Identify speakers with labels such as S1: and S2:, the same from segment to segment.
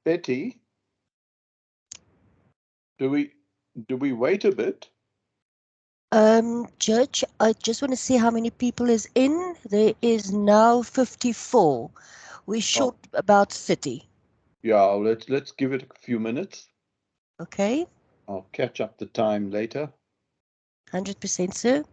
S1: Betty, do we wait a bit?
S2: Judge, I just want to see how many people is in. There is now 54. We're
S1: Oh,
S2: short about 30.
S1: yeah. Let's give it a few minutes.
S2: Okay?
S1: I'll catch up the time later.
S2: 100%, sir.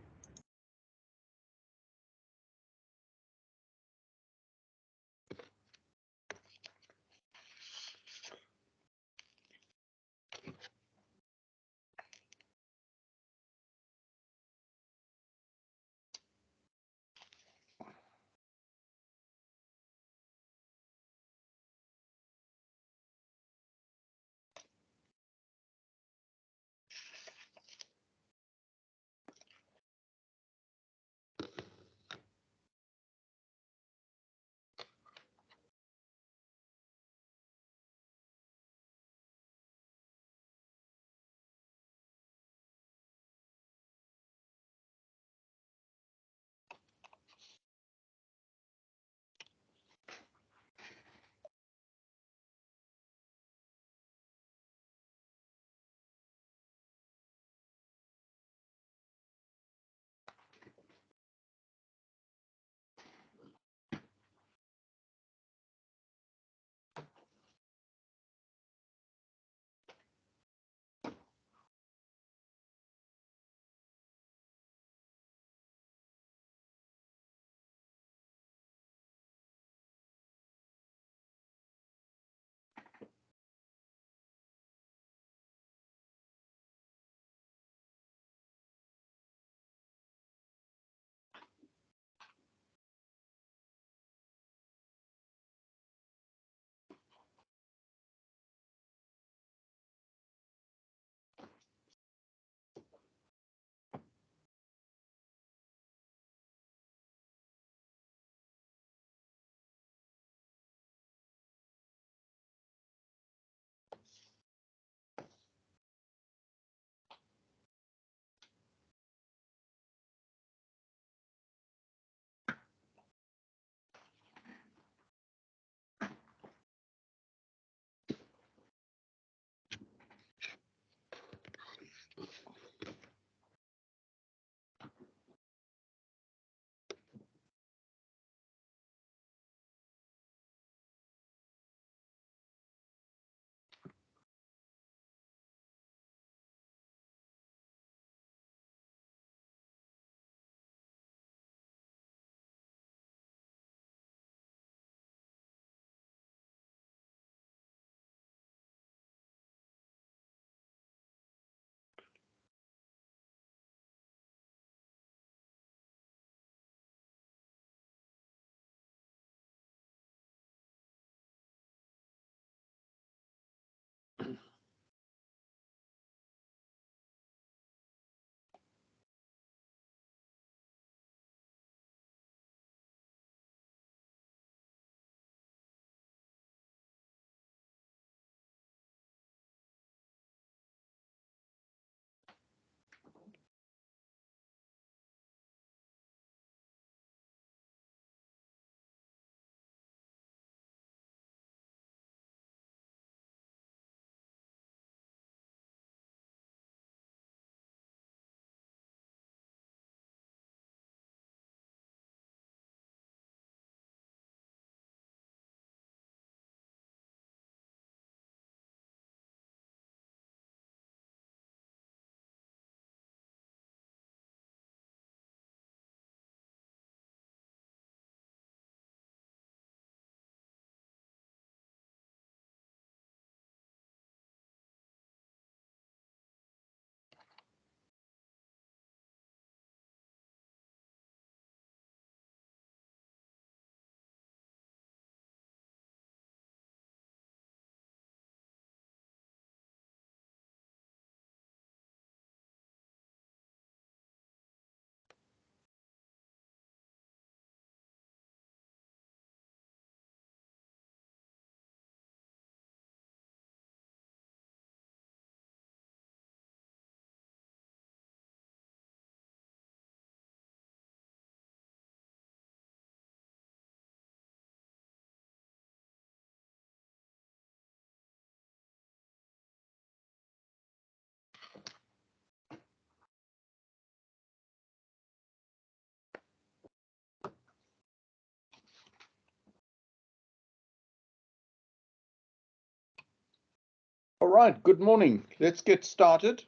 S1: right, good morning. Let's get started.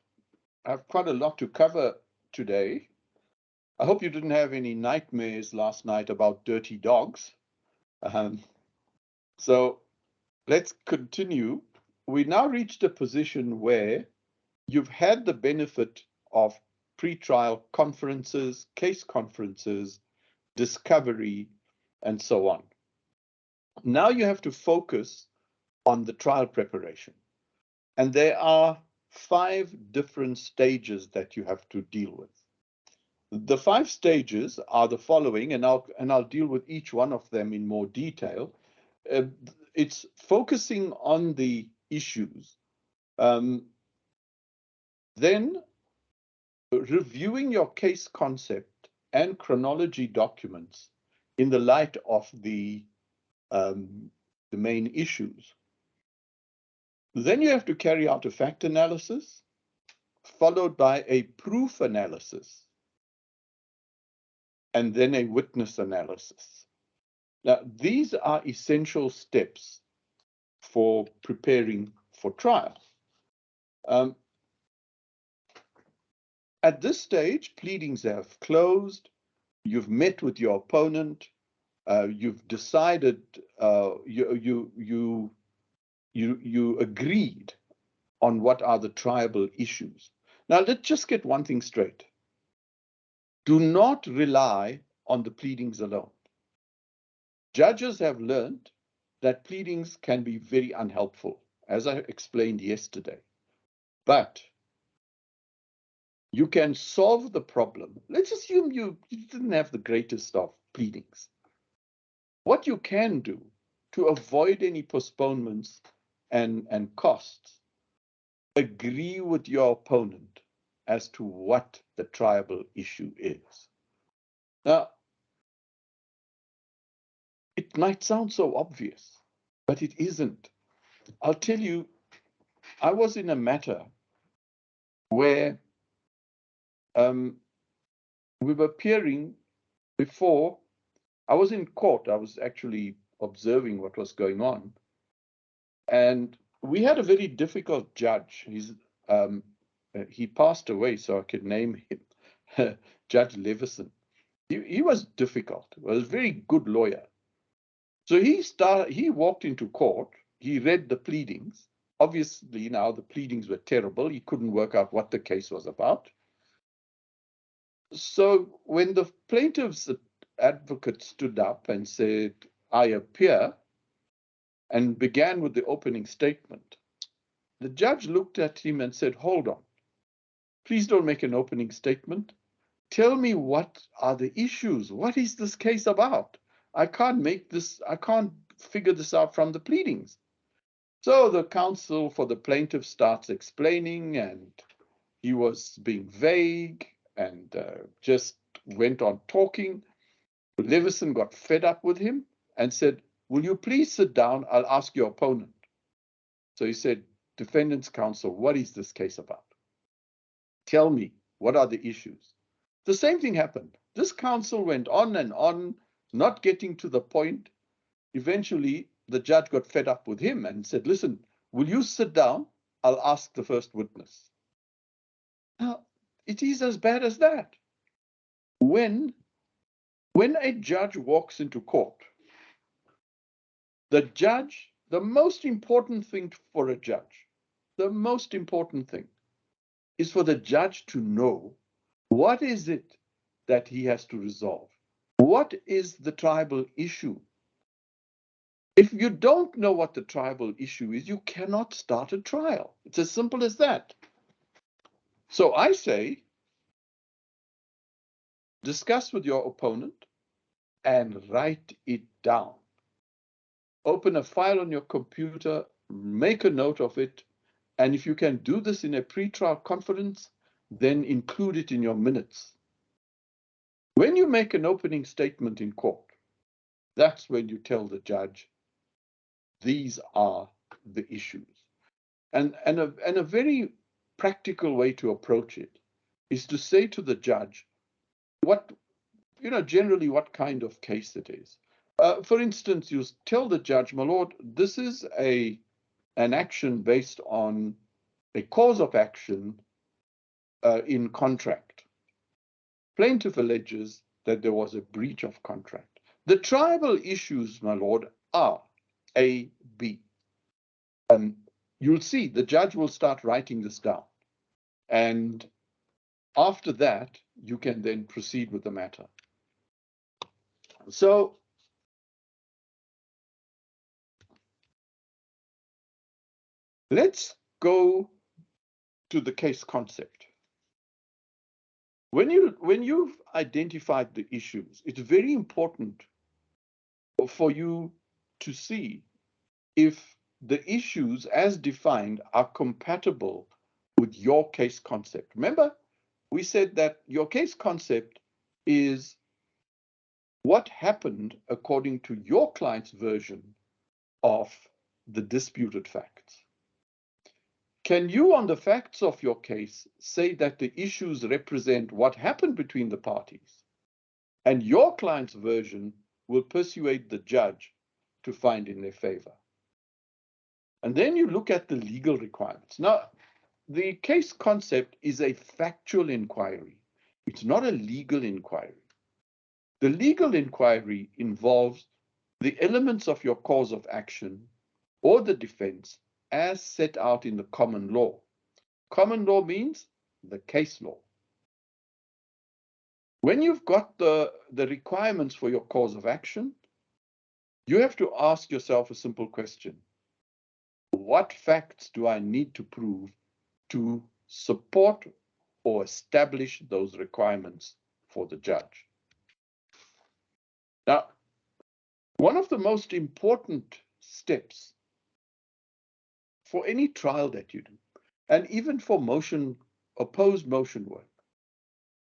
S1: I have quite a lot to cover today. I hope you didn't have any nightmares last night about dirty dogs. So let's continue. We now reached a position where you've had the benefit of pre-trial conferences, case conferences, discovery, and so on. Now you have to focus on the trial preparation. And there are 5 different stages that you have to deal with. The 5 stages are the following, and I'll deal with each one of them in more detail. It's focusing on the issues, then reviewing your case concept and chronology documents in the light of the main issues. Then you have to carry out a fact analysis, followed by a proof analysis, and then a witness analysis. Now, these are essential steps for preparing for trial. At this stage, pleadings have closed, you've met with your opponent, you've decided, you agreed on what are the triable issues. Now, let's just get one thing straight. Do not rely on the pleadings alone. Judges have learned that pleadings can be very unhelpful, as I explained yesterday. But you can solve the problem. Let's assume you didn't have the greatest of pleadings. What you can do to avoid any postponements and costs, agree with your opponent as to what the triable issue is. Now, it might sound so obvious, but it isn't. I'll tell you, I was in a matter where we were appearing before. I was in court. I was actually observing what was going on. And we had a very difficult judge. He passed away, so I could name him Judge Levison. He was difficult. He was a very good lawyer. So he walked into court. He read the pleadings. Obviously, now the pleadings were terrible. He couldn't work out what the case was about. So when the plaintiff's advocate stood up and said, "I appear," and began with the opening statement, the judge looked at him and said, "Hold on. Please don't make an opening statement. Tell me what are the issues. What is this case about? I can't figure this out from the pleadings." So the counsel for the plaintiff starts explaining, and he was being vague and just went on talking. Levison got fed up with him and said, "Will you please sit down? I'll ask your opponent." So he said, "Defendant's counsel, what is this case about? Tell me, what are the issues?" The same thing happened. This counsel went on and on, not getting to the point. Eventually, the judge got fed up with him and said, "Listen, will you sit down? I'll ask the first witness." Now, it is as bad as that. When a judge walks into court, the most important thing for a judge, the most important thing is for the judge to know what is it that he has to resolve. What is the tribal issue? If you don't know what the tribal issue is, you cannot start a trial. It's as simple as that. So I say, discuss with your opponent and write it down. Open a file on your computer, make a note of it, and if you can do this in a pre-trial conference, then include it in your minutes. When you make an opening statement in court, that's when you tell the judge, these are the issues. And a very practical way to approach it is to say to the judge generally what kind of case it is. For instance, you tell the judge, "My lord, this is a an action based on a cause of action in contract. Plaintiff alleges that there was a breach of contract. The tribal issues, my lord, are A, B. And you'll see the judge will start writing this down. And after that, you can then proceed with the matter. So let's go to the case concept. When you've identified the issues, it's very important for you to see if the issues as defined are compatible with your case concept. Remember, we said that your case concept is what happened according to your client's version of the disputed facts. Can you, on the facts of your case, say that the issues represent what happened between the parties, and your client's version will persuade the judge to find in their favor? And then you look at the legal requirements. Now, the case concept is a factual inquiry. It's not a legal inquiry. The legal inquiry involves the elements of your cause of action or the defense as set out in the common law. Common law means the case law. When you've got the requirements for your cause of action, you have to ask yourself a simple question. What facts do I need to prove to support or establish those requirements for the judge? Now, one of the most important steps for any trial that you do, and even for opposed motion work,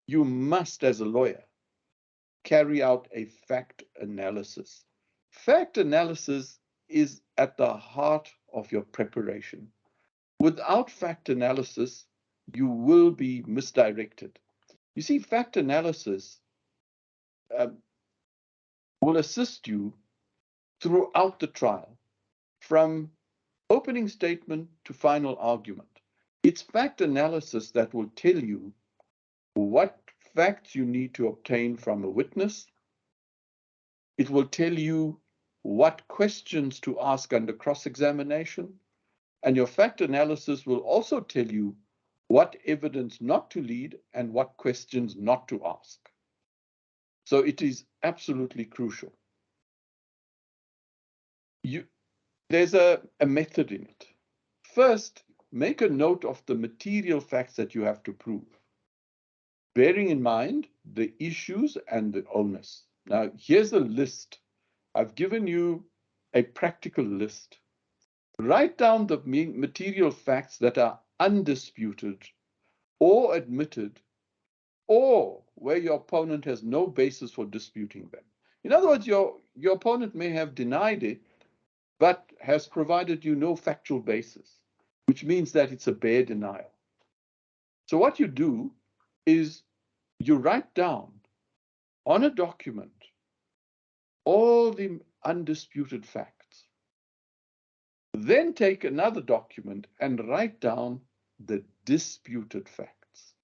S1: you must, as a lawyer, carry out a fact analysis. Fact analysis is at the heart of your preparation. Without fact analysis, you will be misdirected. You see, fact analysis will assist you throughout the trial, from opening statement to final argument. It's fact analysis that will tell you what facts you need to obtain from a witness. It will tell you what questions to ask under cross-examination. And your fact analysis will also tell you what evidence not to lead and what questions not to ask. So it is absolutely crucial. There's a method in it. First, make a note of the material facts that you have to prove, bearing in mind the issues and the onus. Now, here's a list. I've given you a practical list. Write down the material facts that are undisputed or admitted, or where your opponent has no basis for disputing them. In other words, your opponent may have denied it, but has provided you no factual basis, which means that it's a bare denial. So what you do is you write down on a document all the undisputed facts. Then take another document and write down the disputed facts,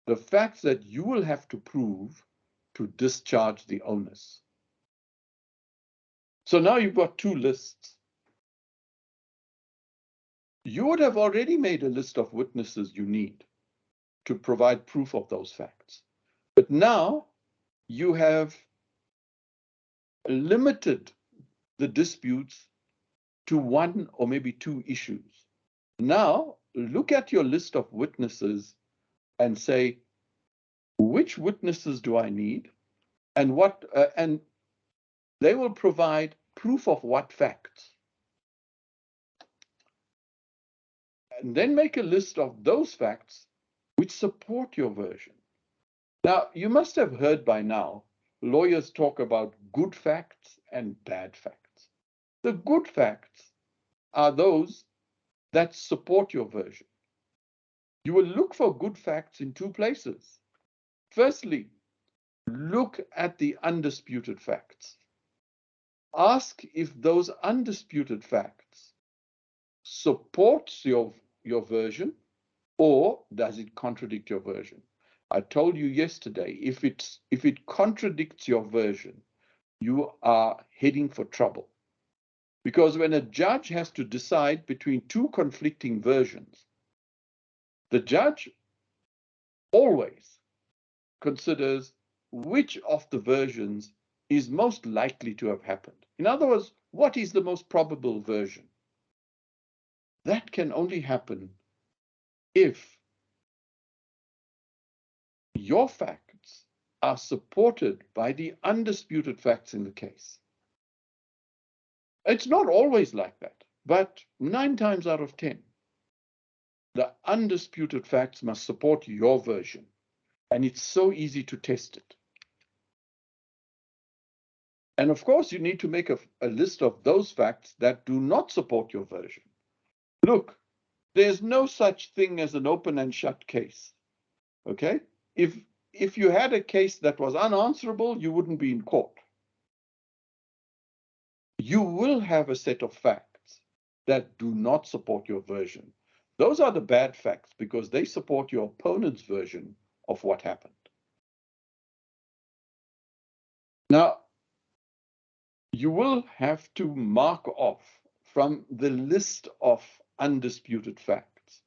S1: the facts that you will have to prove to discharge the onus. So now you've got two lists. You would have already made a list of witnesses you need to provide proof of those facts. But now you have limited the disputes to one or maybe two issues. Now look at your list of witnesses and say, which witnesses do I need, and and they will provide proof of what facts. And then make a list of those facts which support your version. Now, you must have heard by now, lawyers talk about good facts and bad facts. The good facts are those that support your version. You will look for good facts in two places. Firstly, look at the undisputed facts. Ask if those undisputed facts supports your version, or does it contradict your version? I told you yesterday, if it contradicts your version, you are heading for trouble. Because when a judge has to decide between two conflicting versions, the judge always considers which of the versions is most likely to have happened. In other words, what is the most probable version? That can only happen if your facts are supported by the undisputed facts in the case. It's not always like that, but 9 times out of 10, the undisputed facts must support your version, and it's so easy to test it. And of course, you need to make a list of those facts that do not support your version. Look, there's no such thing as an open and shut case. Okay? If you had a case that was unanswerable, you wouldn't be in court. You will have a set of facts that do not support your version. Those are the bad facts because they support your opponent's version of what happened. Now, you will have to mark off from the list of undisputed facts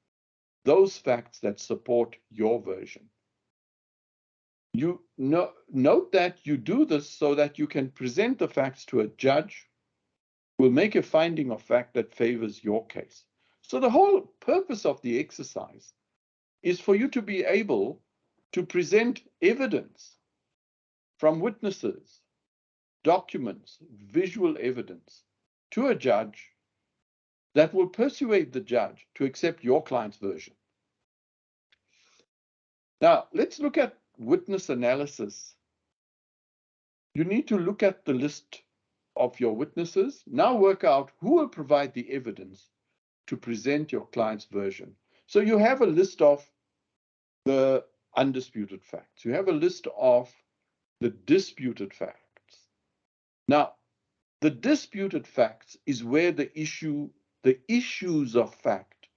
S1: those facts that support your version. You note that you do this so that you can present the facts to a judge who will make a finding of fact that favors your case. So the whole purpose of the exercise is for you to be able to present evidence from witnesses, documents, visual evidence to a judge that will persuade the judge to accept your client's version. Now, let's look at witness analysis. You need to look at the list of your witnesses. Now work out who will provide the evidence to present your client's version. So you have a list of the undisputed facts. You have a list of the disputed facts. Now, the disputed facts is where the issues of fact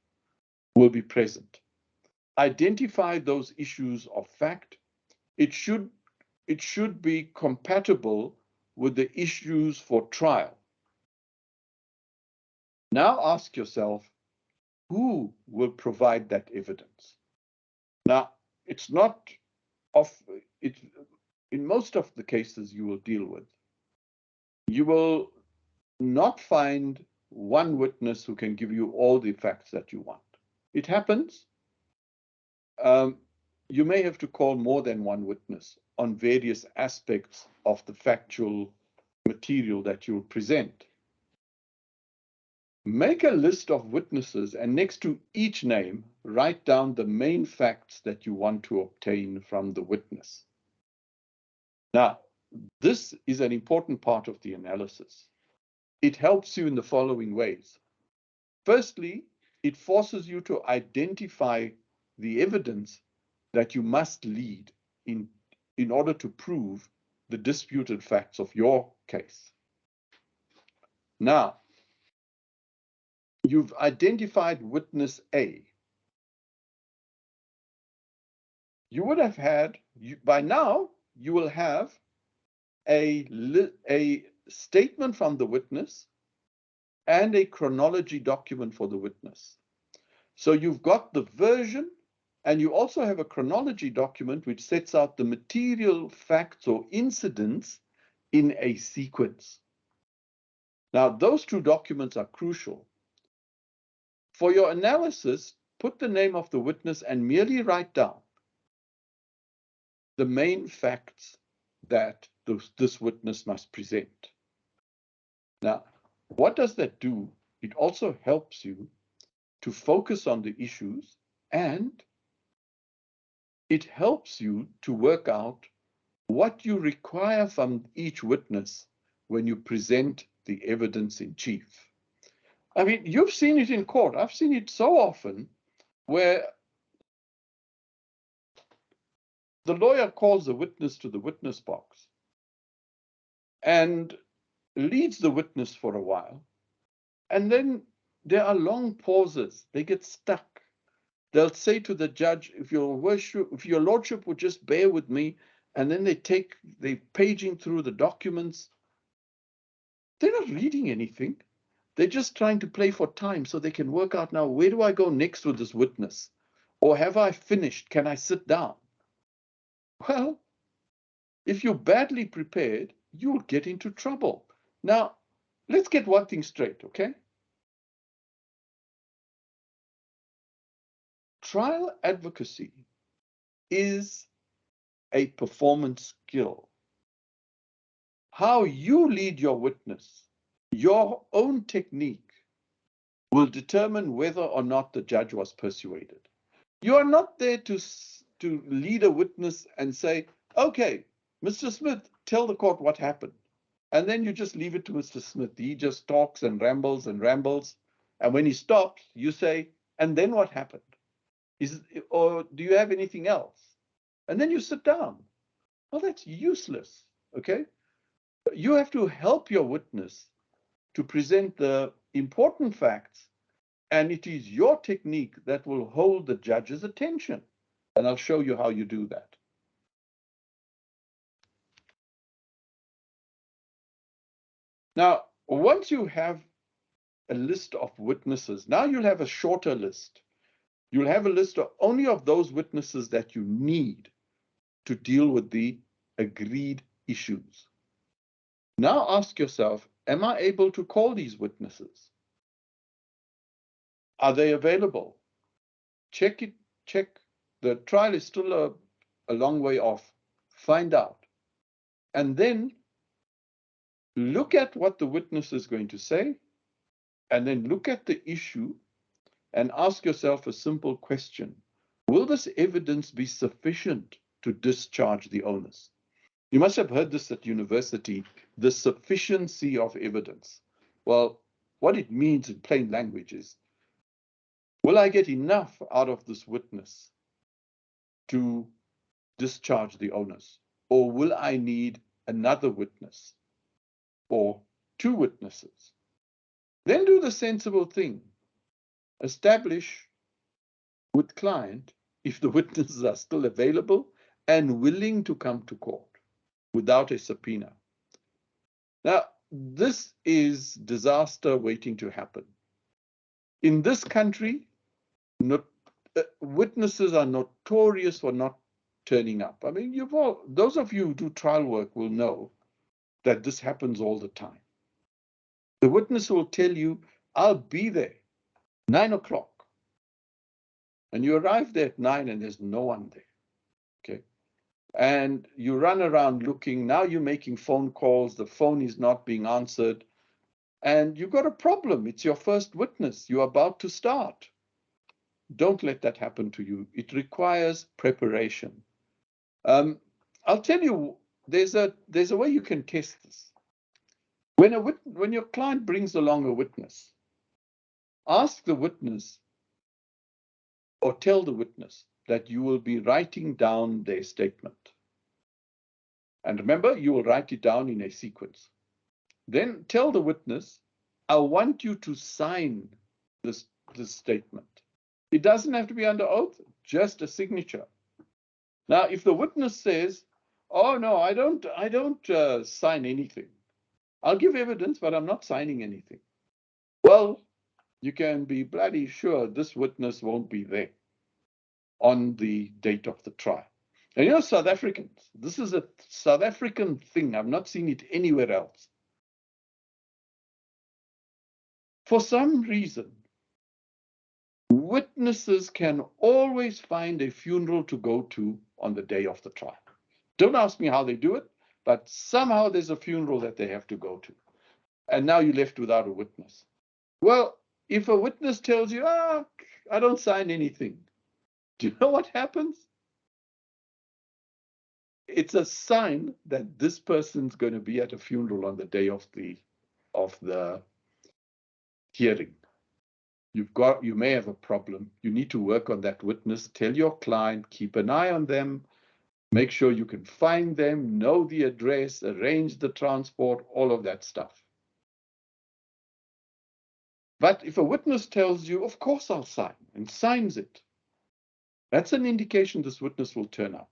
S1: will be present. Identify those issues of fact. It should be compatible with the issues for trial. Now ask yourself, who will provide that evidence? Now, it's not in most of the cases you will deal with, you will not find one witness who can give you all the facts that you want. It happens. You may have to call more than one witness on various aspects of the factual material that you'll present. Make a list of witnesses and next to each name, write down the main facts that you want to obtain from the witness. Now, this is an important part of the analysis. It helps you in the following ways. Firstly, it forces you to identify the evidence that you must lead in order to prove the disputed facts of your case. Now, you've identified witness A. You would have had, by now, you will have a statement from the witness and a chronology document for the witness. So you've got the version, and you also have a chronology document which sets out the material facts or incidents in a sequence. Now, those two documents are crucial. For your analysis, put the name of the witness and merely write down the main facts that this witness must present. Now, what does that do? It also helps you to focus on the issues, and it helps you to work out what you require from each witness when you present the evidence in chief. I mean, you've seen it in court. I've seen it so often where the lawyer calls the witness to the witness box and leads the witness for a while, and then there are long pauses. They get stuck. They'll say to the judge, if your lordship would just bear with me, and then they're paging through the documents. They're not reading anything. They're just trying to play for time so they can work out now, where do I go next with this witness? Or have I finished? Can I sit down? Well, if you're badly prepared, you'll get into trouble. Now, let's get one thing straight, okay? Trial advocacy is a performance skill. How you lead your witness, your own technique, will determine whether or not the judge was persuaded. You are not there to lead a witness and say, okay, Mr. Smith, tell the court what happened. And then you just leave it to Mr. Smith. He just talks and rambles and rambles. And when he stops, you say, and then what happened? Or do you have anything else? And then you sit down. Well, that's useless, okay? You have to help your witness to present the important facts, and it is your technique that will hold the judge's attention. And I'll show you how you do that. Now, once you have a list of witnesses, now you'll have a shorter list. You'll have a list of only of those witnesses that you need to deal with the agreed issues. Now ask yourself, am I able to call these witnesses? Are they available? Check it, check. The trial is still a long way off. Find out. And then look at what the witness is going to say, and then look at the issue and ask yourself a simple question. Will this evidence be sufficient to discharge the onus? You must have heard this at university, the sufficiency of evidence. Well, what it means in plain language is, will I get enough out of this witness to discharge the onus? Or will I need another witness or two witnesses? Then do the sensible thing. Establish with client if the witnesses are still available and willing to come to court without a subpoena. Now, this is disaster waiting to happen. In this country, witnesses are notorious for not turning up. I mean, those of you who do trial work will know that this happens all the time. The witness will tell you, I'll be there 9 o'clock. And you arrive there at 9 and there's no one there. Okay. And you run around looking. Now you're making phone calls. The phone is not being answered. And you've got a problem. It's your first witness. You're about to start. Don't let that happen to you. It requires preparation. I'll tell you, there's a way you can test this. When your client brings along a witness, ask the witness or tell the witness that you will be writing down their statement. And remember, you will write it down in a sequence. Then tell the witness, I want you to sign this statement. It doesn't have to be under oath, just a signature. Now, if the witness says, oh, no, I don't sign anything. I'll give evidence, but I'm not signing anything. Well, you can be bloody sure this witness won't be there on the date of the trial. And you know, South Africans, this is a South African thing. I've not seen it anywhere else. For some reason, witnesses can always find a funeral to go to on the day of the trial. Don't ask me how they do it, but somehow there's a funeral that they have to go to. And now you're left without a witness. Well, if a witness tells you, I don't sign anything, do you know what happens? It's a sign that this person's going to be at a funeral on the day of the hearing. You may have a problem. You need to work on that witness. Tell your client, keep an eye on them, make sure you can find them, know the address, arrange the transport, all of that stuff. But if a witness tells you, of course I'll sign, and signs it, that's an indication this witness will turn up.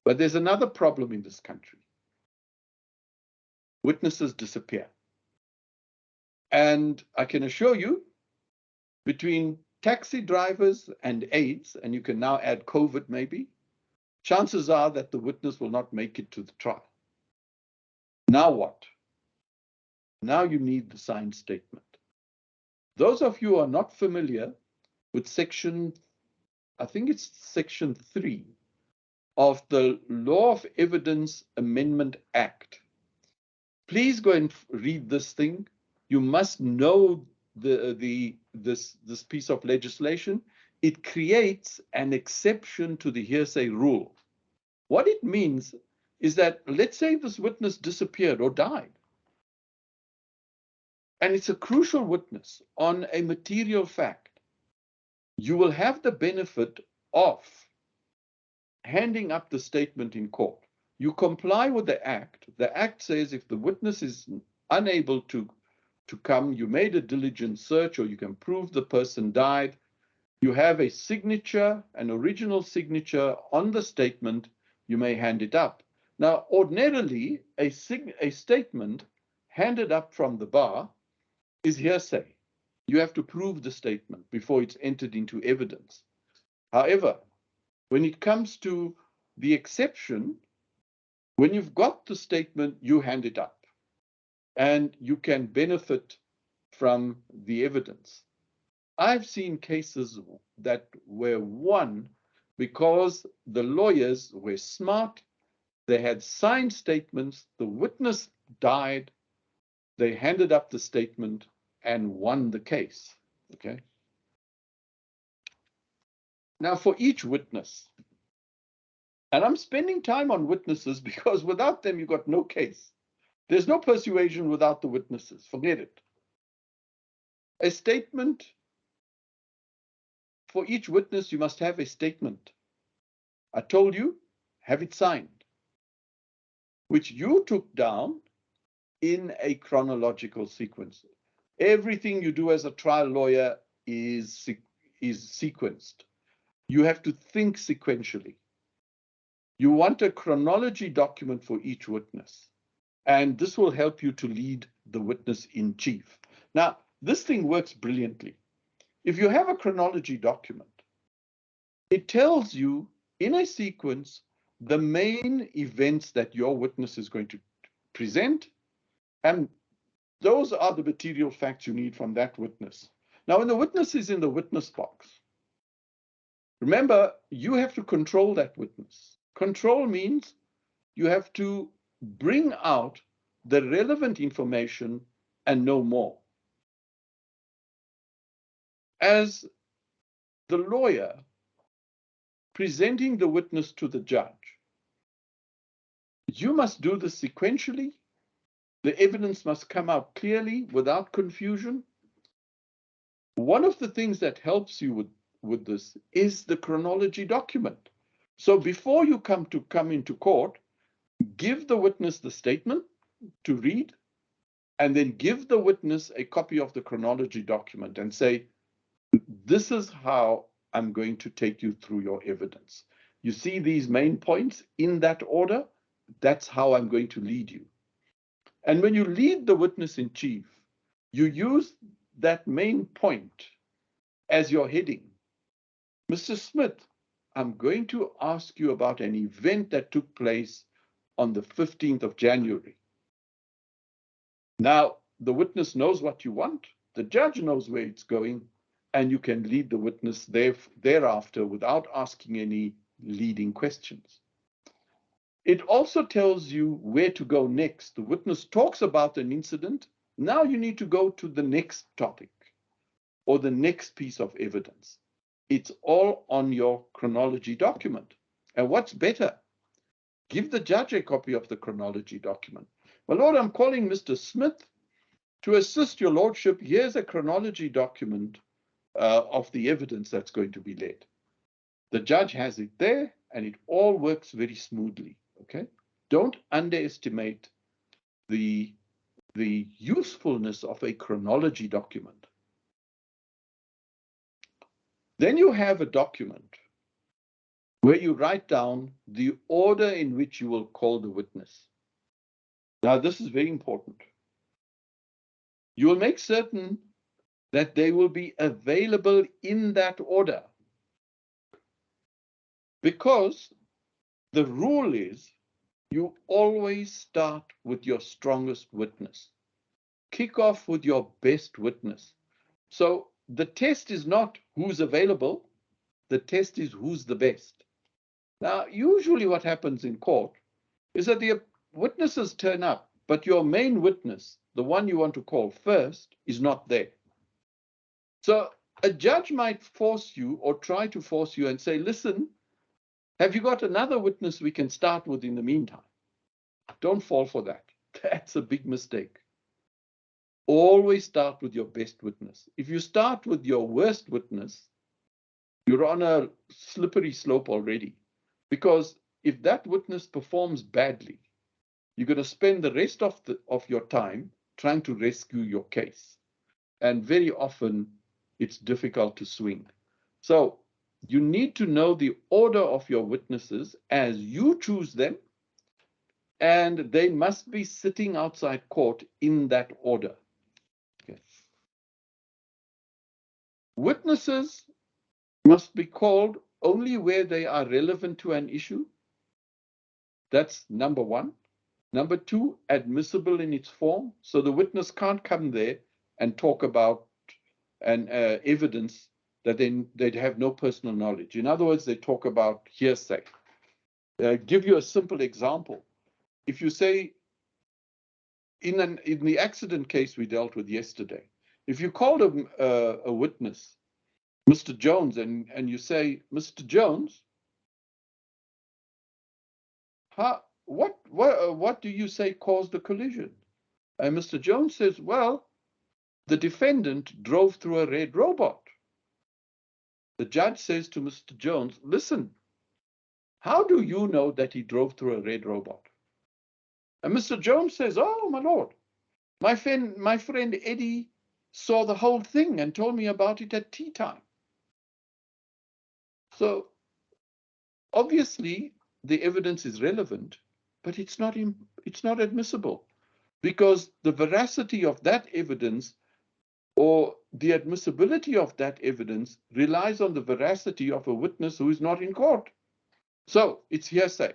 S1: But there's another problem in this country. Witnesses disappear. And I can assure you, between taxi drivers and aides, and you can now add COVID maybe, chances are that the witness will not make it to the trial. Now what? Now you need the signed statement. Those of you who are not familiar with section, I think it's section 3 of the Law of Evidence Amendment Act. Please go and read this thing. You must know this piece of legislation. It creates an exception to the hearsay rule. What it means is that, let's say this witness disappeared or died, and it's a crucial witness on a material fact. You will have the benefit of handing up the statement in court. You comply with the act. The act says if the witness is unable to come, you made a diligent search, or you can prove the person died, you have a signature, an original signature on the statement, you may hand it up. Now, ordinarily, a statement handed up from the bar is hearsay. You have to prove the statement before it's entered into evidence. However, when it comes to the exception, when you've got the statement, you hand it up, and you can benefit from the evidence. I've seen cases that were won because the lawyers were smart. They had signed statements. The witness died. They handed up the statement and won the case. Okay. Now, for each witness, and I'm spending time on witnesses because without them, you've got no case. There's no persuasion without the witnesses. Forget it. A statement, for each witness, you must have a statement. I told you, have it signed, which you took down in a chronological sequence. Everything you do as a trial lawyer is sequenced. You have to think sequentially. You want a chronology document for each witness, and this will help you to lead the witness in chief. Now, this thing works brilliantly. If you have a chronology document, it tells you in a sequence the main events that your witness is going to present, and those are the material facts you need from that witness. Now, when the witness is in the witness box, remember, you have to control that witness. Control means you have to bring out the relevant information and no more. As the lawyer presenting the witness to the judge, you must do this sequentially. The evidence must come out clearly without confusion. One of the things that helps you with this is the chronology document. So before you come into court, give the witness the statement to read, and then give the witness a copy of the chronology document and say, this is how I'm going to take you through your evidence. You see these main points in that order? That's how I'm going to lead you. And when you lead the witness in chief, you use that main point as your heading. Mr. Smith, I'm going to ask you about an event that took place on the 15th of January. Now, the witness knows what you want, the judge knows where it's going, and you can lead the witness thereafter without asking any leading questions. It also tells you where to go next. The witness talks about an incident. Now you need to go to the next topic or the next piece of evidence. It's all on your chronology document. And what's better? Give the judge a copy of the chronology document. My Lord, I'm calling Mr. Smith to assist your Lordship. Here's a chronology document of the evidence that's going to be led. The judge has it there, and it all works very smoothly. Okay? Don't underestimate the usefulness of a chronology document. Then you have a document where you write down the order in which you will call the witness. Now, this is very important. You will make certain that they will be available in that order, because the rule is you always start with your strongest witness. Kick off with your best witness. So the test is not who's available, the test is who's the best. Now, usually what happens in court is that the witnesses turn up, but your main witness, the one you want to call first, is not there. So a judge might force you or try to force you and say, listen, have you got another witness we can start with in the meantime? Don't fall for that. That's a big mistake. Always start with your best witness. If you start with your worst witness, you're on a slippery slope already. Because if that witness performs badly, you're going to spend the rest of your time trying to rescue your case. And very often, it's difficult to swing. So you need to know the order of your witnesses as you choose them, and they must be sitting outside court in that order. Okay. Witnesses must be called only where they are relevant to an issue. That's number one. Number two, admissible in its form. So the witness can't come there and talk about an evidence that they'd have no personal knowledge. In other words, they talk about hearsay. Give you a simple example. If you say, in the accident case we dealt with yesterday, if you called a witness, Mr. Jones, and you say, Mr. Jones, what do you say caused the collision? And Mr. Jones says, well, the defendant drove through a red robot. The judge says to Mr. Jones, listen, how do you know that he drove through a red robot? And Mr. Jones says, oh, my lord, my friend Eddie saw the whole thing and told me about it at tea time. So obviously the evidence is relevant, but it's not admissible, because the veracity of that evidence or the admissibility of that evidence relies on the veracity of a witness who is not in court. So it's hearsay.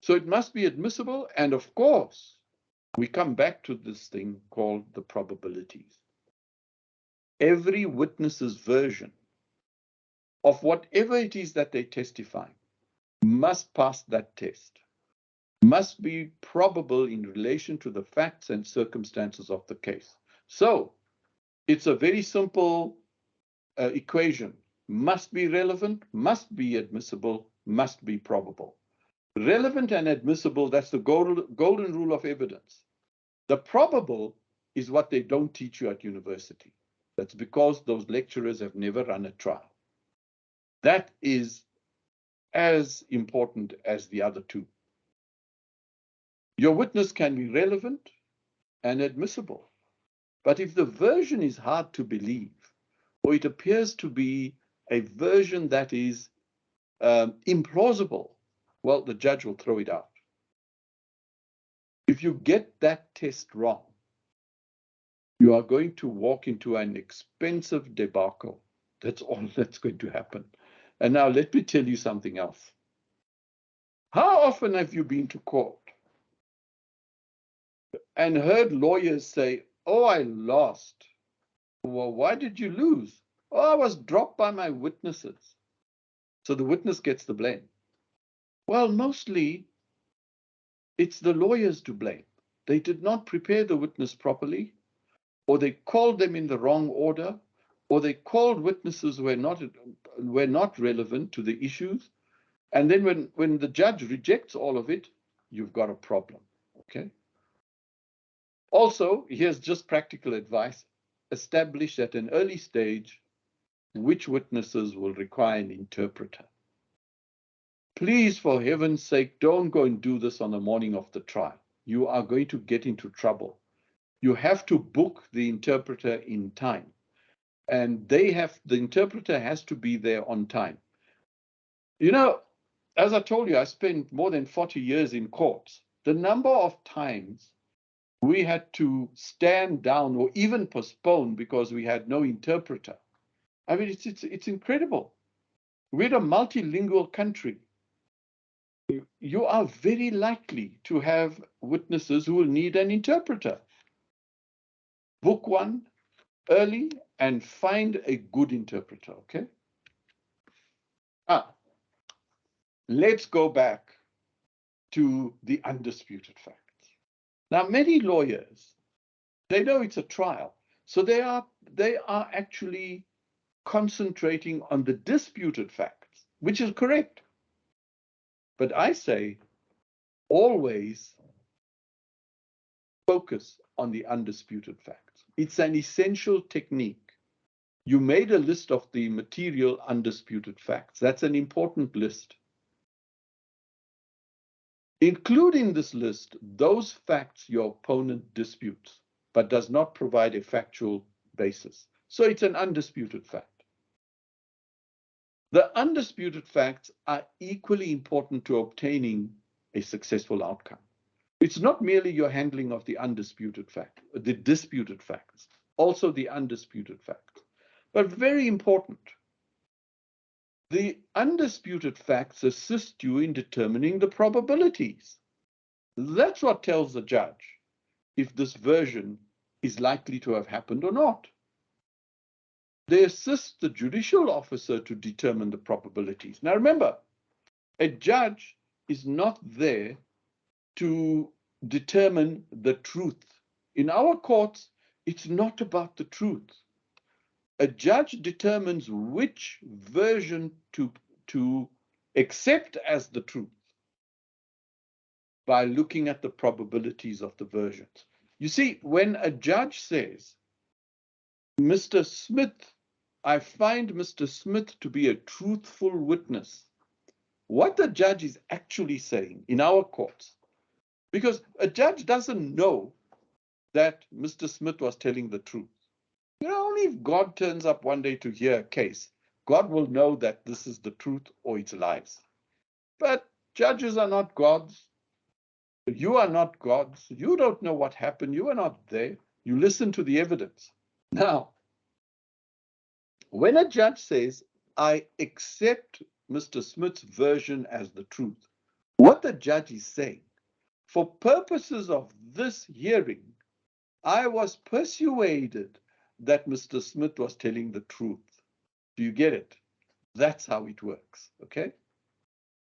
S1: So it must be admissible, and of course, we come back to this thing called the probabilities. Every witness's version of whatever it is that they testify must pass that test, must be probable in relation to the facts and circumstances of the case. So it's a very simple equation. Must be relevant, must be admissible, must be probable. Relevant and admissible, that's the golden rule of evidence. The probable is what they don't teach you at university. That's because those lecturers have never run a trial. That is as important as the other two. Your witness can be relevant and admissible, but if the version is hard to believe, or it appears to be a version that is implausible, well, the judge will throw it out. If you get that test wrong, you are going to walk into an expensive debacle. That's all that's going to happen. And now let me tell you something else. How often have you been to court and heard lawyers say, oh, I lost? Well, why did you lose? Oh, I was dropped by my witnesses. So the witness gets the blame. Well, mostly it's the lawyers to blame. They did not prepare the witness properly, or they called them in the wrong order, or they called witnesses who were not relevant to the issues. And then when the judge rejects all of it, you've got a problem, okay? Also, here's just practical advice. Establish at an early stage which witnesses will require an interpreter. Please, for heaven's sake, don't go and do this on the morning of the trial. You are going to get into trouble. You have to book the interpreter in time. and the interpreter has to be there on time. You know, as I told you, I spent more than 40 years in courts. The number of times we had to stand down or even postpone because we had no interpreter. I mean, it's incredible. We're a multilingual country. You are very likely to have witnesses who will need an interpreter. Book one early and find a good interpreter, okay? Let's go back to the undisputed facts. Now, many lawyers, they know it's a trial, so they are actually concentrating on the disputed facts, which is correct. But I say always focus on the undisputed facts. It's an essential technique. You made a list of the material undisputed facts. That's an important list. Include in this list those facts your opponent disputes, but does not provide a factual basis. So it's an undisputed fact. The undisputed facts are equally important to obtaining a successful outcome. It's not merely your handling of the the disputed facts, also the undisputed facts, but very important. The undisputed facts assist you in determining the probabilities. That's what tells the judge if this version is likely to have happened or not. They assist the judicial officer to determine the probabilities. Now remember, a judge is not there to determine the truth. In our courts, it's not about the truth. A judge determines which version to accept as the truth by looking at the probabilities of the versions. You see, when a judge says, Mr. Smith, I find Mr. Smith to be a truthful witness, what the judge is actually saying in our courts, because a judge doesn't know that Mr. Smith was telling the truth. You know, only if God turns up one day to hear a case, God will know that this is the truth or it's lies. But judges are not gods. You are not gods. You don't know what happened. You are not there. You listen to the evidence. Now, when a judge says, I accept Mr. Smith's version as the truth, what the judge is saying, for purposes of this hearing, I was persuaded that Mr. Smith was telling the truth. Do you get it? That's how it works, okay?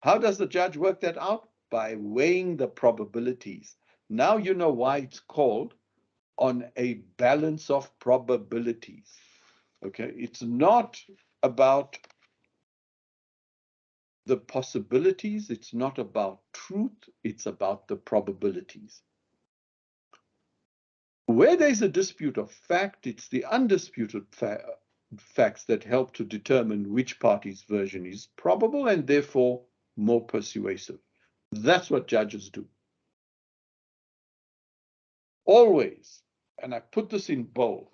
S1: How does the judge work that out? By weighing the probabilities. Now you know why it's called on a balance of probabilities, okay? It's not about the possibilities, it's not about truth, it's about the probabilities. Where there's a dispute of fact, it's the undisputed facts that help to determine which party's version is probable and therefore more persuasive. That's what judges do. Always, and I put this in bold,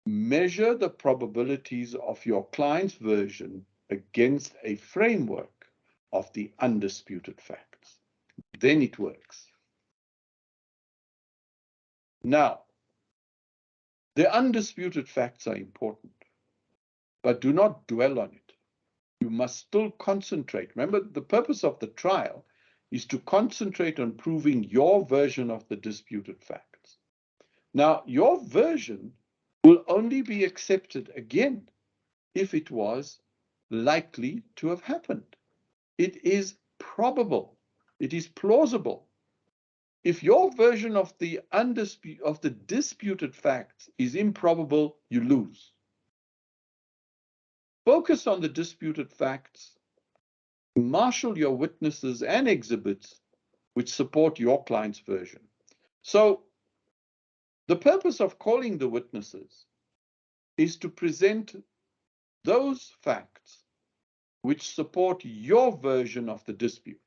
S1: measure the probabilities of your client's version against a framework of the undisputed facts. Then it works. Now, the undisputed facts are important, but do not dwell on it. You must still concentrate. Remember, the purpose of the trial is to concentrate on proving your version of the disputed facts. Now, your version will only be accepted again if it was likely to have happened. It is probable. It is plausible. If your version of the disputed facts is improbable, you lose. Focus on the disputed facts. Marshal your witnesses and exhibits which support your client's version. So the purpose of calling the witnesses is to present those facts which support your version of the dispute.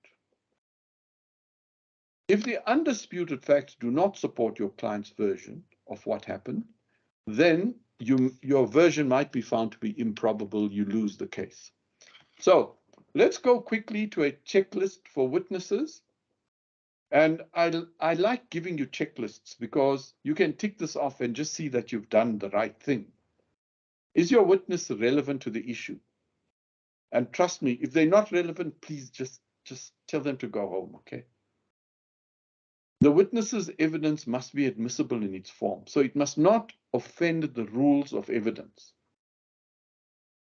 S1: If the undisputed facts do not support your client's version of what happened, then your version might be found to be improbable, you lose the case. So let's go quickly to a checklist for witnesses. And I like giving you checklists because you can tick this off and just see that you've done the right thing. Is your witness relevant to the issue? And trust me, if they're not relevant, please just tell them to go home, okay? The witness's evidence must be admissible in its form, so it must not offend the rules of evidence.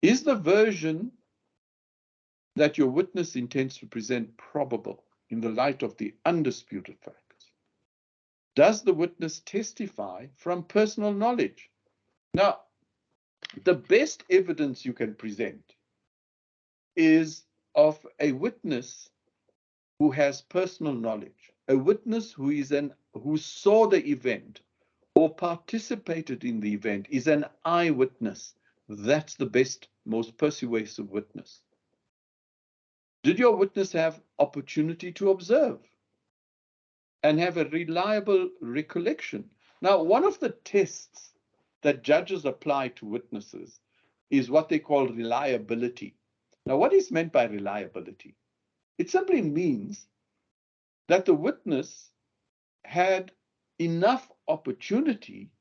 S1: Is the version that your witness intends to present probable in the light of the undisputed facts? Does the witness testify from personal knowledge? Now, the best evidence you can present is of a witness who has personal knowledge, a witness who saw the event or participated in the event, is an eyewitness. That's the best, most persuasive witness. Did your witness have opportunity to observe and have a reliable recollection? Now, one of the tests that judges apply to witnesses is what they call reliability. Now, what is meant by reliability? It simply means that the witness had enough opportunity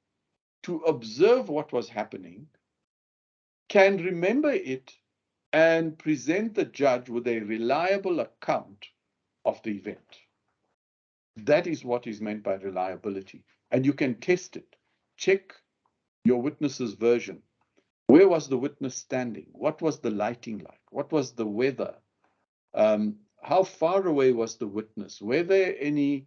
S1: to observe what was happening, can remember it, and present the judge with a reliable account of the event. That is what is meant by reliability. And you can test it. Check your witness's version. Where was the witness standing? What was the lighting like? What was the weather? How far away was the witness? Were there any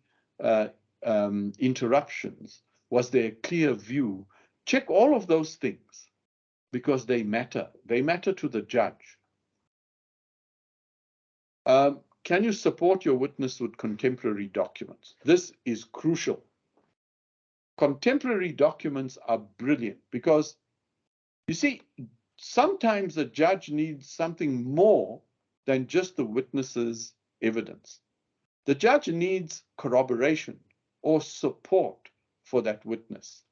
S1: interruptions? Was there a clear view? Check all of those things because they matter. They matter to the judge. Can you support your witness with contemporary documents? This is crucial. Contemporary documents are brilliant because, you see, sometimes the judge needs something more than just the witness's evidence. The judge needs corroboration or support for that witness.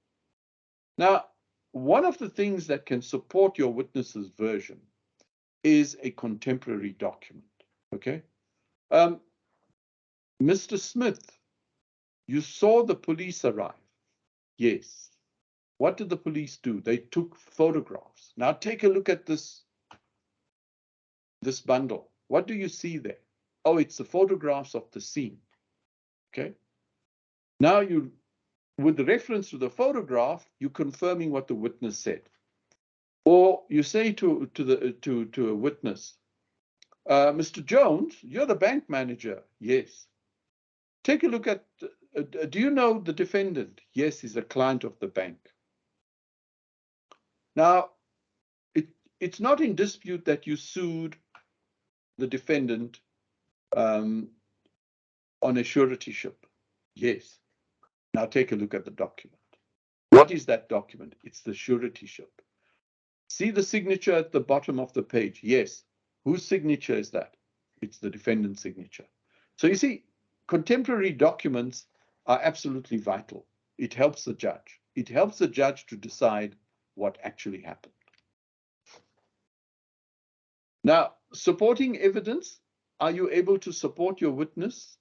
S1: Now, one of the things that can support your witness's version is a contemporary document, okay? Mr. Smith, you saw the police arrive. Yes. What did the police do? They took photographs. Now take a look at this bundle. What do you see there? Oh, it's the photographs of the scene. Okay. Now with the reference to the photograph, you're confirming what the witness said. Or you say to a witness, Mr. Jones, you're the bank manager. Yes. Take a look at, do you know the defendant? Yes, he's a client of the bank. Now, it's not in dispute that you sued the defendant on a suretyship. Yes. Now take a look at the document. What is that document? It's the suretyship. See the signature at the bottom of the page? Yes. Whose signature is that? It's the defendant's signature. So you see, contemporary documents are absolutely vital. It helps the judge. It helps the judge to decide what actually happened. Now, supporting evidence, are you able to support your witness?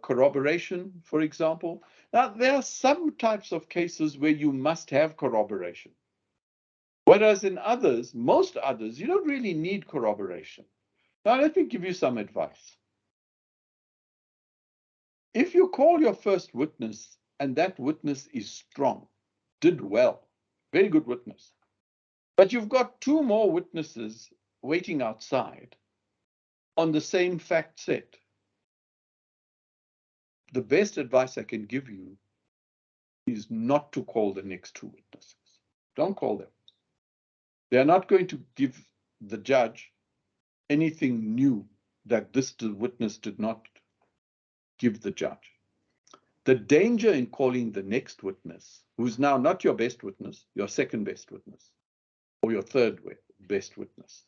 S1: Corroboration, for example. Now, there are some types of cases where you must have corroboration. Whereas in others, most others, you don't really need corroboration. Now, let me give you some advice. If you call your first witness and that witness is strong, did well, very good witness, but you've got two more witnesses waiting outside on the same fact set, the best advice I can give you is not to call the next two witnesses. Don't call them. They're not going to give the judge anything new that this witness did not give the judge. The danger in calling the next witness, who's now not your best witness, your second best witness, or your third best witness.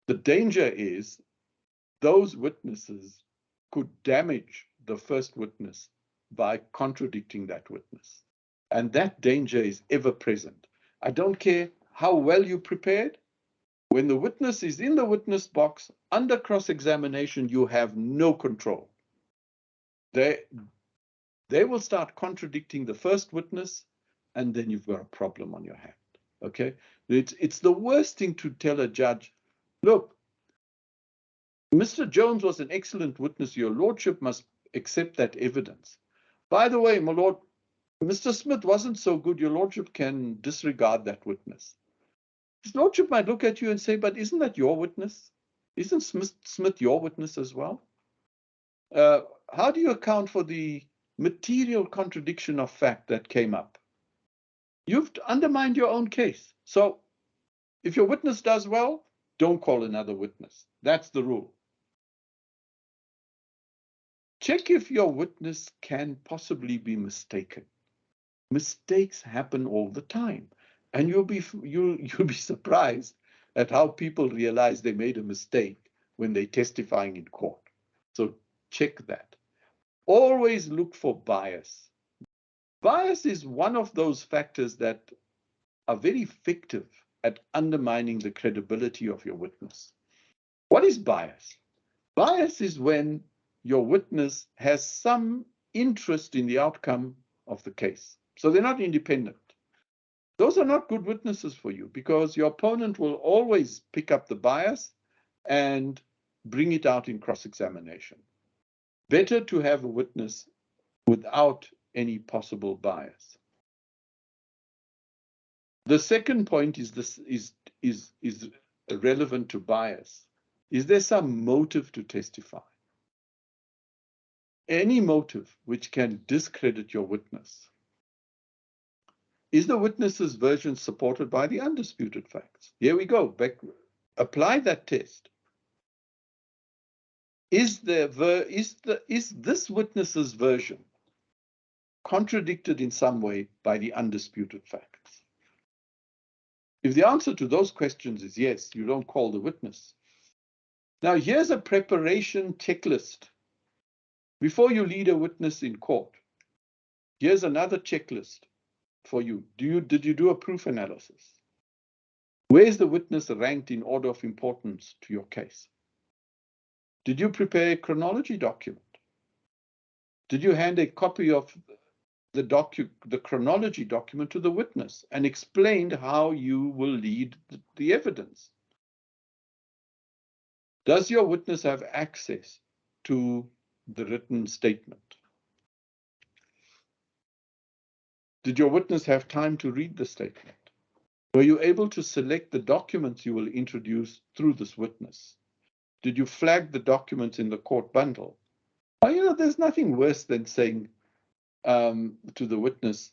S1: The danger is those witnesses could damage the first witness by contradicting that witness. And that danger is ever present. I don't care how well you prepared. When the witness is in the witness box under cross-examination, you have no control. They will start contradicting the first witness, and then you've got a problem on your hand. Okay? It's the worst thing to tell a judge, look, Mr. Jones was an excellent witness. Your lordship must accept that evidence. By the way, my lord, Mr. Smith wasn't so good. Your lordship can disregard that witness. His lordship might look at you and say, but isn't that your witness? Isn't Smith your witness as well? How do you account for the material contradiction of fact that came up? You've undermined your own case. So if your witness does well, don't call another witness. That's the rule. Check if your witness can possibly be mistaken. Mistakes happen all the time, and you'll be surprised at how people realize they made a mistake when they're testifying in court. So check that. Always look for bias. Bias is one of those factors that are very effective at undermining the credibility of your witness. What is bias? Bias is when your witness has some interest in the outcome of the case. So they're not independent. Those are not good witnesses for you, because your opponent will always pick up the bias and bring it out in cross-examination. Better to have a witness without any possible bias. The second point is relevant to bias. Is there some motive to testify? Any motive which can discredit your witness. Is the witness's version supported by the undisputed facts? Here we go. Apply that test. Is this witness's version contradicted in some way by the undisputed facts? If the answer to those questions is yes, you don't call the witness. Now, here's a preparation checklist. Before you lead a witness in court, here's another checklist for you. Did you do a proof analysis? Where is the witness ranked in order of importance to your case? Did you prepare a chronology document? Did you hand a copy of the chronology document to the witness and explained how you will lead the evidence? Does your witness have access to the written statement? Did your witness have time to read the statement? Were you able to select the documents you will introduce through this witness? Did you flag the documents in the court bundle? Well, there's nothing worse than saying to the witness,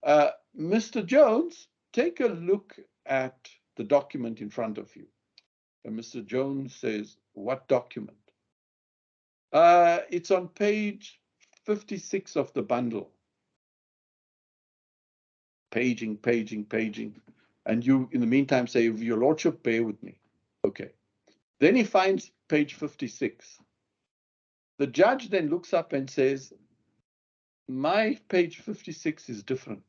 S1: Mr. Jones, take a look at the document in front of you. And Mr. Jones says, what document? It's on page 56 of the bundle. Paging. And you, in the meantime, say, your lordship, bear with me. Okay. Then he finds page 56. The judge then looks up and says, my page 56 is different.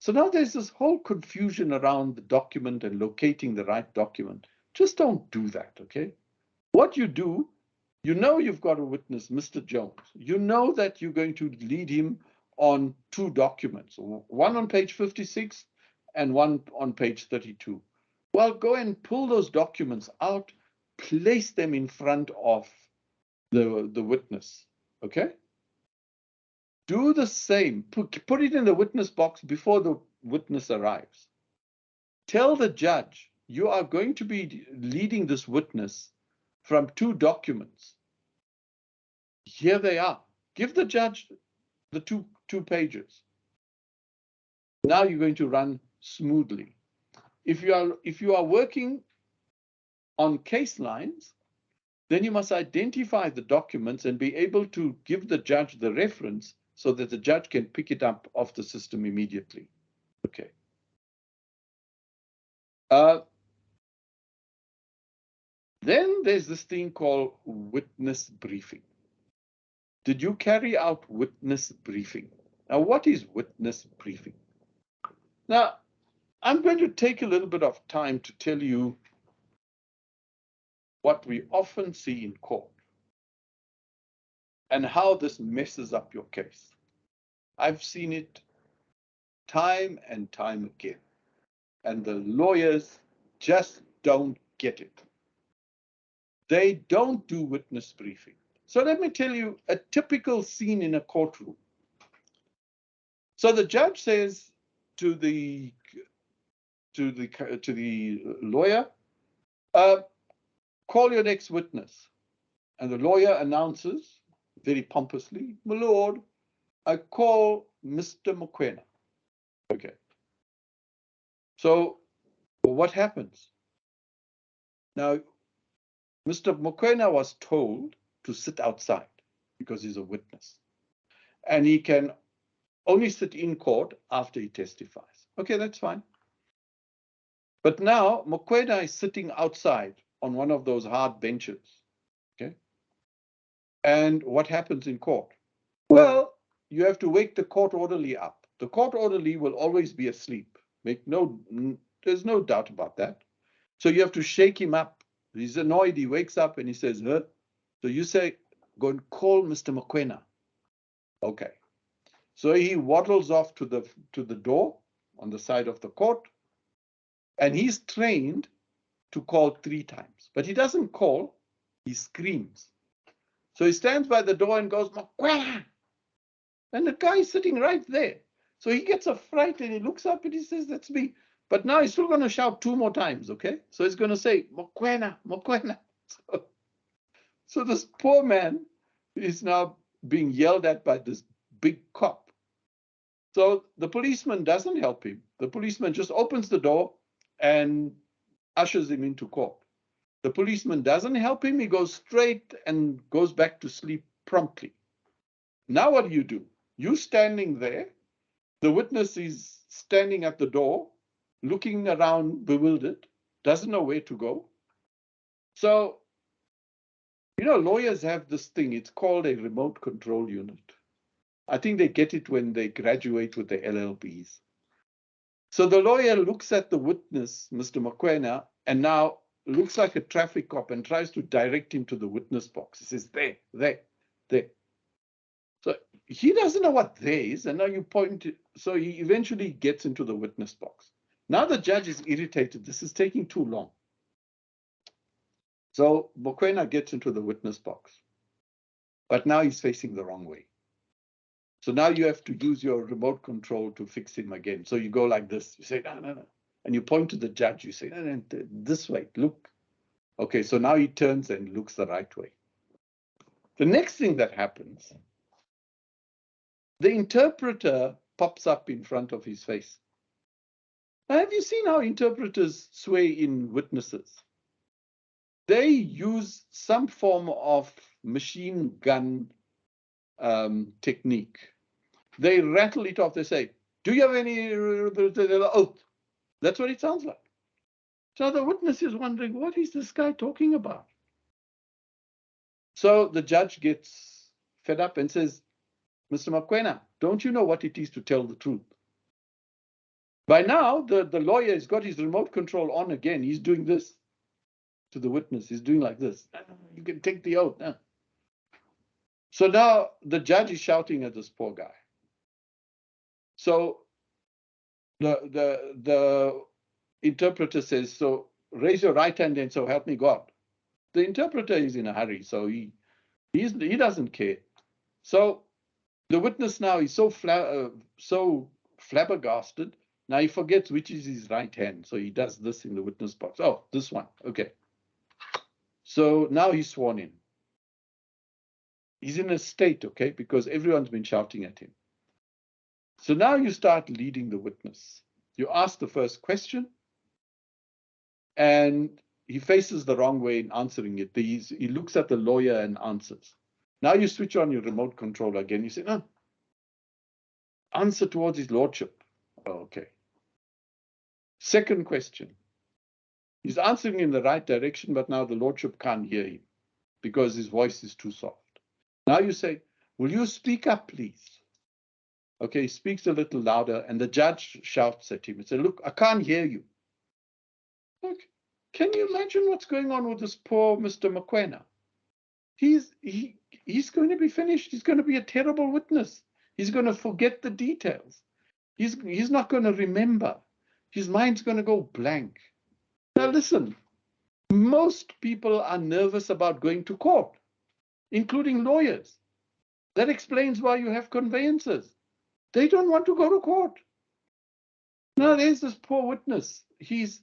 S1: So now there's this whole confusion around the document and locating the right document. Just don't do that, okay? What you do, you know you've got a witness, Mr. Jones. You know that you're going to lead him on two documents, one on page 56 and one on page 32. Well, go and pull those documents out, place them in front of the witness, okay? Do the same. Put it in the witness box before the witness arrives. Tell the judge you are going to be leading this witness from two documents. Here they are. Give the judge the two pages. Now you're going to run smoothly. If you are working on case lines, then you must identify the documents and be able to give the judge the reference so that the judge can pick it up off the system immediately. Okay. Then there's this thing called witness briefing. Did you carry out witness briefing? Now, what is witness briefing? Now, I'm going to take a little bit of time to tell you what we often see in court and how this messes up your case. I've seen it time and time again, and the lawyers just don't get it. They don't do witness briefing. So let me tell you a typical scene in a courtroom. So the judge says to the lawyer, call your next witness. And the lawyer announces very pompously, my lord, I call Mr. Mokoena. Okay. So what happens? Now, Mr. Mokoena was told to sit outside because he's a witness. And he can only sit in court after he testifies. Okay, that's fine. But now Mokoena is sitting outside on one of those hard benches. Okay. And what happens in court? Well, you have to wake the court orderly up. The court orderly will always be asleep. There's no doubt about that. So you have to shake him up. He's annoyed. He wakes up and he says, huh? So you say, go and call Mr. Mokoena. Okay. So he waddles off to the door on the side of the court, and he's trained to call 3 times. But he doesn't call, he screams. So he stands by the door and goes, Mokoena! And the guy is sitting right there. So he gets a fright and he looks up and he says, that's me. But now he's still going to shout 2 more times, okay? So he's going to say, Mokoena, Mokoena. So this poor man is now being yelled at by this big cop. So the policeman doesn't help him. The policeman just opens the door and ushers him into court. The policeman doesn't help him. He goes straight and goes back to sleep promptly. Now what do? You standing there. The witness is standing at the door, looking around bewildered, doesn't know where to go. So, lawyers have this thing. It's called a remote control unit. I think they get it when they graduate with the LLBs. So the lawyer looks at the witness, Mr. Mokoena, and now looks like a traffic cop and tries to direct him to the witness box. He says, there. So he doesn't know what there is, and now you point. So he eventually gets into the witness box. Now the judge is irritated. This is taking too long. So Mokoena gets into the witness box, but now he's facing the wrong way. So now you have to use your remote control to fix him again. So you go like this. You say, no. And you point to the judge. You say, no, this way, look. Okay, so now he turns and looks the right way. The next thing that happens, the interpreter pops up in front of his face. Now, have you seen how interpreters sway in witnesses? They use some form of machine gun technique. They rattle it off. They say, do you have any oath? That's what it sounds like. So the witness is wondering, what is this guy talking about? So the judge gets fed up and says, Mr. Mokoena, don't you know what it is to tell the truth? By now, the lawyer has got his remote control on again. He's doing this to the witness. He's doing like this. You can take the oath. So now the judge is shouting at this poor guy. So the interpreter says, so raise your right hand and so help me God. The interpreter is in a hurry, so he doesn't care. So the witness now is so flabbergasted. Now he forgets which is his right hand. So he does this in the witness box. Oh, this one. Okay. So now he's sworn in. He's in a state, okay, because everyone's been shouting at him. So now you start leading the witness. You ask the first question, and he faces the wrong way in answering it. He looks at the lawyer and answers. Now you switch on your remote control again. You say, no, answer towards his lordship. Oh, okay. Second question. He's answering in the right direction, but now the lordship can't hear him because his voice is too soft. Now you say, will you speak up, please? Okay, he speaks a little louder, and the judge shouts at him and says, "Look, I can't hear you." Look, can you imagine what's going on with this poor Mr. Mokoena? He's going to be finished. He's going to be a terrible witness. He's going to forget the details. He's not going to remember. His mind's going to go blank. Now listen, most people are nervous about going to court, including lawyers. That explains why you have conveyances. They don't want to go to court. Now there's this poor witness. He's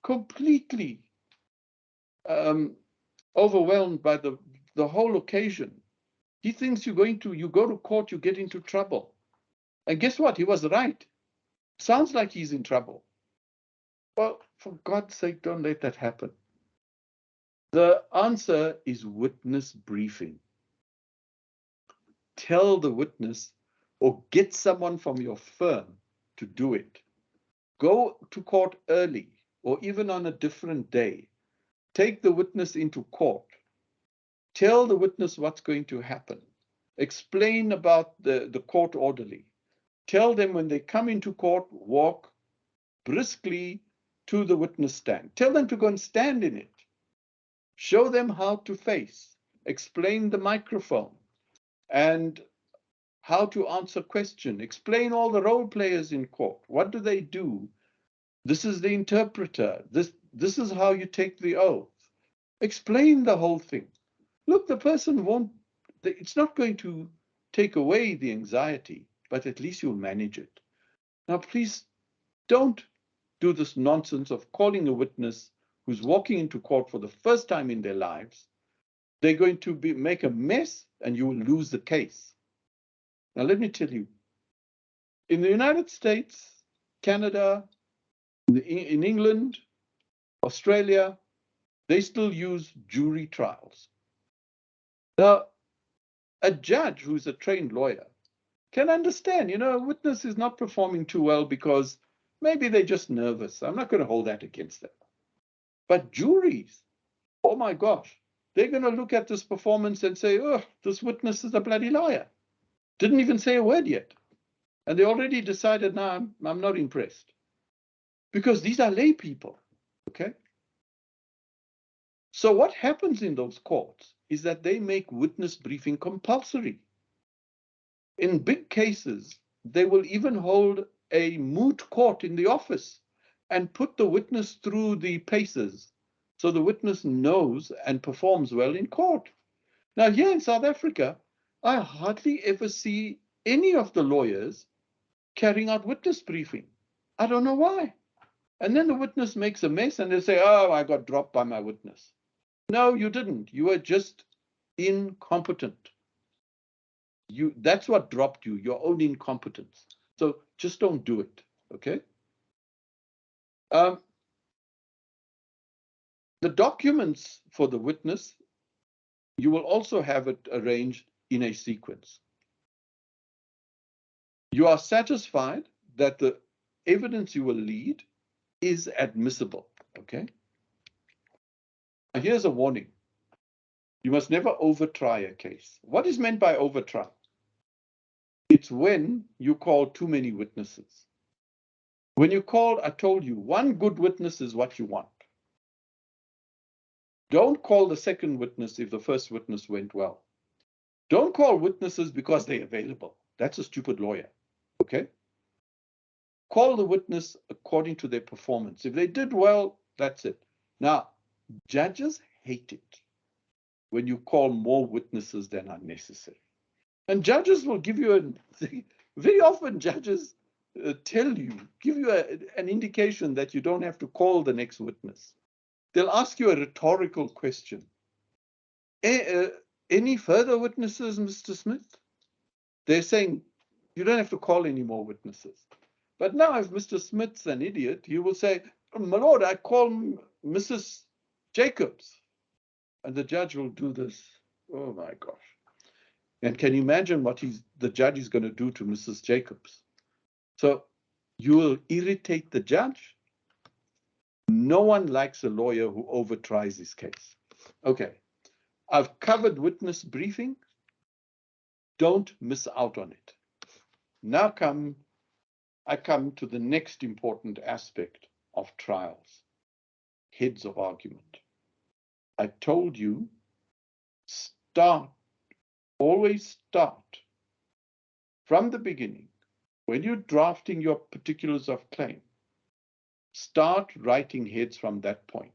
S1: completely overwhelmed by the whole occasion. He thinks you go to court, you get into trouble. And guess what? He was right. Sounds like he's in trouble. Well, for God's sake, don't let that happen. The answer is witness briefing. Tell the witness or get someone from your firm to do it. Go to court early or even on a different day. Take the witness into court. Tell the witness what's going to happen. Explain about the court orderly. Tell them when they come into court, walk briskly to the witness stand. Tell them to go and stand in it. Show them how to face. Explain the microphone and how to answer question. Explain all the role players in court. What do they do? This is the interpreter. This is how you take the oath. Explain the whole thing. Look, the person won't, it's not going to take away the anxiety, but at least you'll manage it. Now, please don't do this nonsense of calling a witness who's walking into court for the first time in their lives. They're going to make a mess and you will lose the case. Now, let me tell you, in the United States, Canada, in England, Australia, they still use jury trials. Now, a judge who's a trained lawyer can understand, a witness is not performing too well because maybe they're just nervous. I'm not going to hold that against them. But juries, oh my gosh, they're going to look at this performance and say, oh, this witness is a bloody liar. Didn't even say a word yet. And they already decided, no, I'm not impressed. Because these are lay people, okay? So what happens in those courts is that they make witness briefing compulsory. In big cases, they will even hold a moot court in the office and put the witness through the paces so the witness knows and performs well in court. Now, here in South Africa, I hardly ever see any of the lawyers carrying out witness briefing. I don't know why. And then the witness makes a mess and they say, oh, I got dropped by my witness. No, you didn't. You were just incompetent. That's what dropped you, your own incompetence. So just don't do it, okay? The documents for the witness, you will also have it arranged in a sequence. You are satisfied that the evidence you will lead is admissible, okay? Now here's a warning. You must never overtry a case. What is meant by overtry? It's when you call too many witnesses. When you call, I told you, one good witness is what you want. Don't call the second witness if the first witness went well. Don't call witnesses because they're available. That's a stupid lawyer, okay? Call the witness according to their performance. If they did well, that's it. Now, judges hate it when you call more witnesses than are necessary. And judges will give you very often judges give you an indication that you don't have to call the next witness. They'll ask you a rhetorical question. Any further witnesses, Mr. Smith? They're saying, you don't have to call any more witnesses. But now if Mr. Smith's an idiot, he will say, my lord, I call Mrs. Jacobs. And the judge will do this. Oh my gosh. And can you imagine what the judge is going to do to Mrs. Jacobs? So you will irritate the judge. No one likes a lawyer who overtries his case. Okay, I've covered witness briefing. Don't miss out on it. Now I come to the next important aspect of trials, heads of argument. I told you, always start from the beginning. When you're drafting your particulars of claim, start writing heads from that point.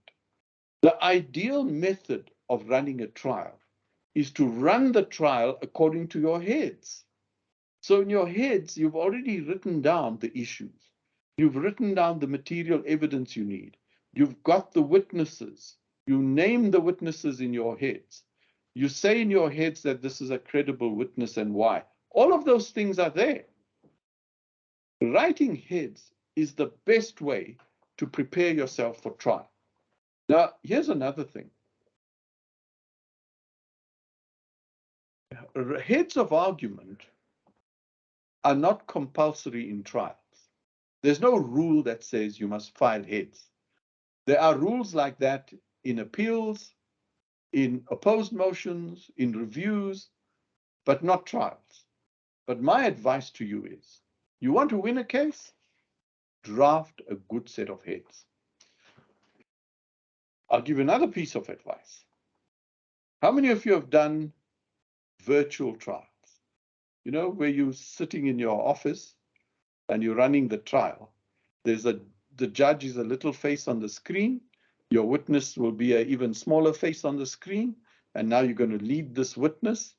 S1: The ideal method of running a trial is to run the trial according to your heads. So in your heads, you've already written down the issues. You've written down the material evidence you need. You've got the witnesses. You name the witnesses in your heads. You say in your heads that this is a credible witness and why. All of those things are there. Writing heads is the best way to prepare yourself for trial. Now, here's another thing. Heads of argument are not compulsory in trials. There's no rule that says you must file heads. There are rules like that in appeals, in opposed motions, in reviews, but not trials. But my advice to you is, you want to win a case? Draft a good set of heads. I'll give you another piece of advice. How many of you have done virtual trials? You know, where you're sitting in your office and you're running the trial. The judge is a little face on the screen. Your witness will be an even smaller face on the screen. And now you're going to lead this witness.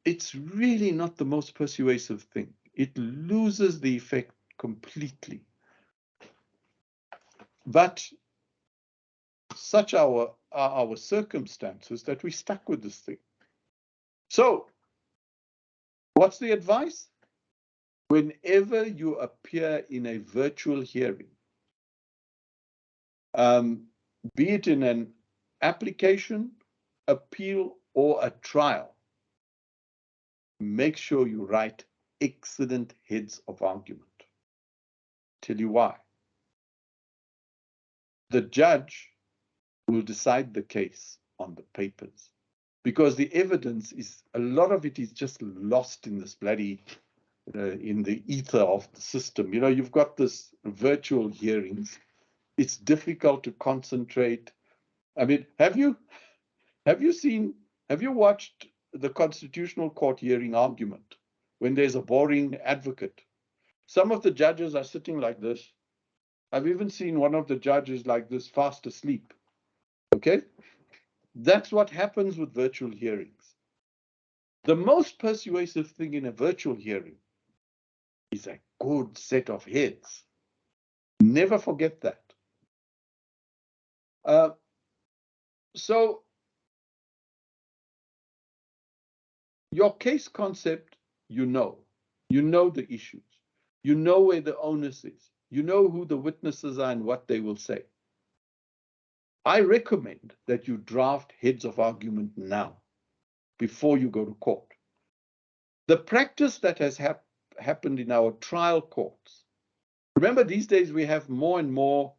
S1: It's really not the most persuasive thing. It loses the effect completely. But such are our circumstances that we stuck with this thing. So, what's the advice? Whenever you appear in a virtual hearing, be it in an application, appeal, or a trial, make sure you write excellent heads of argument. Tell you why. The judge will decide the case on the papers because the evidence is, a lot of it is just lost in this bloody, in the ether of the system. You know, you've got this virtual hearings. It's difficult to concentrate. I mean, have you watched the Constitutional Court hearing argument when there's a boring advocate? Some of the judges are sitting like this. I've even seen one of the judges like this fast asleep. Okay? That's what happens with virtual hearings. The most persuasive thing in a virtual hearing is a good set of heads. Never forget that. So your case concept, you know the issues. You know where the onus is. You know who the witnesses are and what they will say. I recommend that you draft heads of argument now, before you go to court. The practice that has happened in our trial courts. Remember, these days we have more and more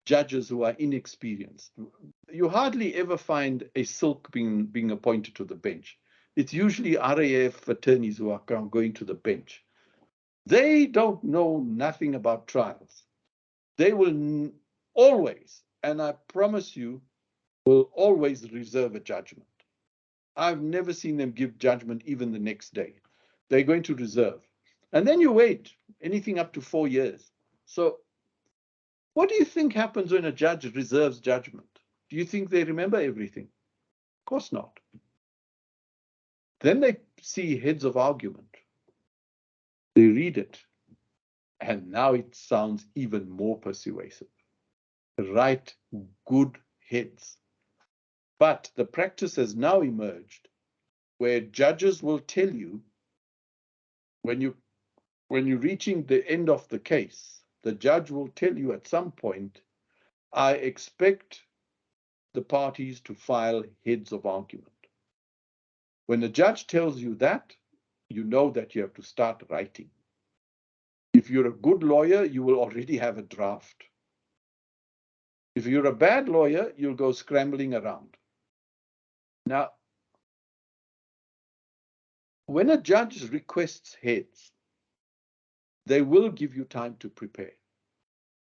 S1: judges who are inexperienced. You hardly ever find a silk being appointed to the bench. It's usually RAF attorneys who are going to the bench. They don't know nothing about trials. They will always, and I promise you, will always reserve a judgment. I've never seen them give judgment even the next day. They're going to reserve. And then you wait, anything up to 4 years. So what do you think happens when a judge reserves judgment? Do you think they remember everything? Of course not. Then they see heads of argument. They read it. And now it sounds even more persuasive. Write good heads. But the practice has now emerged where judges will tell you when you're reaching the end of the case, the judge will tell you at some point, I expect the parties to file heads of argument. When the judge tells you that, you know that you have to start writing. If you're a good lawyer, you will already have a draft. If you're a bad lawyer, you'll go scrambling around. Now, when a judge requests heads, they will give you time to prepare.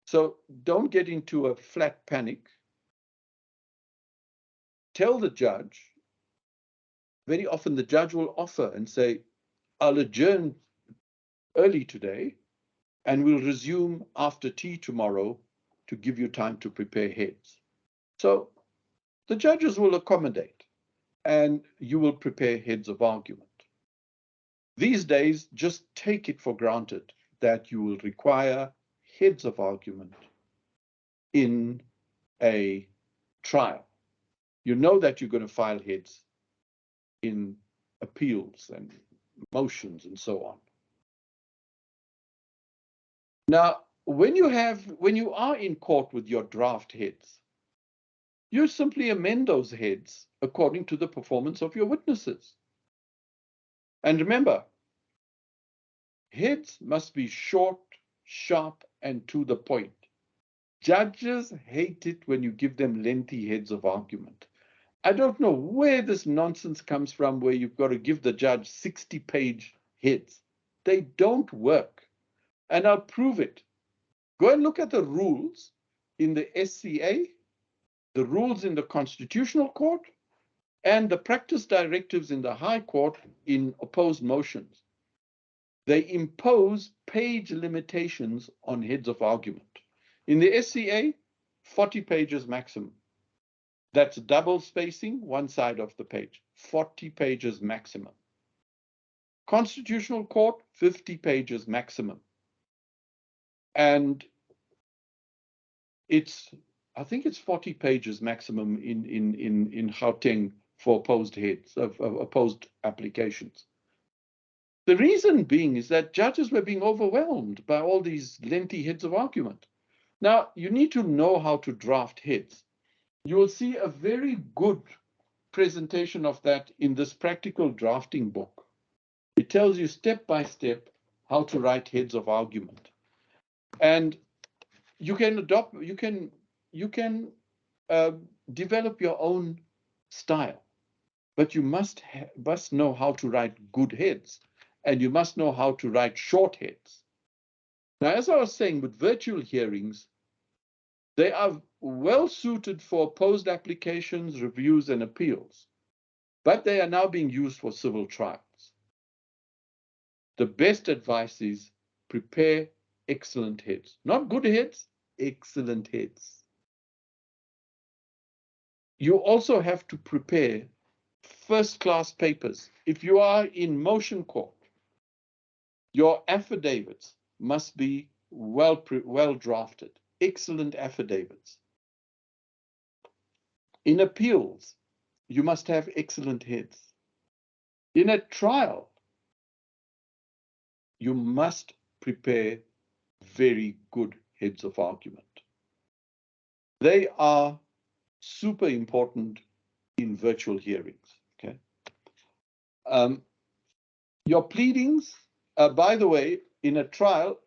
S1: So don't get into a flat panic. Tell the judge. Very often the judge will offer and say, I'll adjourn early today and we'll resume after tea tomorrow to give you time to prepare heads. So the judges will accommodate and you will prepare heads of argument. These days, just take it for granted that you will require heads of argument in a trial. You know that you're going to file heads in appeals and motions and so on. Now, when you are in court with your draft heads, you simply amend those heads according to the performance of your witnesses. And remember, heads must be short, sharp, and to the point. Judges hate it when you give them lengthy heads of argument. I don't know where this nonsense comes from where you've got to give the judge 60-page heads. They don't work. And I'll prove it. Go and look at the rules in the SCA, the rules in the Constitutional Court, and the practice directives in the High Court in opposed motions. They impose page limitations on heads of argument. In the SCA, 40 pages maximum. That's double spacing, one side of the page, 40 pages maximum. Constitutional Court, 50 pages maximum. And I think it's 40 pages maximum in Gauteng for opposed heads, of opposed applications. The reason being is that judges were being overwhelmed by all these lengthy heads of argument. Now, you need to know how to draft heads. You will see a very good presentation of that in this practical drafting book. It tells you step by step how to write heads of argument. And you can develop your own style, but you must know how to write good heads, and you must know how to write short heads. Now, as I was saying, with virtual hearings, they are well suited for opposed applications, reviews, and appeals, but they are now being used for civil trials. The best advice is prepare excellent heads. Not good heads, excellent heads. You also have to prepare first-class papers. If you are in motion court, your affidavits must be well drafted, excellent affidavits. In appeals, you must have excellent heads. In a trial, you must prepare very good heads of argument. They are super important in virtual hearings. Okay. Your pleadings, by the way, in a trial,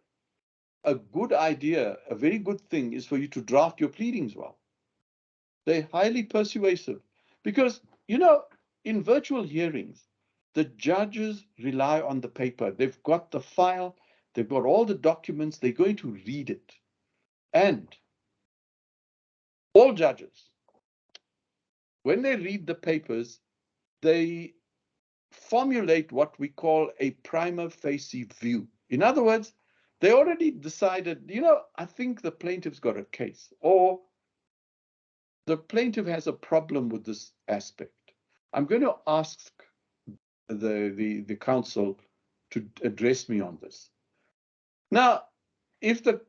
S1: a good idea, a very good thing is for you to draft your pleadings well. They're highly persuasive because, you know, in virtual hearings, the judges rely on the paper. They've got the file, they've got all the documents, they're going to read it. And all judges, when they read the papers, they formulate what we call a prima facie view. In other words, they already decided, you know, I think the plaintiff's got a case, or the plaintiff has a problem with this aspect. I'm going to ask the counsel to address me on this. Now, if the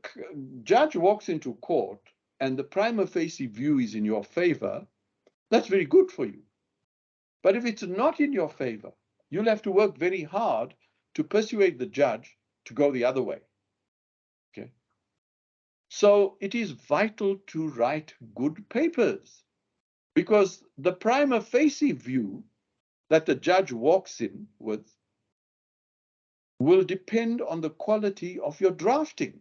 S1: judge walks into court and the prima facie view is in your favor, that's very good for you. But if it's not in your favor, you'll have to work very hard to persuade the judge to go the other way. Okay. So it is vital to write good papers, because the prima facie view that the judge walks in with will depend on the quality of your drafting.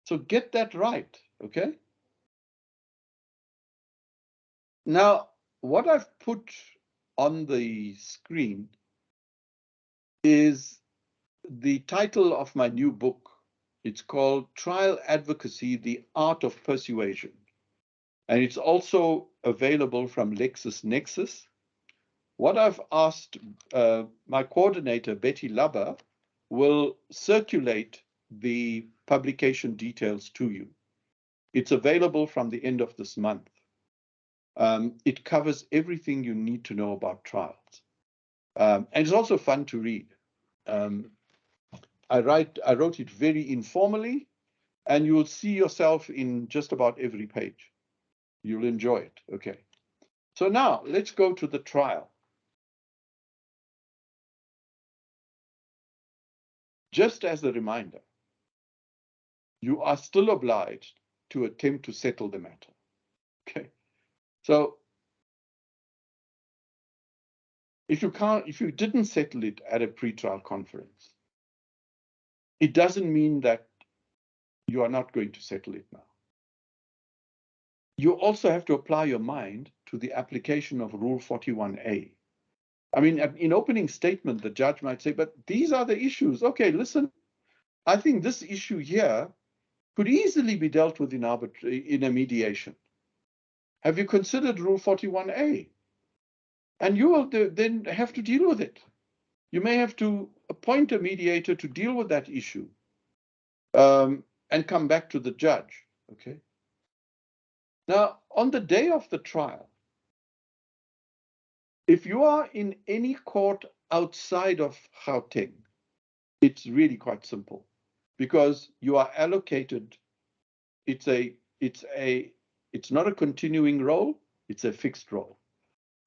S1: So get that right, okay? Now, what I've put on the screen is the title of my new book. It's called Trial Advocacy, The Art of Persuasion. And it's also available from LexisNexis. What I've asked my coordinator, Betty Lubber, will circulate the publication details to you. It's available from the end of this month. It covers everything you need to know about trials. And it's also fun to read. I wrote it very informally, and you'll see yourself in just about every page. You'll enjoy it. Okay. So now let's go to the trial. Just as a reminder, you are still obliged to attempt to settle the matter. Okay. So if you didn't settle it at a pretrial conference, it doesn't mean that you are not going to settle it now. You also have to apply your mind to the application of Rule 41A. I mean, in opening statement, the judge might say, but these are the issues. Okay, listen, I think this issue here could easily be dealt with in a mediation. Have you considered Rule 41A? And you will then have to deal with it. You may have to appoint a mediator to deal with that issue and come back to the judge. Okay. Now, on the day of the trial, if you are in any court outside of Gauteng, it's really quite simple because you are allocated. It's not a continuing role, it's a fixed role.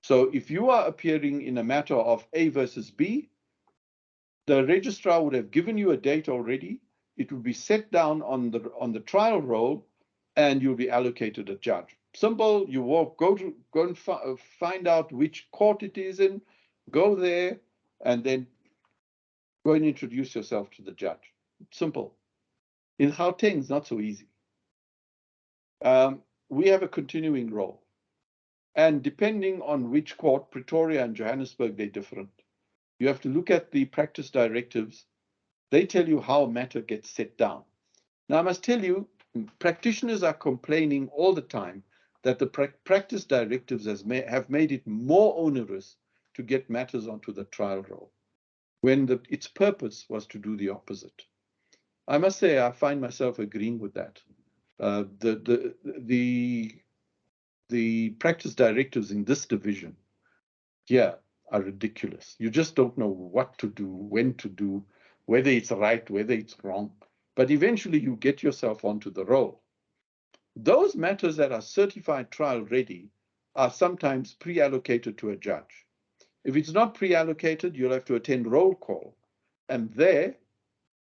S1: So if you are appearing in a matter of A versus B, the registrar would have given you a date already. It would be set down on the trial roll, and you'll be allocated a judge. Simple. You go and find out which court it is in, go there, and then go and introduce yourself to the judge. Simple. In Gauteng, it's not so easy. We have a continuing role. And depending on which court, Pretoria and Johannesburg, they're different. You have to look at the practice directives. They tell you how a matter gets set down. Now, I must tell you, practitioners are complaining all the time that the practice directives have made it more onerous to get matters onto the trial roll, when its purpose was to do the opposite. I must say, I find myself agreeing with that. The practice directives in this division here are ridiculous. You just don't know what to do, when to do, whether it's right, whether it's wrong. But eventually you get yourself onto the roll. Those matters that are certified trial ready are sometimes pre-allocated to a judge. If it's not pre-allocated, you'll have to attend roll call. And there,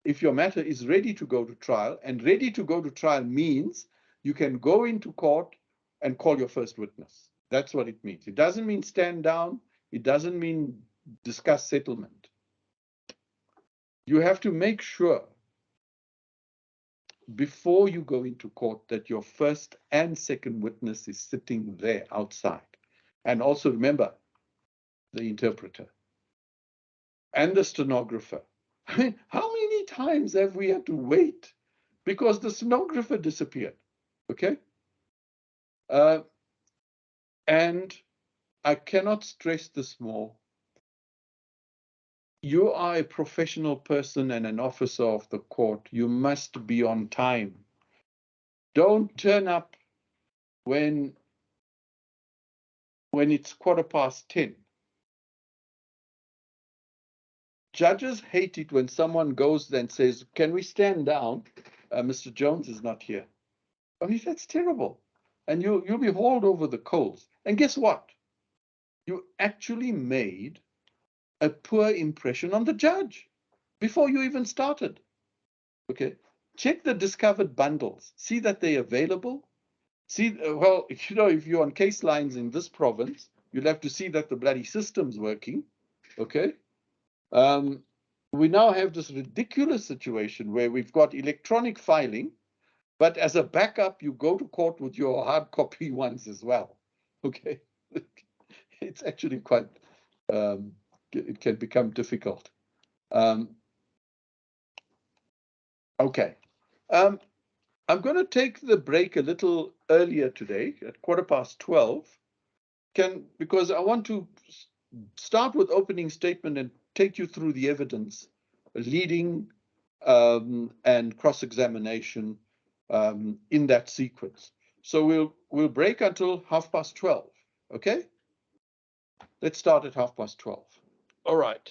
S1: if your matter is ready to go to trial, and ready to go to trial means you can go into court and call your first witness. That's what it means. It doesn't mean stand down. It doesn't mean discuss settlement. You have to make sure before you go into court that your first and second witness is sitting there outside. And also remember the interpreter and the stenographer. I mean, how many times have we had to wait because the stenographer disappeared? Okay. And I cannot stress this more. You are a professional person and an officer of the court. You must be on time. Don't turn up when it's 10:15. Judges hate it when someone goes and says, can we stand down? Mr. Jones is not here. I mean, that's terrible. And you'll be hauled over the coals. And guess what? You actually made a poor impression on the judge before you even started. Okay. Check the discovered bundles. See that they're available. See, well, if you're on case lines in this province, you'll have to see that the bloody system's working. Okay. We now have this ridiculous situation where we've got electronic filing, but as a backup, you go to court with your hard copy ones as well. Okay. It's actually quite, it can become difficult. Okay. I'm going to take the break a little earlier today at 12:15. Because I want to start with opening statement and take you through the evidence, leading and cross-examination in that sequence. So we'll break until 12:30. Okay? Let's start at 12:30. All right.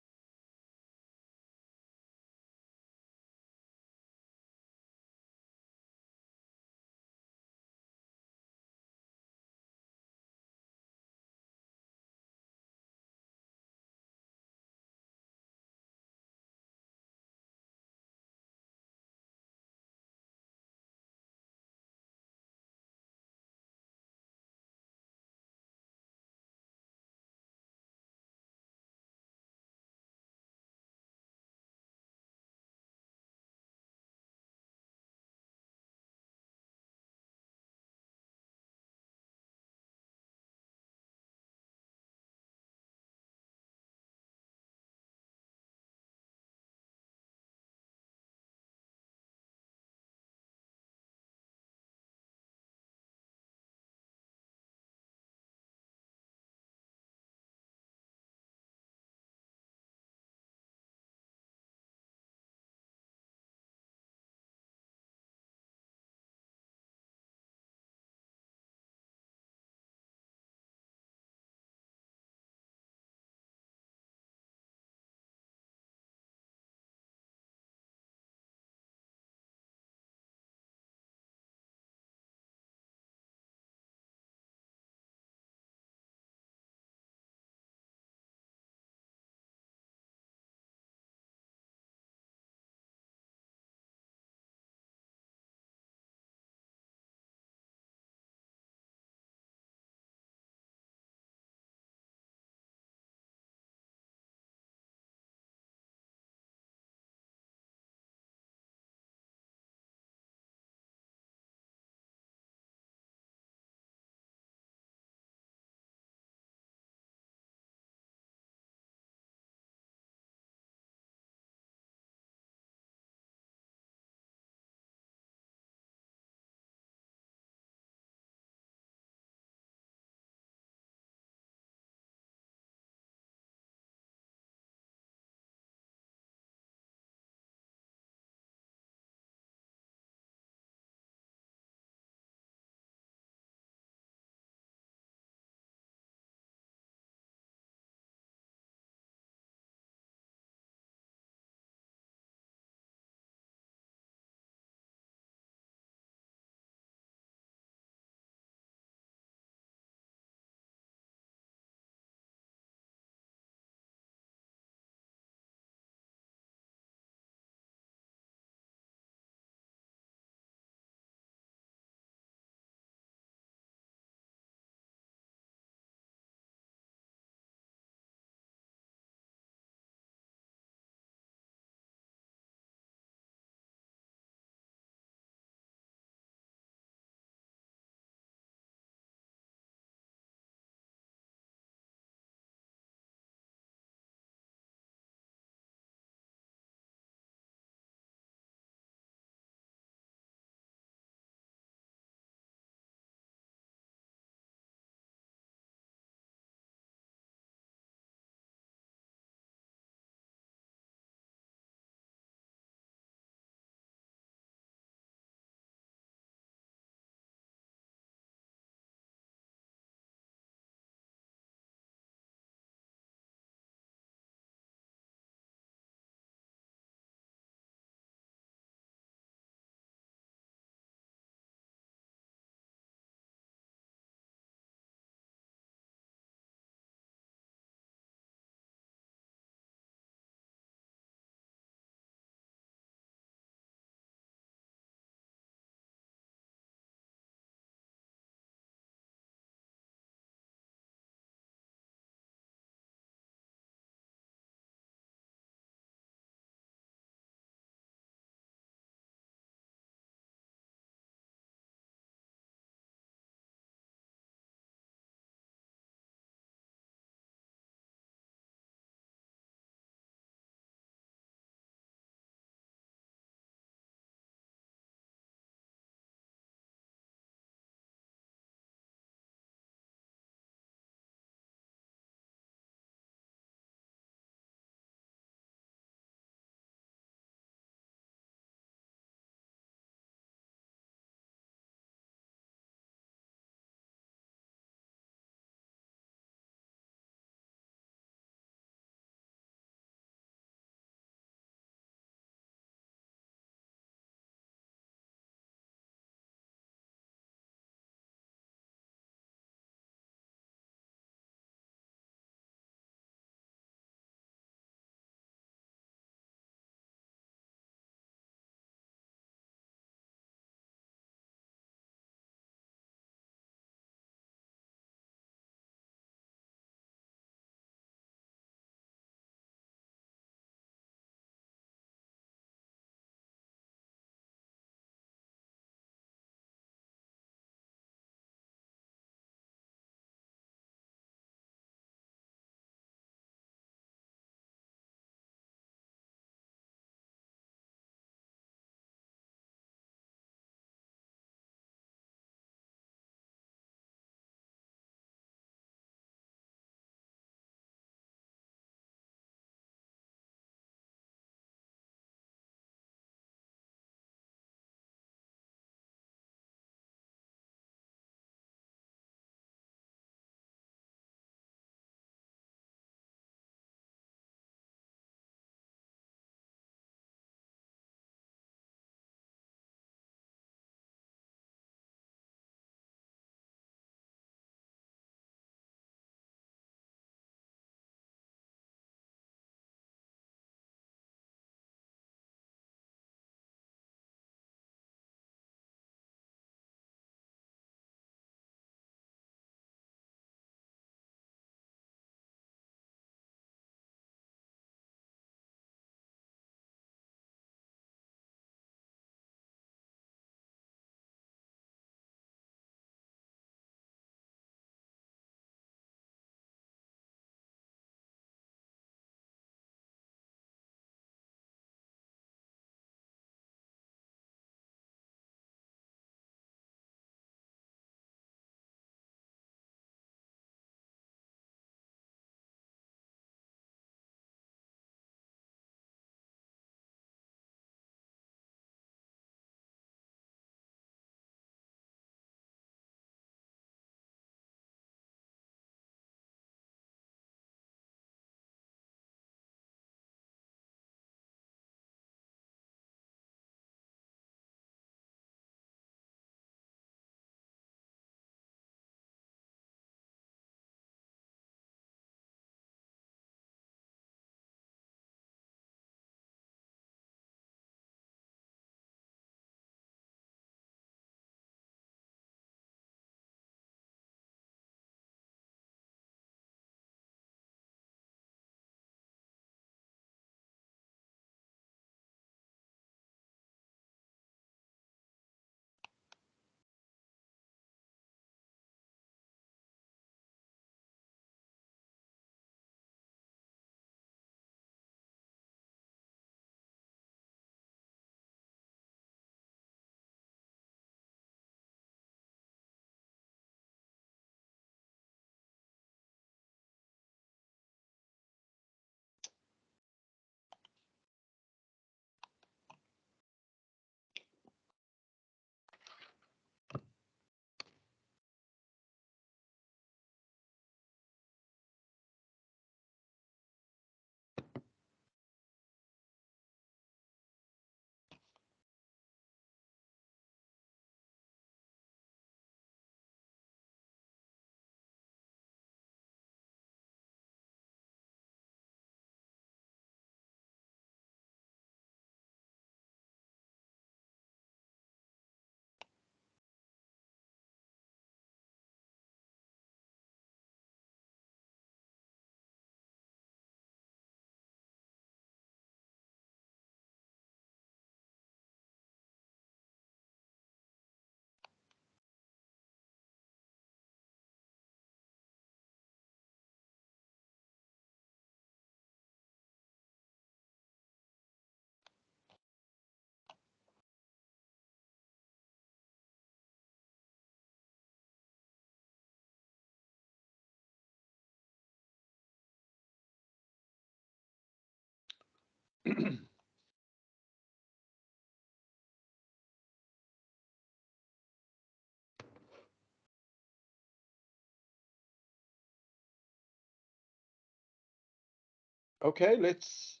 S1: Okay, let's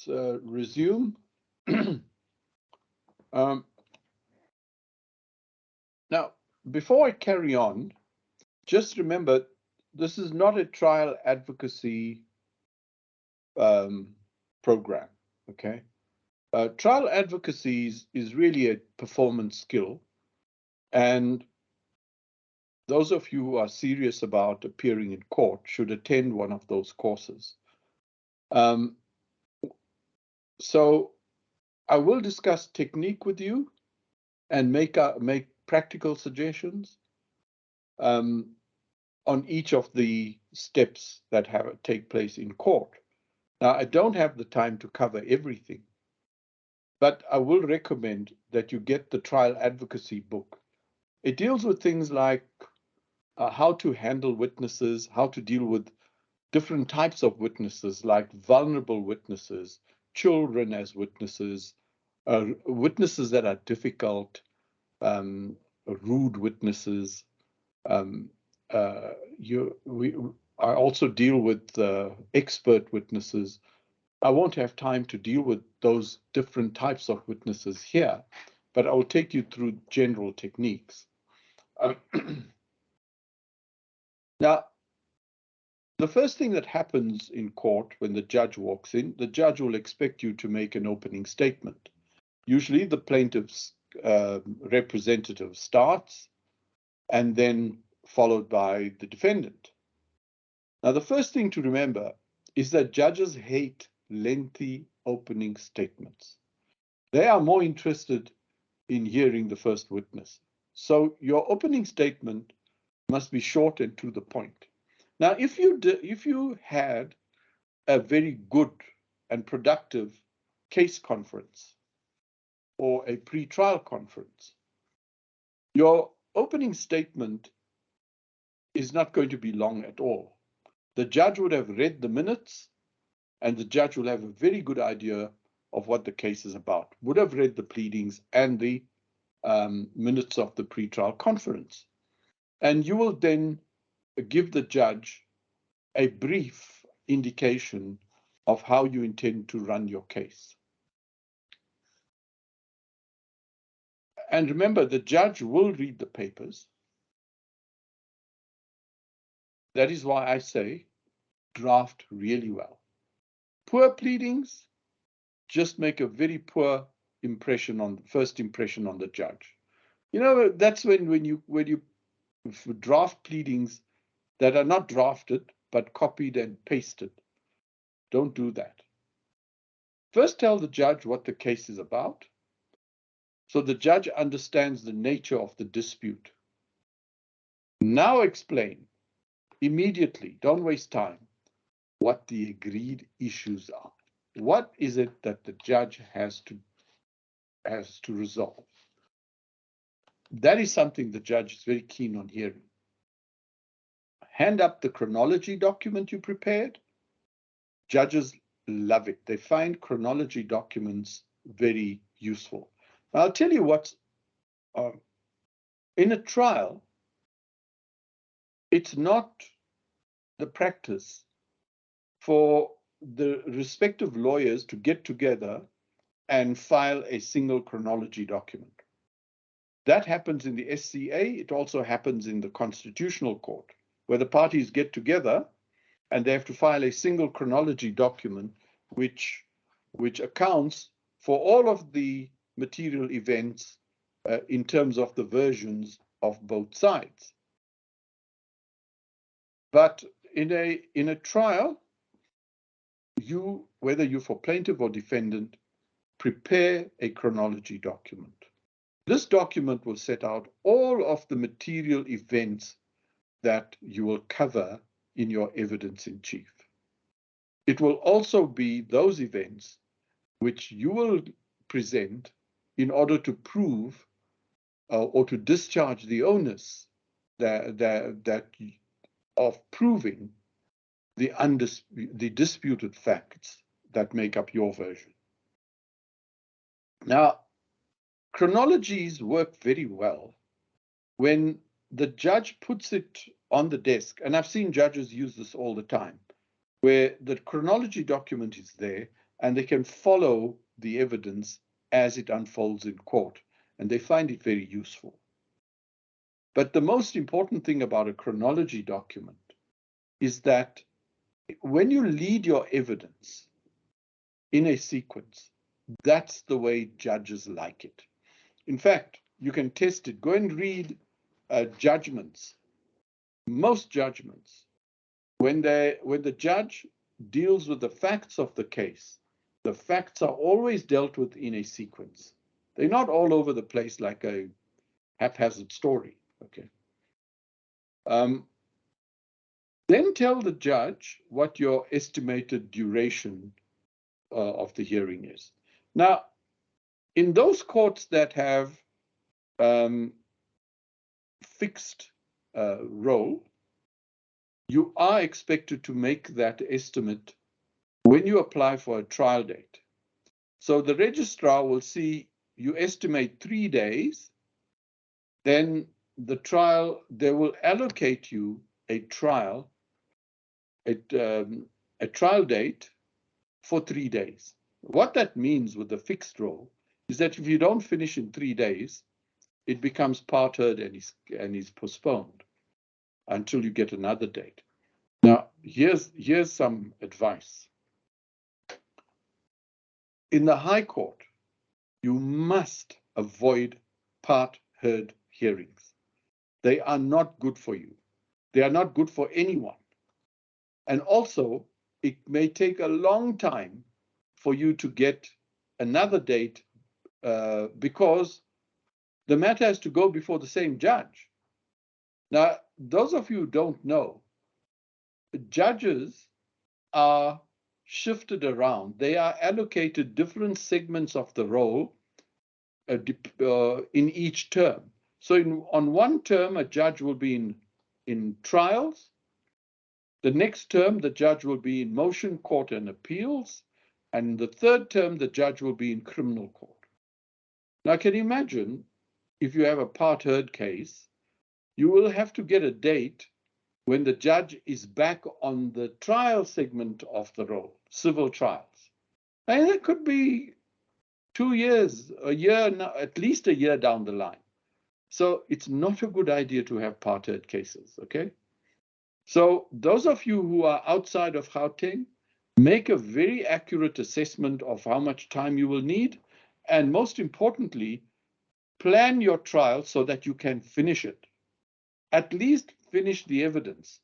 S1: resume. Now, before I carry on, just remember, this is not a trial advocacy program, okay? Trial advocacy is really a performance skill, and those of you who are serious about appearing in court should attend one of those courses. So I will discuss technique with you and make practical suggestions on each of the steps that take place in court. Now, I don't have the time to cover everything, but I will recommend that you get the trial advocacy book. It deals with things like how to handle witnesses, how to deal with different types of witnesses, like vulnerable witnesses, children as witnesses, witnesses that are difficult, rude witnesses. I also deal with expert witnesses. I won't have time to deal with those different types of witnesses here, but I will take you through general techniques. Now, the first thing that happens in court when the judge walks in, the judge will expect you to make an opening statement. Usually the plaintiff's representative starts and then followed by the defendant. Now, the first thing to remember is that judges hate lengthy opening statements. They are more interested in hearing the first witness. So your opening statement must be short and to the point. Now, if you had a very good and productive case conference or a pre-trial conference, your opening statement is not going to be long at all. The judge would have read the minutes, and the judge will have a very good idea of what the case is about, would have read the pleadings and the minutes of the pre-trial conference. And you will then give the judge a brief indication of how you intend to run your case. And remember, the judge will read the papers. That is why I say draft really well. Poor pleadings just make a very poor first impression on the judge. You know, that's when you draft pleadings that are not drafted but copied and pasted. Don't do that. First, tell the judge what the case is about, so the judge understands the nature of the dispute. Now explain immediately, don't waste time, what the agreed issues are. What is it that the judge has to resolve? That is something the judge is very keen on hearing. Hand up the chronology document you prepared. Judges love it. They find chronology documents very useful. I'll tell you what, in a trial, it's not the practice for the respective lawyers to get together and file a single chronology document. That happens in the SCA. It also happens in the Constitutional Court, where the parties get together and they have to file a single chronology document which accounts for all of the material events in terms of the versions of both sides. But in a trial, whether you're for plaintiff or defendant, prepare a chronology document. This document will set out all of the material events that you will cover in your evidence in chief. It will also be those events which you will present in order to prove or to discharge the onus of proving the disputed facts that make up your version. Now, chronologies work very well when the judge puts it on the desk, and I've seen judges use this all the time, where the chronology document is there and they can follow the evidence as it unfolds in court, and they find it very useful. But the most important thing about a chronology document is that when you lead your evidence in a sequence, that's the way judges like it. In fact, you can test it. Go and read judgments. Most judgments, when the judge deals with the facts of the case, the facts are always dealt with in a sequence. They're not all over the place like a haphazard story. Okay. Then tell the judge what your estimated duration of the hearing is. Now, in those courts that have fixed roll, you are expected to make that estimate when you apply for a trial date. So the registrar will see you estimate 3 days, then the trial, they will allocate you a trial date for 3 days. What that means with the fixed roll is that if you don't finish in 3 days, it becomes part heard and is postponed until you get another date. Now, here's some advice. In the High Court, you must avoid part heard hearings. They are not good for you. They are not good for anyone. And also, it may take a long time for you to get another date because the matter has to go before the same judge. Now, those of you who don't know, judges are shifted around. They are allocated different segments of the role in each term. So on one term, a judge will be in trials. The next term, the judge will be in motion court and appeals. And the third term, the judge will be in criminal court. Now, can you imagine if you have a part heard case, you will have to get a date when the judge is back on the trial segment of the role, civil trials. And it could be 2 years, a year, at least a year down the line. So it's not a good idea to have part heard cases, okay? So those of you who are outside of Gauteng, make a very accurate assessment of how much time you will need. And most importantly, plan your trial so that you can finish it. At least finish the evidence,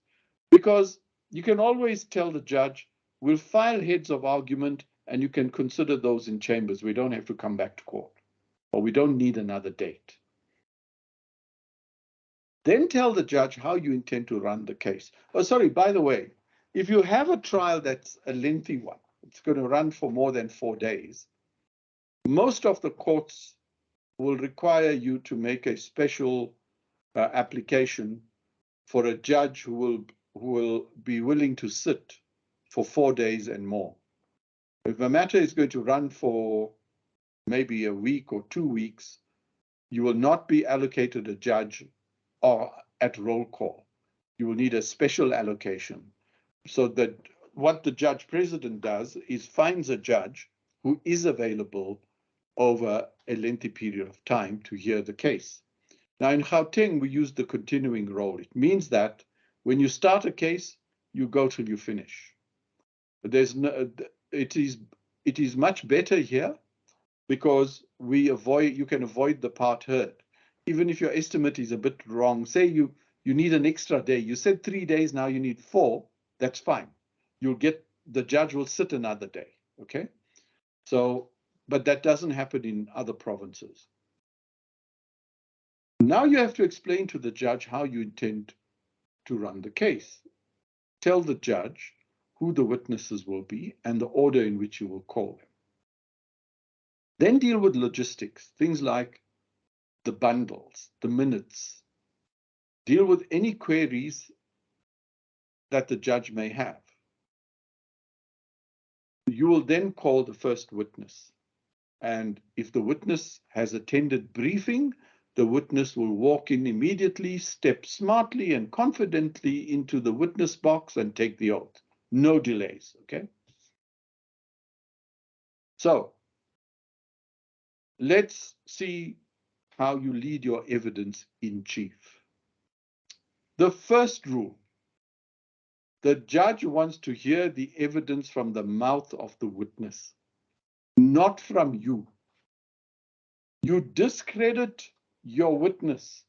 S1: because you can always tell the judge, we'll file heads of argument and you can consider those in chambers. We don't have to come back to court, or we don't need another date. Then tell the judge how you intend to run the case. Oh, sorry, by the way, if you have a trial that's a lengthy one, it's going to run for more than 4 days, most of the courts will require you to make a special application for a judge who will be willing to sit for 4 days and more. If a matter is going to run for maybe a week or 2 weeks, you will not be allocated a judge or at roll call. You will need a special allocation, so that what the judge president does is finds a judge who is available over a lengthy period of time to hear the case. Now in Gauteng, we use the continuing roll. It means that when you start a case, you go till you finish. But it is much better here because you can avoid the part heard. Even if your estimate is a bit wrong, say you need an extra day. You said 3 days, now you need 4, that's fine. The judge will sit another day, okay? So, but that doesn't happen in other provinces. Now you have to explain to the judge how you intend to run the case. Tell the judge who the witnesses will be and the order in which you will call them. Then deal with logistics, things like the bundles, the minutes. Deal with any queries that the judge may have. You will then call the first witness. And if the witness has attended briefing, the witness will walk in immediately, step smartly and confidently into the witness box and take the oath. No delays, okay? So let's see how you lead your evidence in chief. The first rule: the judge wants to hear the evidence from the mouth of the witness, not from you. You discredit your witness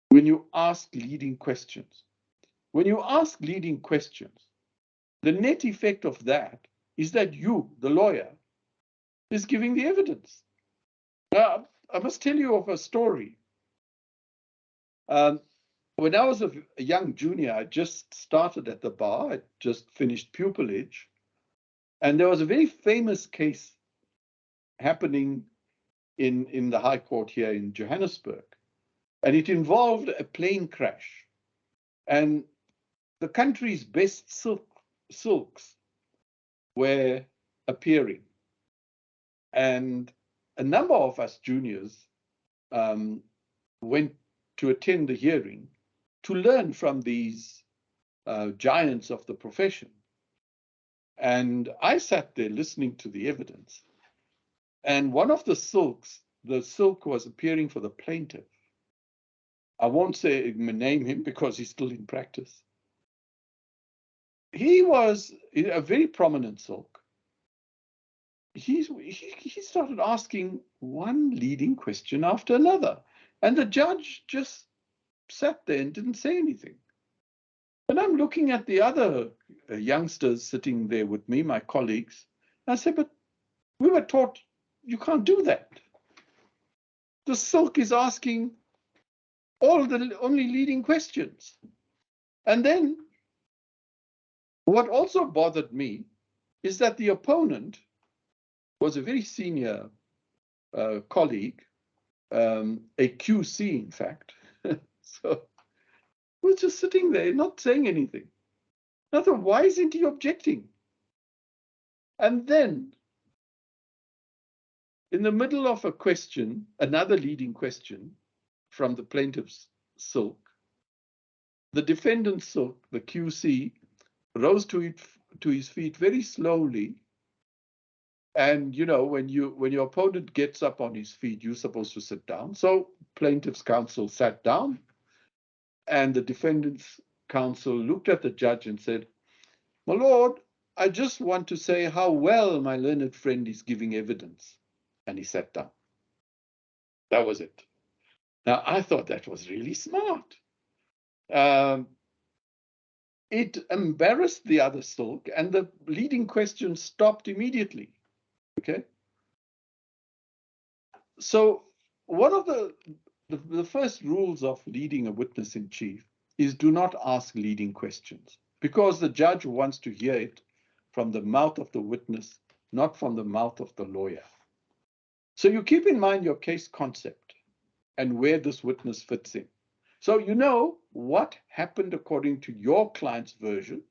S1: when you ask leading questions. When you ask leading questions, the net effect of that is that you, the lawyer, is giving the evidence. Now, I must tell you of a story. When I was a young junior, I just started at the bar. I just finished pupillage. And there was a very famous case happening in the High Court here in Johannesburg. And it involved a plane crash. And the country's best silks were appearing. And a number of us juniors went to attend the hearing to learn from these giants of the profession. And I sat there listening to the evidence. And one of the silk was appearing for the plaintiff. I won't name him because he's still in practice. He was a very prominent silk. He started asking one leading question after another. And the judge just sat there and didn't say anything. And I'm looking at the other youngsters sitting there with me, my colleagues. And I said, but we were taught you can't do that. The silk is asking all the only leading questions. And then what also bothered me is that the opponent was a very senior colleague, a QC, in fact. So we're just sitting there, not saying anything. I thought, why isn't he objecting? And then, in the middle of a question, another leading question from the plaintiff's silk, the defendant's silk, the QC, rose to his feet very slowly. And you know, when your opponent gets up on his feet, you're supposed to sit down. So plaintiff's counsel sat down, and the defendant's counsel looked at the judge and said, "My lord, I just want to say how well my learned friend is giving evidence." And he sat down. That was it. Now, I thought that was really smart. It embarrassed the other silk, and the leading question stopped immediately. Okay. So one of the first rules of leading a witness in chief is do not ask leading questions, because the judge wants to hear it from the mouth of the witness, not from the mouth of the lawyer. So you keep in mind your case concept and where this witness fits in. So you know what happened according to your client's version.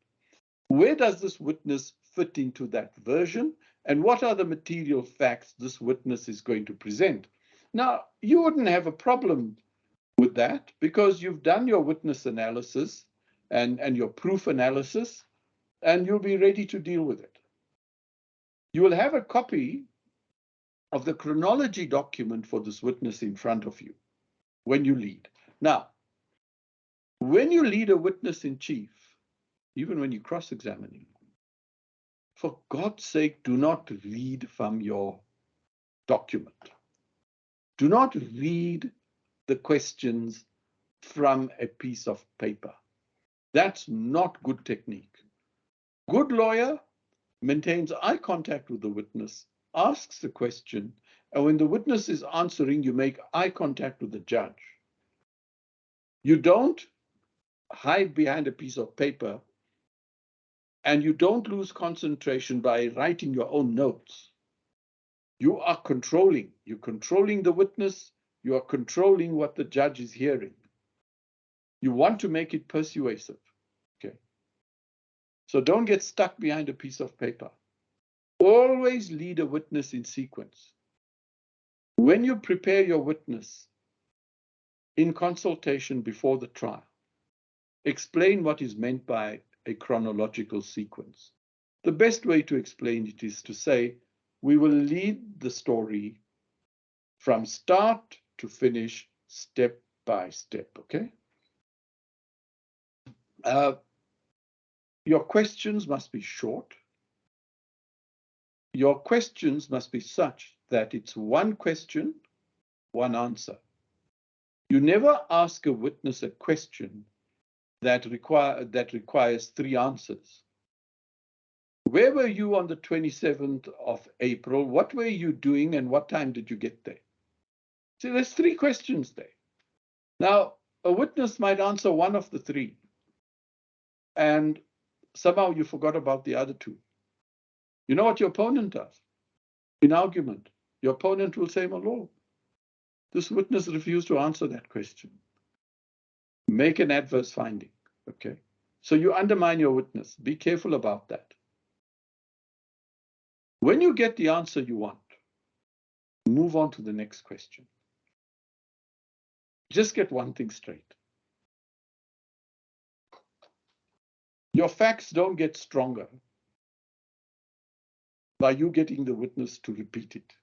S1: Where does this witness fit into that version? And what are the material facts this witness is going to present? Now, you wouldn't have a problem with that because you've done your witness analysis and your proof analysis, and you'll be ready to deal with it. You will have a copy of the chronology document for this witness in front of you when you lead. Now, when you lead a witness in chief, even when you're cross-examining, for God's sake, do not read from your document. Do not read the questions from a piece of paper. That's not good technique. Good lawyer maintains eye contact with the witness, asks the question, and when the witness is answering, you make eye contact with the judge. You don't hide behind a piece of paper, and you don't lose concentration by writing your own notes. You are controlling. You're controlling the witness. You are controlling what the judge is hearing. You want to make it persuasive. Okay. So don't get stuck behind a piece of paper. Always lead a witness in sequence. When you prepare your witness in consultation before the trial, explain what is meant by a chronological sequence. The best way to explain it is to say, we will lead the story from start to finish, step by step, okay? Your questions must be short. Your questions must be such that it's one question, one answer. You never ask a witness a question that requires three answers. Where were you on the 27th of April? What were you doing and what time did you get there? See, there's three questions there. Now, a witness might answer one of the three, and somehow you forgot about the other two. You know what your opponent does? In argument, your opponent will say, my lord, this witness refused to answer that question. Make an adverse finding, okay? So you undermine your witness. Be careful about that. When you get the answer you want, move on to the next question. Just get one thing straight. Your facts don't get stronger by you getting the witness to repeat it.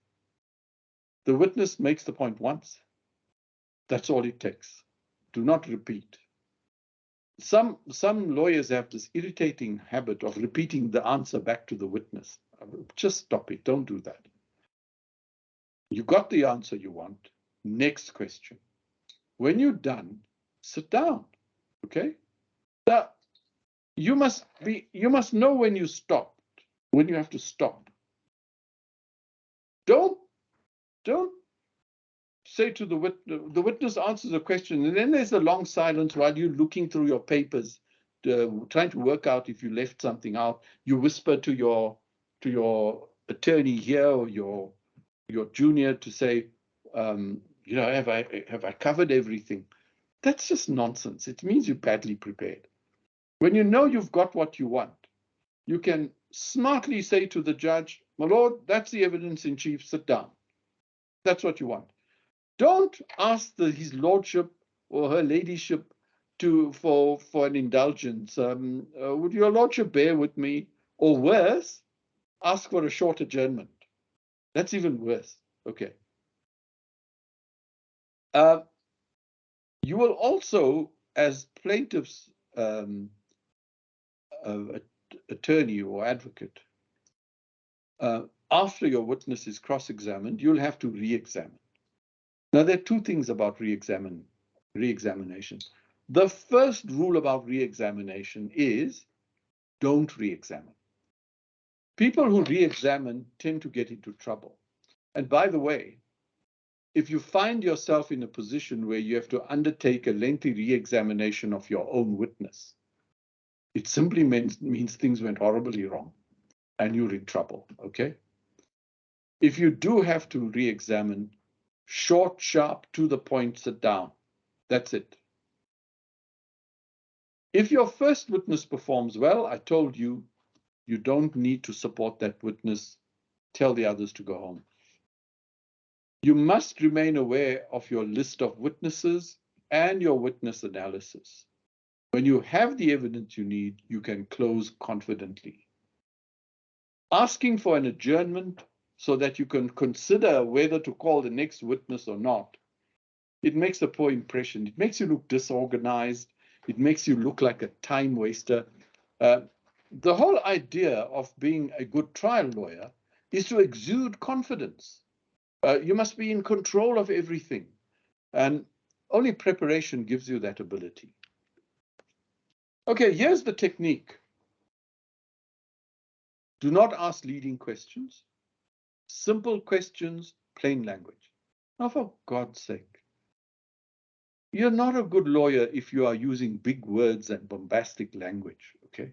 S1: The witness makes the point once. That's all it takes. Do not repeat. Some lawyers have this irritating habit of repeating the answer back to the witness. Just stop it. Don't do that. You got the answer you want. Next question. When you're done, sit down. Okay? Now, you must know when you stop, when you have to stop. Don't say to the witness answers a question, and then there's a long silence while you're looking through your papers, trying to work out if you left something out. You whisper to your attorney here or your junior to say, have I covered everything? That's just nonsense. It means you're badly prepared. When you know you've got what you want, you can smartly say to the judge, my lord, that's the evidence in chief, sit down. That's what you want. Don't ask his lordship or her ladyship for an indulgence. Would your lordship bear with me? Or worse, ask for a short adjournment. That's even worse. Okay. You will also, as plaintiff's attorney or advocate, after your witness is cross-examined, you'll have to re-examine. Now, there are two things about re-examination. The first rule about re-examination is don't re-examine. People who re-examine tend to get into trouble. And by the way, if you find yourself in a position where you have to undertake a lengthy re-examination of your own witness, it simply means things went horribly wrong and you're in trouble, okay? If you do have to re-examine, short, sharp, to the point, sit down. That's it. If your first witness performs well, I told you, you don't need to support that witness. Tell the others to go home. You must remain aware of your list of witnesses and your witness analysis. When you have the evidence you need, you can close confidently. Asking for an adjournment so that you can consider whether to call the next witness or not, it makes a poor impression. It makes you look disorganized. It makes you look like a time waster. The whole idea of being a good trial lawyer is to exude confidence. You must be in control of everything. And only preparation gives you that ability. Okay, here's the technique. Do not ask leading questions. Simple questions, plain language. Now, for God's sake, you're not a good lawyer if you are using big words and bombastic language, okay?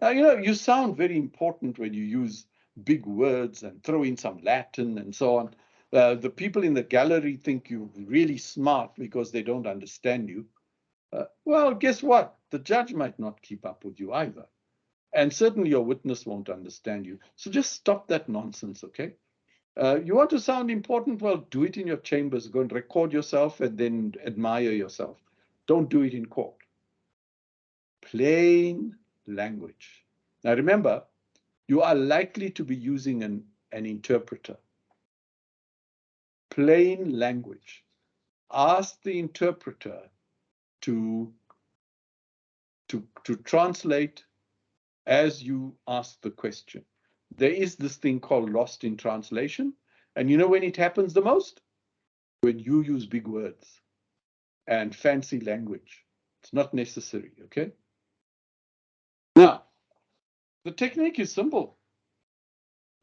S1: Now, you sound very important when you use big words and throw in some Latin and so on. The people in the gallery think you're really smart because they don't understand you. Well, guess what? The judge might not keep up with you either. And certainly your witness won't understand you. So just stop that nonsense, okay? You want to sound important? Well, do it in your chambers. Go and record yourself and then admire yourself. Don't do it in court. Plain language. Now remember, you are likely to be using an interpreter. Plain language. Ask the interpreter to translate as you ask the question. There is this thing called lost in translation. And you know when it happens the most? When you use big words and fancy language. It's not necessary, okay? Now, the technique is simple.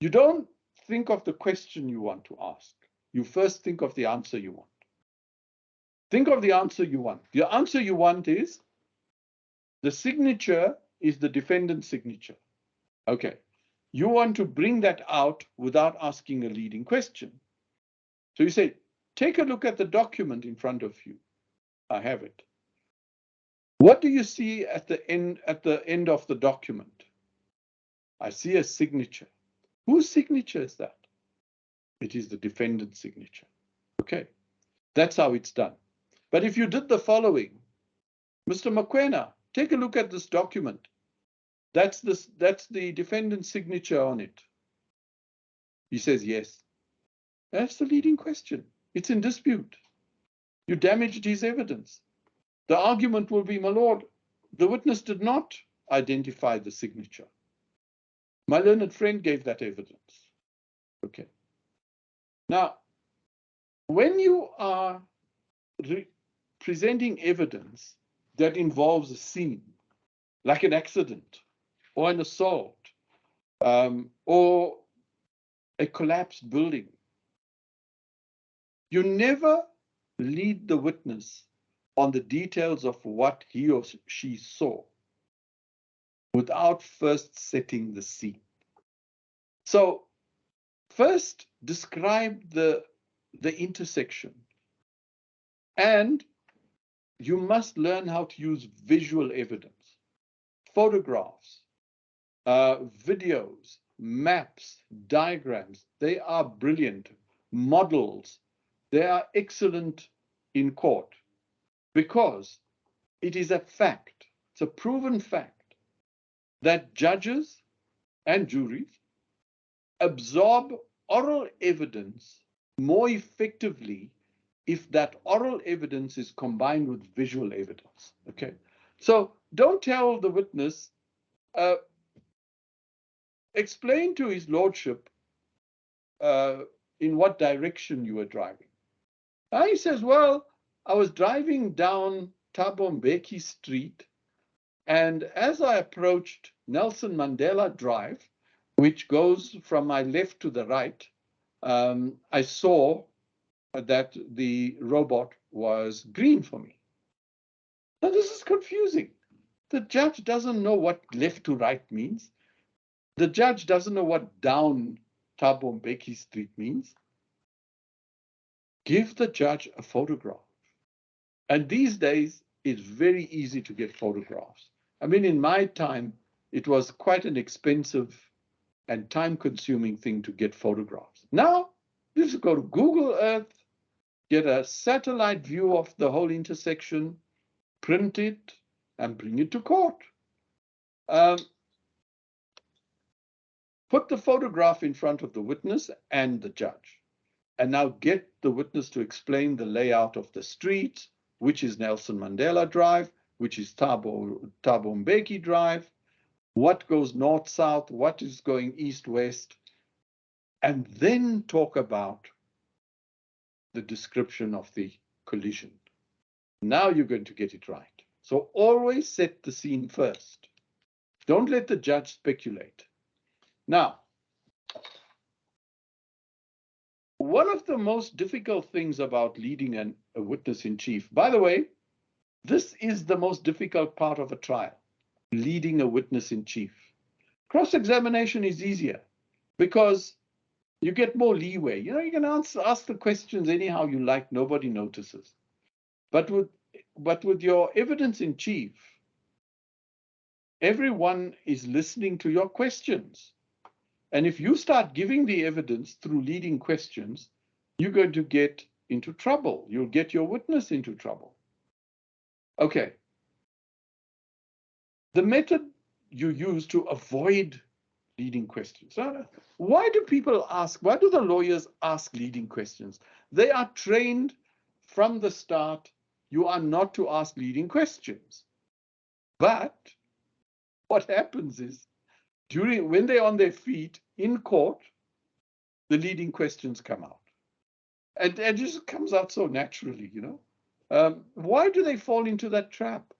S1: You don't think of the question you want to ask. You first think of the answer you want. Think of the answer you want. The answer you want is the signature is the defendant's signature. Okay. You want to bring that out without asking a leading question. So you say, take a look at the document in front of you. I have it. What do you see at the end of the document? I see a signature. Whose signature is that? It is the defendant's signature. Okay. That's how it's done. But if you did the following, Mr. Mokoena, take a look at this document. That's the defendant's signature on it. He says yes. That's the leading question. It's in dispute. You damaged his evidence. The argument will be, my lord, the witness did not identify the signature. My learned friend gave that evidence. Okay. Now, when you are presenting evidence that involves a scene, like an accident or an assault, or a collapsed building, you never lead the witness on the details of what he or she saw without first setting the scene. So first describe the intersection, and you must learn how to use visual evidence, photographs, videos, maps, diagrams. They are brilliant. Models. They are excellent in court because it is a fact, it's a proven fact that judges and juries absorb oral evidence more effectively if that oral evidence is combined with visual evidence. Okay, so don't tell the witness, explain to his lordship in what direction you were driving. He says, well, I was driving down Thabo Mbeki Street, and as I approached Nelson Mandela Drive, which goes from my left to the right, I saw that the robot was green for me. Now, this is confusing. The judge doesn't know what left to right means. The judge doesn't know what down Thabo Mbeki Street means. Give the judge a photograph. And these days, it's very easy to get photographs. I mean, in my time, it was quite an expensive and time-consuming thing to get photographs. Now, you just go to Google Earth, get a satellite view of the whole intersection, print it, and bring it to court. Put the photograph in front of the witness and the judge. And now get the witness to explain the layout of the street, which is Nelson Mandela Drive, which is Thabo Mbeki Drive, what goes north-south, what is going east-west, and then talk about the description of the collision. Now you're going to get it right. So always set the scene first. Don't let the judge speculate. Now, one of the most difficult things about leading a witness in chief, by the way, this is the most difficult part of a trial, leading a witness in chief. Cross-examination is easier because you get more leeway. You know, you can ask the questions anyhow you like, nobody notices. But with your evidence in chief, everyone is listening to your questions. And if you start giving the evidence through leading questions, you're going to get into trouble. You'll get your witness into trouble. Okay. The method you use to avoid leading questions. Why do people ask, why do the lawyers ask leading questions? They are trained from the start, you are not to ask leading questions. But what happens is, when they're on their feet in court, the leading questions come out. And it just comes out so naturally, you know. Why do they fall into that trap?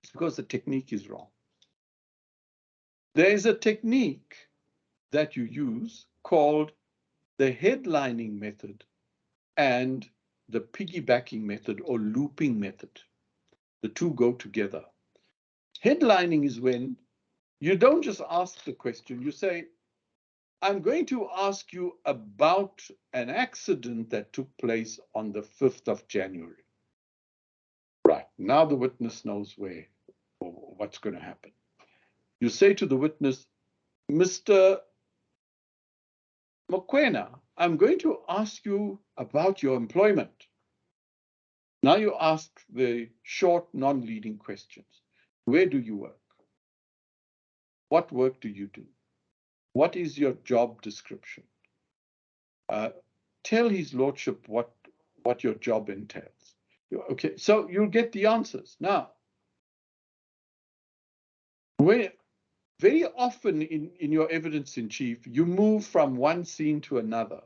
S1: It's because the technique is wrong. There is a technique that you use called the headlining method and the piggybacking method or looping method. The two go together. Headlining is when you don't just ask the question, you say, I'm going to ask you about an accident that took place on the 5th of January. Right, now the witness knows where or what's going to happen. You say to the witness, Mr. Mokoena, I'm going to ask you about your employment. Now you ask the short, non-leading questions. Where do you work? What work do you do? What is your job description? Tell his lordship what your job entails. Okay, so you'll get the answers. Now, very often in your evidence in chief, you move from one scene to another,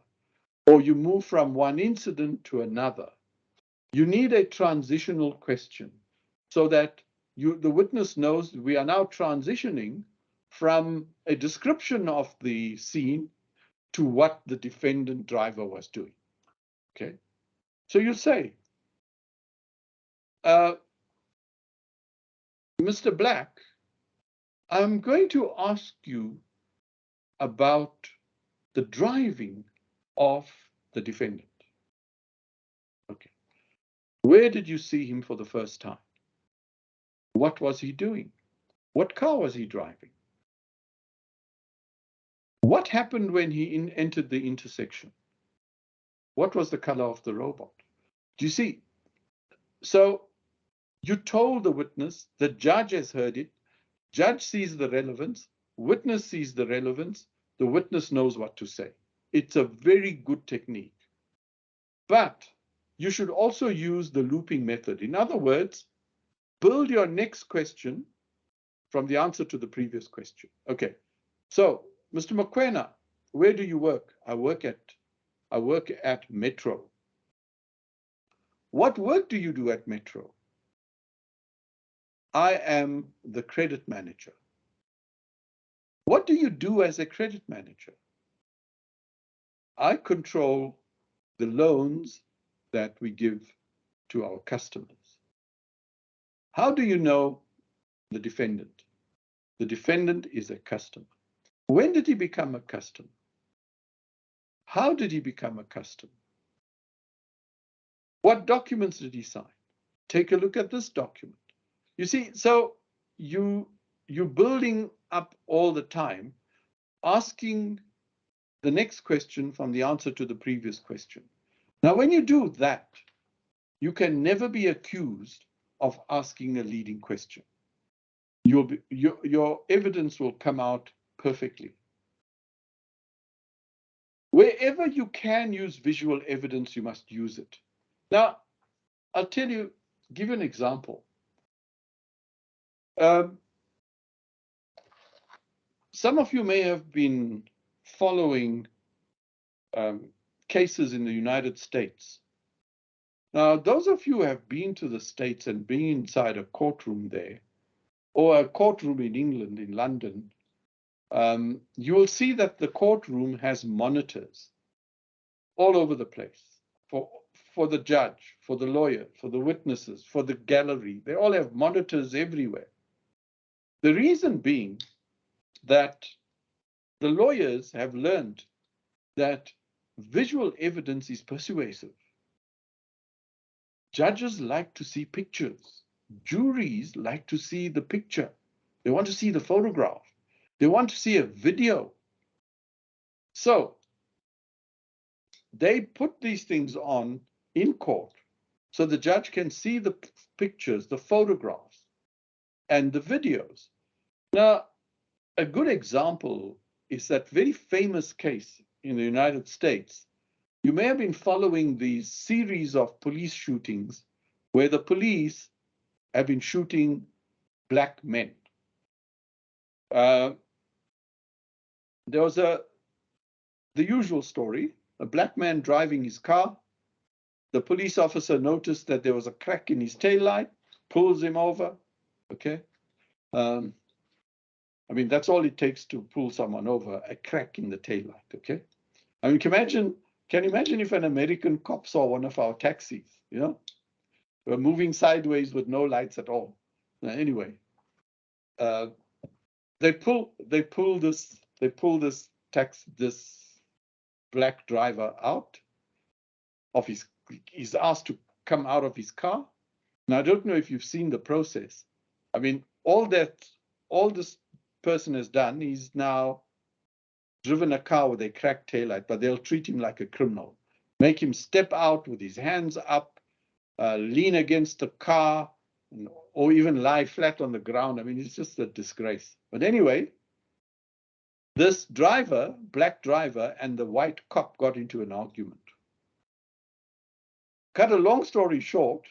S1: or you move from one incident to another. You need a transitional question so that the witness knows we are now transitioning from a description of the scene to what the defendant driver was doing. Okay, so you say, Mr. Black, I'm going to ask you about the driving of the defendant. Okay, where did you see him for the first time? What was he doing? What car was he driving? What happened when he entered the intersection? What was the color of the robot? Do you see? So you told the witness, the judge has heard it, judge sees the relevance, witness sees the relevance, the witness knows what to say. It's a very good technique. But you should also use the looping method. In other words, build your next question from the answer to the previous question. Okay, so Mr. Mokoena, where do you work? I work at Metro. What work do you do at Metro? I am the credit manager. What do you do as a credit manager? I control the loans that we give to our customers. How do you know the defendant? The defendant is a customer. When did he become a customer? How did he become a customer? What documents did he sign? Take a look at this document. You see, so you're building up all the time, asking the next question from the answer to the previous question. Now, when you do that, you can never be accused of asking a leading question. Your evidence will come out perfectly. Wherever you can use visual evidence, you must use it. Now, I'll give you an example. Some of you may have been following cases in the United States. Now, those of you who have been to the States and been inside a courtroom there, or a courtroom in England, in London, you will see that the courtroom has monitors all over the place for the judge, for the lawyer, for the witnesses, for the gallery. They all have monitors everywhere. The reason being that the lawyers have learned that visual evidence is persuasive. Judges like to see pictures. Juries like to see the picture. They want to see the photograph. They want to see a video. So they put these things on in court so the judge can see the pictures, the photographs, and the videos. Now, a good example is that very famous case in the United States. You may have been following these series of police shootings where the police have been shooting black men. There was the usual story, a black man driving his car. The police officer noticed that there was a crack in his taillight, pulls him over, okay? I mean, that's all it takes to pull someone over, a crack in the taillight, okay? I mean, can you imagine if an American cop saw one of our taxis, you know? We're moving sideways with no lights at all. Anyway, they pull this black driver out of he's asked to come out of his car. Now, I don't know if you've seen the process. I mean, all this person has done, he's now driven a car with a cracked taillight, but they'll treat him like a criminal. Make him step out with his hands up, lean against the car, or even lie flat on the ground. I mean, it's just a disgrace. But anyway, this driver, black driver, and the white cop got into an argument. Cut a long story short,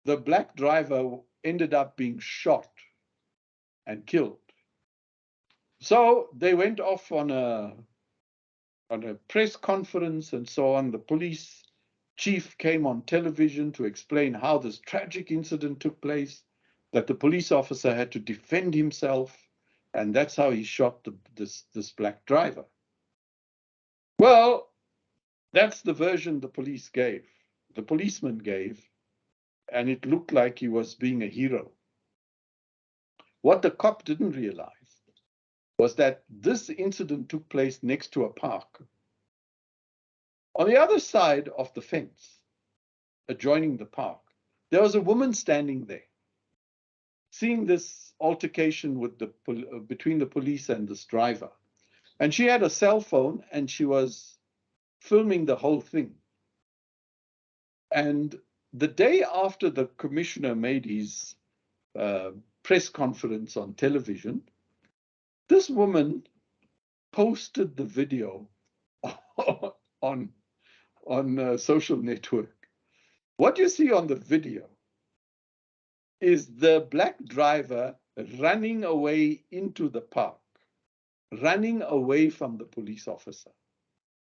S1: the black driver ended up being shot and killed. So they went off on a press conference and so on. The police chief came on television to explain how this tragic incident took place, that the police officer had to defend himself, and that's how he shot this black driver. Well, that's the version the policeman gave, and it looked like he was being a hero. What the cop didn't realize was that this incident took place next to a park. On the other side of the fence, adjoining the park, there was a woman standing there, seeing this altercation with between the police and this driver. And she had a cell phone and she was filming the whole thing. And the day after the commissioner made his press conference on television, this woman posted the video on social network. What you see on the video is the black driver running away into the park, running away from the police officer.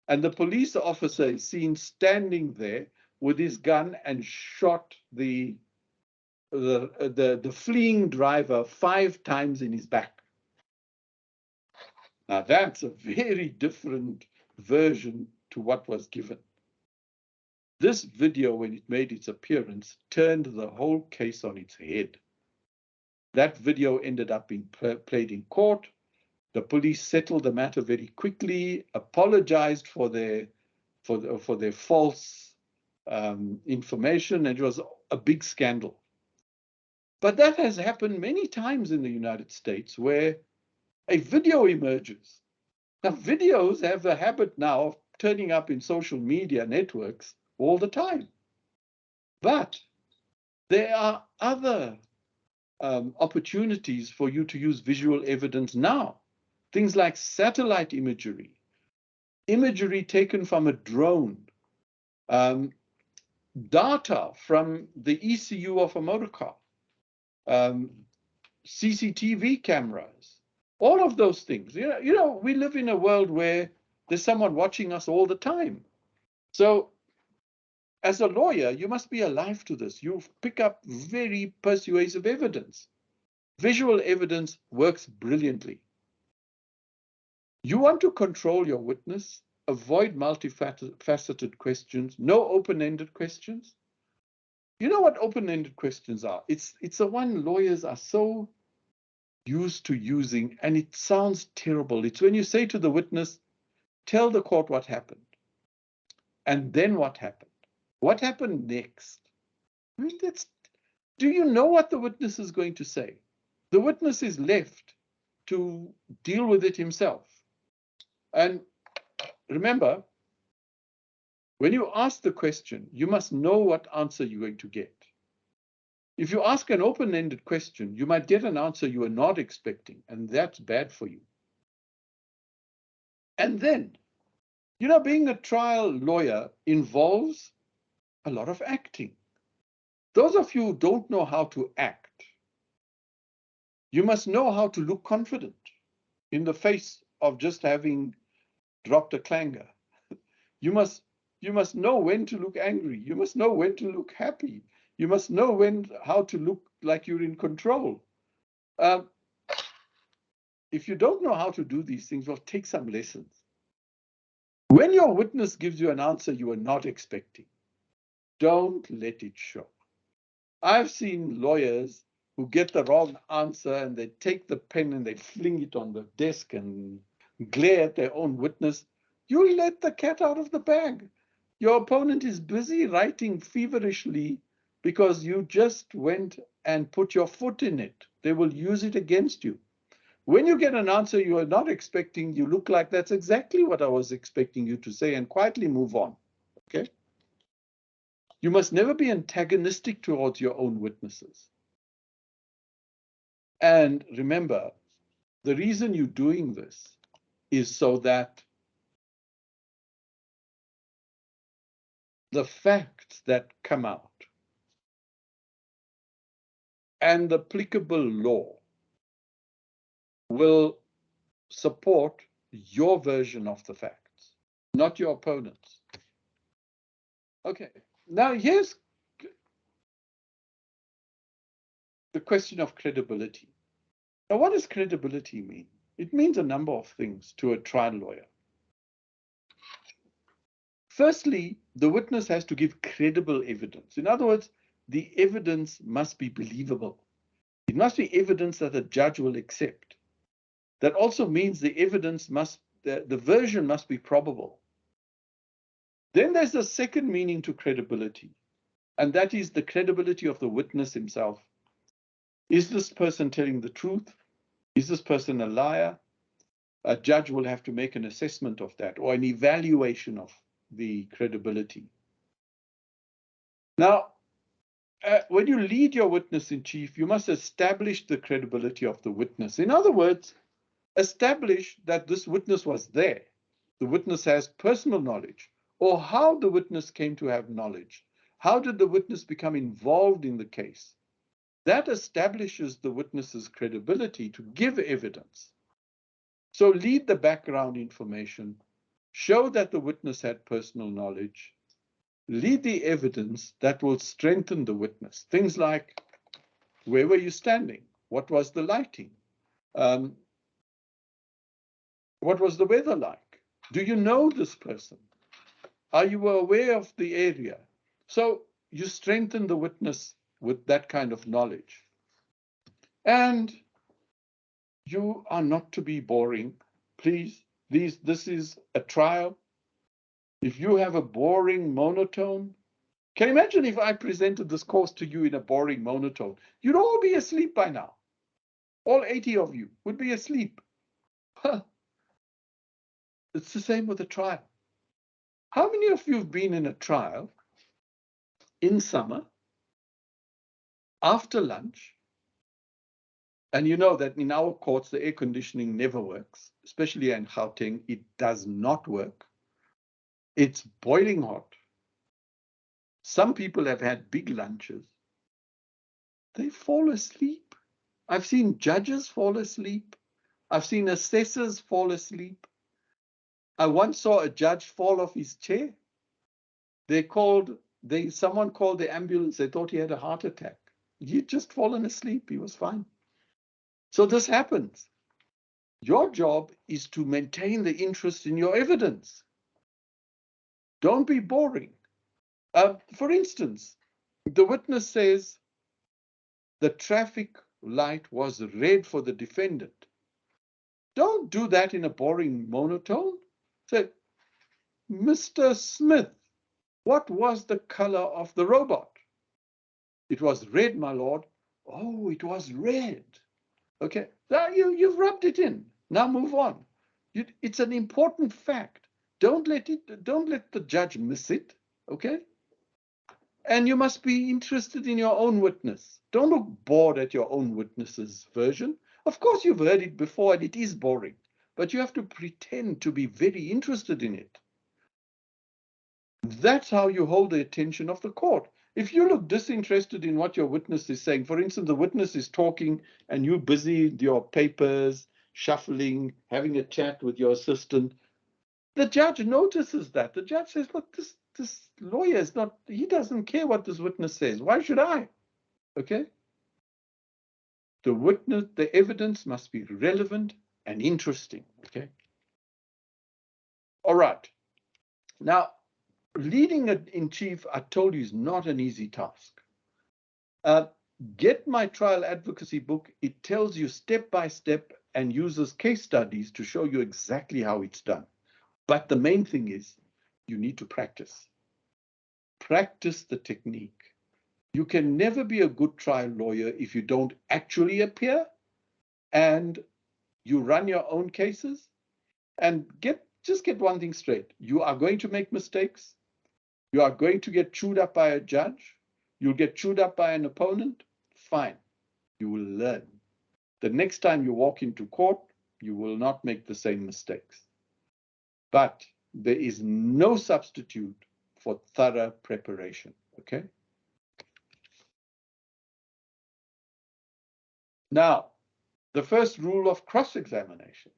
S1: And the police officer is seen standing there with his gun and shot the fleeing driver 5 times in his back. Now that's a very different version to what was given. This video, when it made its appearance, turned the whole case on its head. That video ended up being played in court. The police settled the matter very quickly, apologized for their false information, and it was a big scandal. But that has happened many times in the United States where a video emerges. Now, videos have a habit now of turning up in social media networks all the time. But there are other opportunities for you to use visual evidence now. Things like satellite imagery, imagery taken from a drone, data from the ECU of a motor car, CCTV cameras, all of those things. You know, we live in a world where there's someone watching us all the time. So as a lawyer, you must be alive to this. You pick up very persuasive evidence. Visual evidence works brilliantly. You want to control your witness, avoid multifaceted questions, no open-ended questions. You know what open-ended questions are? It's the one lawyers are so used to using, and it sounds terrible. It's when you say to the witness, tell the court what happened. And then what happened? What happened next? I mean, do you know what the witness is going to say? The witness is left to deal with it himself. And remember, when you ask the question, you must know what answer you're going to get. If you ask an open-ended question, you might get an answer you are not expecting, and that's bad for you. And then, being a trial lawyer involves a lot of acting. Those of you who don't know how to act, you must know how to look confident in the face of just having dropped a clanger. You must know when to look angry. You must know when to look happy. You must know how to look like you're in control. If you don't know how to do these things, well, take some lessons. When your witness gives you an answer you are not expecting, don't let it show. I've seen lawyers who get the wrong answer and they take the pen and they fling it on the desk and glare at their own witness. You let the cat out of the bag. Your opponent is busy writing feverishly because you just went and put your foot in it. They will use it against you. When you get an answer you are not expecting, you look like that's exactly what I was expecting you to say and quietly move on. Okay? You must never be antagonistic towards your own witnesses. And remember, the reason you're doing this is so that the facts that come out and the applicable law will support your version of the facts, not your opponent's. Okay, now here's the question of credibility. Now, what does credibility mean? It means a number of things to a trial lawyer. Firstly, the witness has to give credible evidence. In other words, the evidence must be believable. It must be evidence that the judge will accept. That also means the evidence the version must be probable. Then there's a second meaning to credibility, and that is the credibility of the witness himself. Is this person telling the truth? Is this person a liar? A judge will have to make an assessment of that or an evaluation of the credibility. Now, when you lead your witness in chief, you must establish the credibility of the witness. In other words, establish that this witness was there. The witness has personal knowledge, or how the witness came to have knowledge. How did the witness become involved in the case? That establishes the witness's credibility to give evidence. So lead the background information, show that the witness had personal knowledge, lead the evidence that will strengthen the witness. Things like, where were you standing? What was the lighting? What was the weather like? Do you know this person? Are you aware of the area? So you strengthen the witness with that kind of knowledge. And you are not to be boring. Please, this is a trial. If you have a boring monotone, can you imagine if I presented this course to you in a boring monotone? You'd all be asleep by now. All 80 of you would be asleep. It's the same with a trial. How many of you have been in a trial in summer, after lunch, and you know that in our courts, the air conditioning never works, especially in Gauteng, it does not work. It's boiling hot. Some people have had big lunches. They fall asleep. I've seen judges fall asleep. I've seen assessors fall asleep. I once saw a judge fall off his chair. Someone called the ambulance. They thought he had a heart attack. He'd just fallen asleep. He was fine. So this happens. Your job is to maintain the interest in your evidence. Don't be boring. For instance, the witness says the traffic light was red for the defendant. Don't do that in a boring monotone. Say, Mr. Smith, what was the color of the robot? It was red, my lord. Oh, it was red. Okay, now you've rubbed it in. Now move on. It's an important fact. Don't let the judge miss it. Okay. And you must be interested in your own witness. Don't look bored at your own witness's version. Of course, you've heard it before and it is boring, but you have to pretend to be very interested in it. That's how you hold the attention of the court. If you look disinterested in what your witness is saying, for instance, the witness is talking and you're busy with your papers, shuffling, having a chat with your assistant, the judge notices that. The judge says, look, this lawyer is not, he doesn't care what this witness says. Why should I? Okay? The evidence must be relevant and interesting. Okay? All right. Now, leading in chief, I told you, is not an easy task. Get my trial advocacy book. It tells you step by step and uses case studies to show you exactly how it's done. But the main thing is you need to practice. Practice the technique. You can never be a good trial lawyer if you don't actually appear and you run your own cases. And just get one thing straight. You are going to make mistakes. You are going to get chewed up by a judge. You'll get chewed up by an opponent. Fine. You will learn. The next time you walk into court, you will not make the same mistakes. But there is no substitute for thorough preparation. Okay? Now, the first rule of cross-examination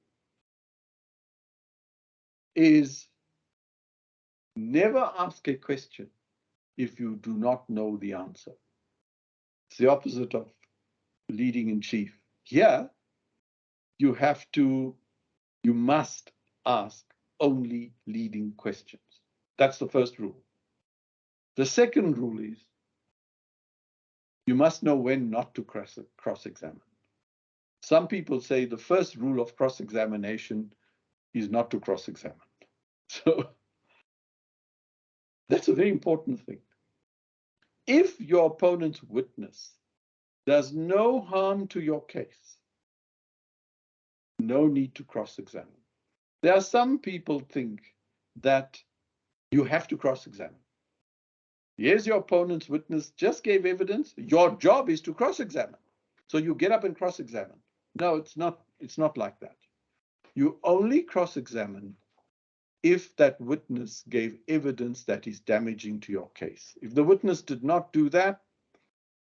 S1: is never ask a question if you do not know the answer. It's the opposite of leading in chief. Here, you must ask only leading questions. That's the first rule. The second rule is you must know when not to cross-examine. Some people say the first rule of cross-examination is not to cross-examine. So that's a very important thing. If your opponent's witness does no harm to your case, no need to cross-examine. There are some people think that you have to cross-examine. Here's your opponent's witness, just gave evidence. Your job is to cross-examine. So you get up and cross-examine. No, it's not like that. You only cross-examine if that witness gave evidence that is damaging to your case. If the witness did not do that,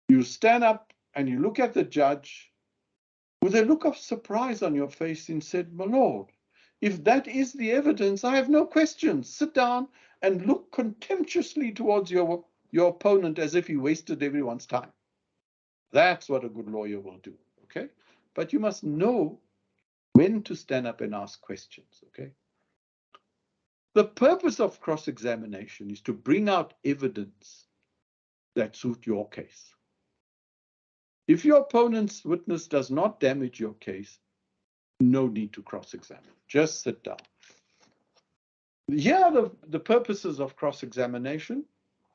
S1: you stand up and you look at the judge with a look of surprise on your face and said, my lord, if that is the evidence, I have no questions. Sit down and look contemptuously towards your opponent as if he wasted everyone's time. That's what a good lawyer will do, okay? But you must know when to stand up and ask questions, okay? The purpose of cross-examination is to bring out evidence that suit your case. If your opponent's witness does not damage your case, no need to cross-examine. Just sit down. Here are the purposes of cross-examination.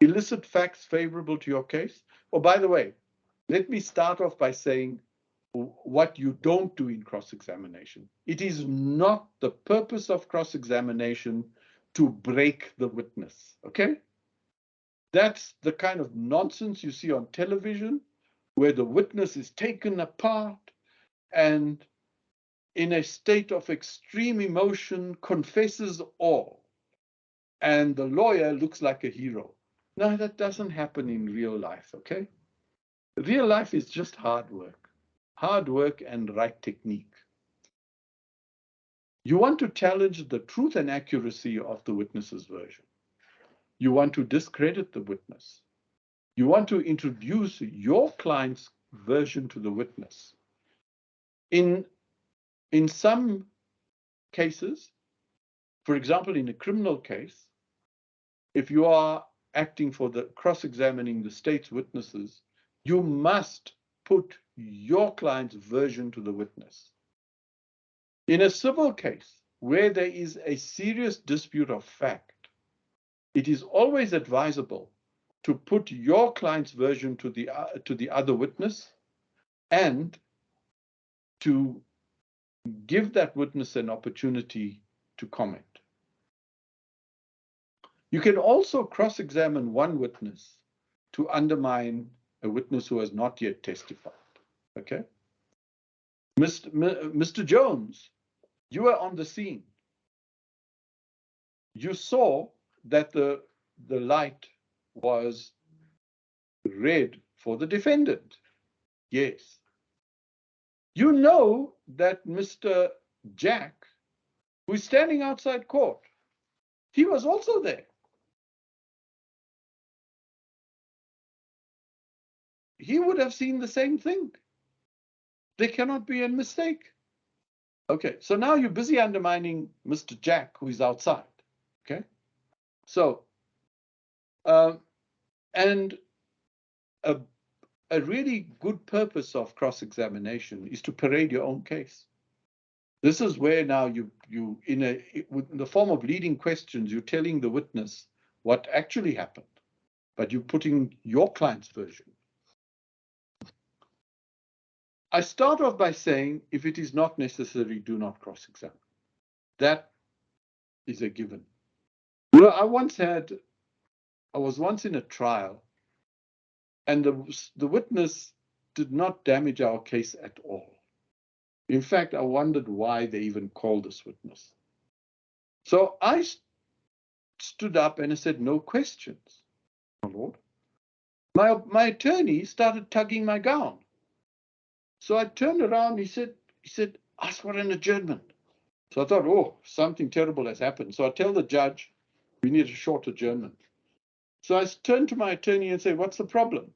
S1: Elicit facts favorable to your case. Oh, by the way, let me start off by saying what you don't do in cross-examination. It is not the purpose of cross-examination to break the witness, okay? That's the kind of nonsense you see on television where the witness is taken apart and in a state of extreme emotion confesses all. And the lawyer looks like a hero. No, that doesn't happen in real life, okay? Real life is just hard work and right technique. You want to challenge the truth and accuracy of the witness's version. You want to discredit the witness. You want to introduce your client's version to the witness. In some cases, for example, in a criminal case, if you are acting for the cross-examining the state's witnesses, you must put your client's version to the witness. In a civil case, where there is a serious dispute of fact, it is always advisable to put your client's version to the other witness and to give that witness an opportunity to comment. You can also cross-examine one witness to undermine a witness who has not yet testified. Okay? Mr. Jones, you were on the scene. You saw that the light was red for the defendant. Yes. You know that Mr. Jack, who's standing outside court, he was also there. He would have seen the same thing. There cannot be a mistake. Okay, so now you're busy undermining Mr. Jack, who is outside. Okay, so and a really good purpose of cross-examination is to parade your own case. This is where now you in the form of leading questions, you're telling the witness what actually happened, but you're putting your client's version. I start off by saying, if it is not necessary, do not cross-examine. That is a given. You know, I was once in a trial, and the witness did not damage our case at all. In fact, I wondered why they even called this witness. So I stood up and I said, no questions, my lord. My attorney started tugging my gown. So I turned around, he said, ask for an adjournment. So I thought, oh, something terrible has happened. So I tell the judge, we need a short adjournment. So I turned to my attorney and said, what's the problem?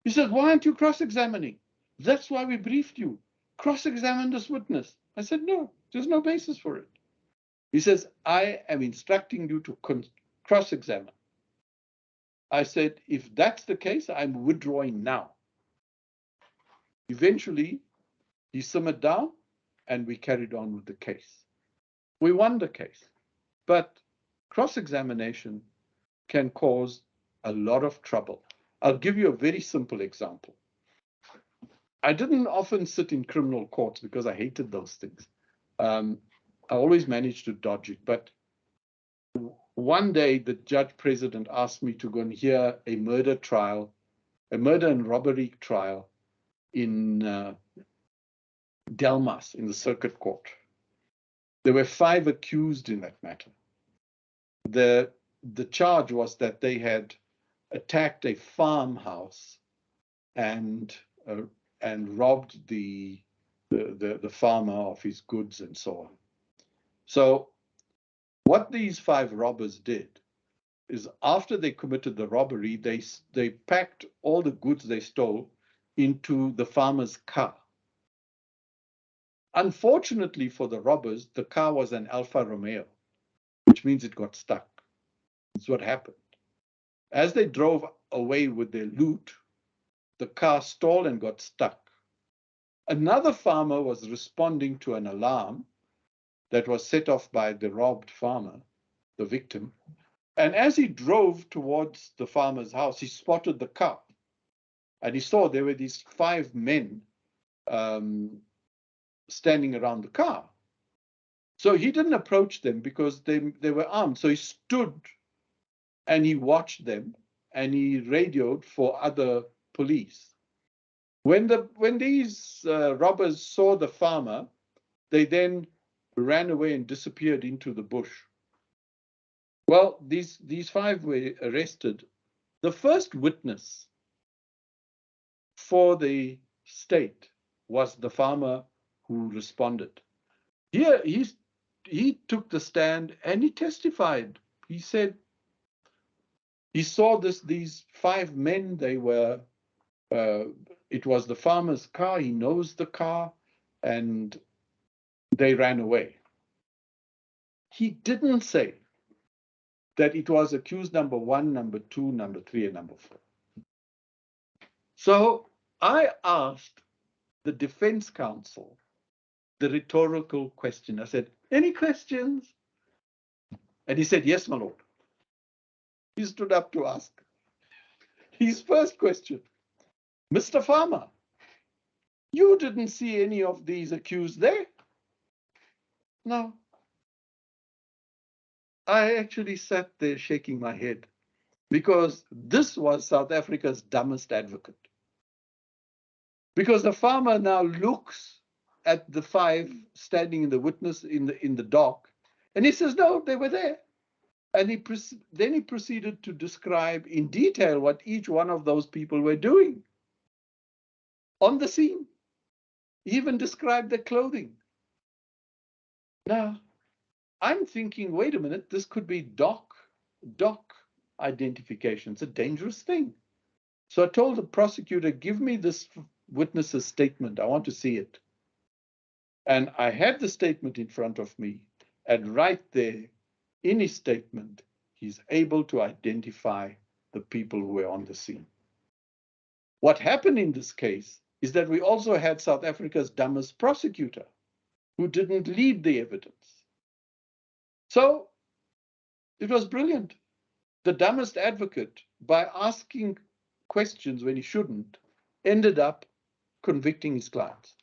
S1: He said, why aren't you cross-examining? That's why we briefed you. Cross-examine this witness. I said, no, there's no basis for it. He says, I am instructing you to cross-examine. I said, if that's the case, I'm withdrawing now. Eventually, he simmered down and we carried on with the case. We won the case, but cross-examination can cause a lot of trouble. I'll give you a very simple example. I didn't often sit in criminal courts because I hated those things. I always managed to dodge it, but one day the judge president asked me to go and hear a murder trial, a murder and robbery trial in Delmas in the circuit court. There were 5 accused in that matter. The charge was that they had attacked a farmhouse and robbed the farmer of his goods and so on. So what these 5 robbers did is, after they committed the robbery, they packed all the goods they stole into the farmer's car. Unfortunately for the robbers, the car was an Alfa Romeo, which means it got stuck. That's what happened. As they drove away with their loot, the car stalled and got stuck. Another farmer was responding to an alarm that was set off by the robbed farmer, the victim. And as he drove towards the farmer's house, he spotted the car. And he saw there were these 5 men standing around the car. So he didn't approach them because they were armed. So he stood and he watched them and he radioed for other police. When these robbers saw the farmer, they then ran away and disappeared into the bush. Well, these 5 were arrested. The first witness for the state was the farmer who responded. Here, he took the stand and he testified. He said he saw these 5 men. They were, it was the farmer's car. He knows the car, and they ran away. He didn't say that it was accused number 1, number 2, number 3, and number 4. So I asked the defense counsel the rhetorical question. I said, any questions? And he said, yes, my lord. He stood up to ask. His first question, Mr. Farmer, You didn't see any of these accused there. No. I actually sat there shaking my head because this was South Africa's dumbest advocate. Because the farmer now looks at the five standing in the witness in the dock, and he says, no, they were there. And then he proceeded to describe in detail what each one of those people were doing on the scene. He even described their clothing. Now, I'm thinking, wait a minute, this could be dock identification. It's a dangerous thing. So I told the prosecutor, give me this witness's statement. I want to see it. And I had the statement in front of me. And right there, in his statement, he's able to identify the people who were on the scene. What happened in this case is that we also had South Africa's dumbest prosecutor who didn't lead the evidence. So it was brilliant. The dumbest advocate, by asking questions when he shouldn't, ended up convicting his clients.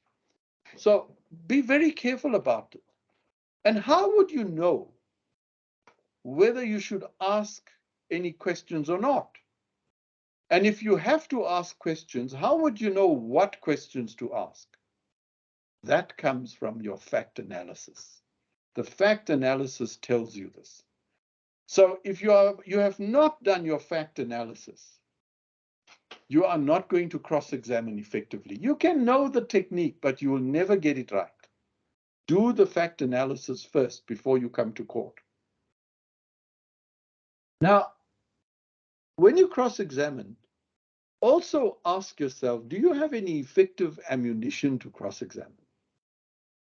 S1: So be very careful about it. And how would you know whether you should ask any questions or not? And if you have to ask questions, how would you know what questions to ask? That comes from your fact analysis. The fact analysis tells you this. So if you have not done your fact analysis, you are not going to cross-examine effectively. You can know the technique, but you will never get it right. Do the fact analysis first before you come to court. Now, when you cross-examine, also ask yourself, do you have any effective ammunition to cross-examine?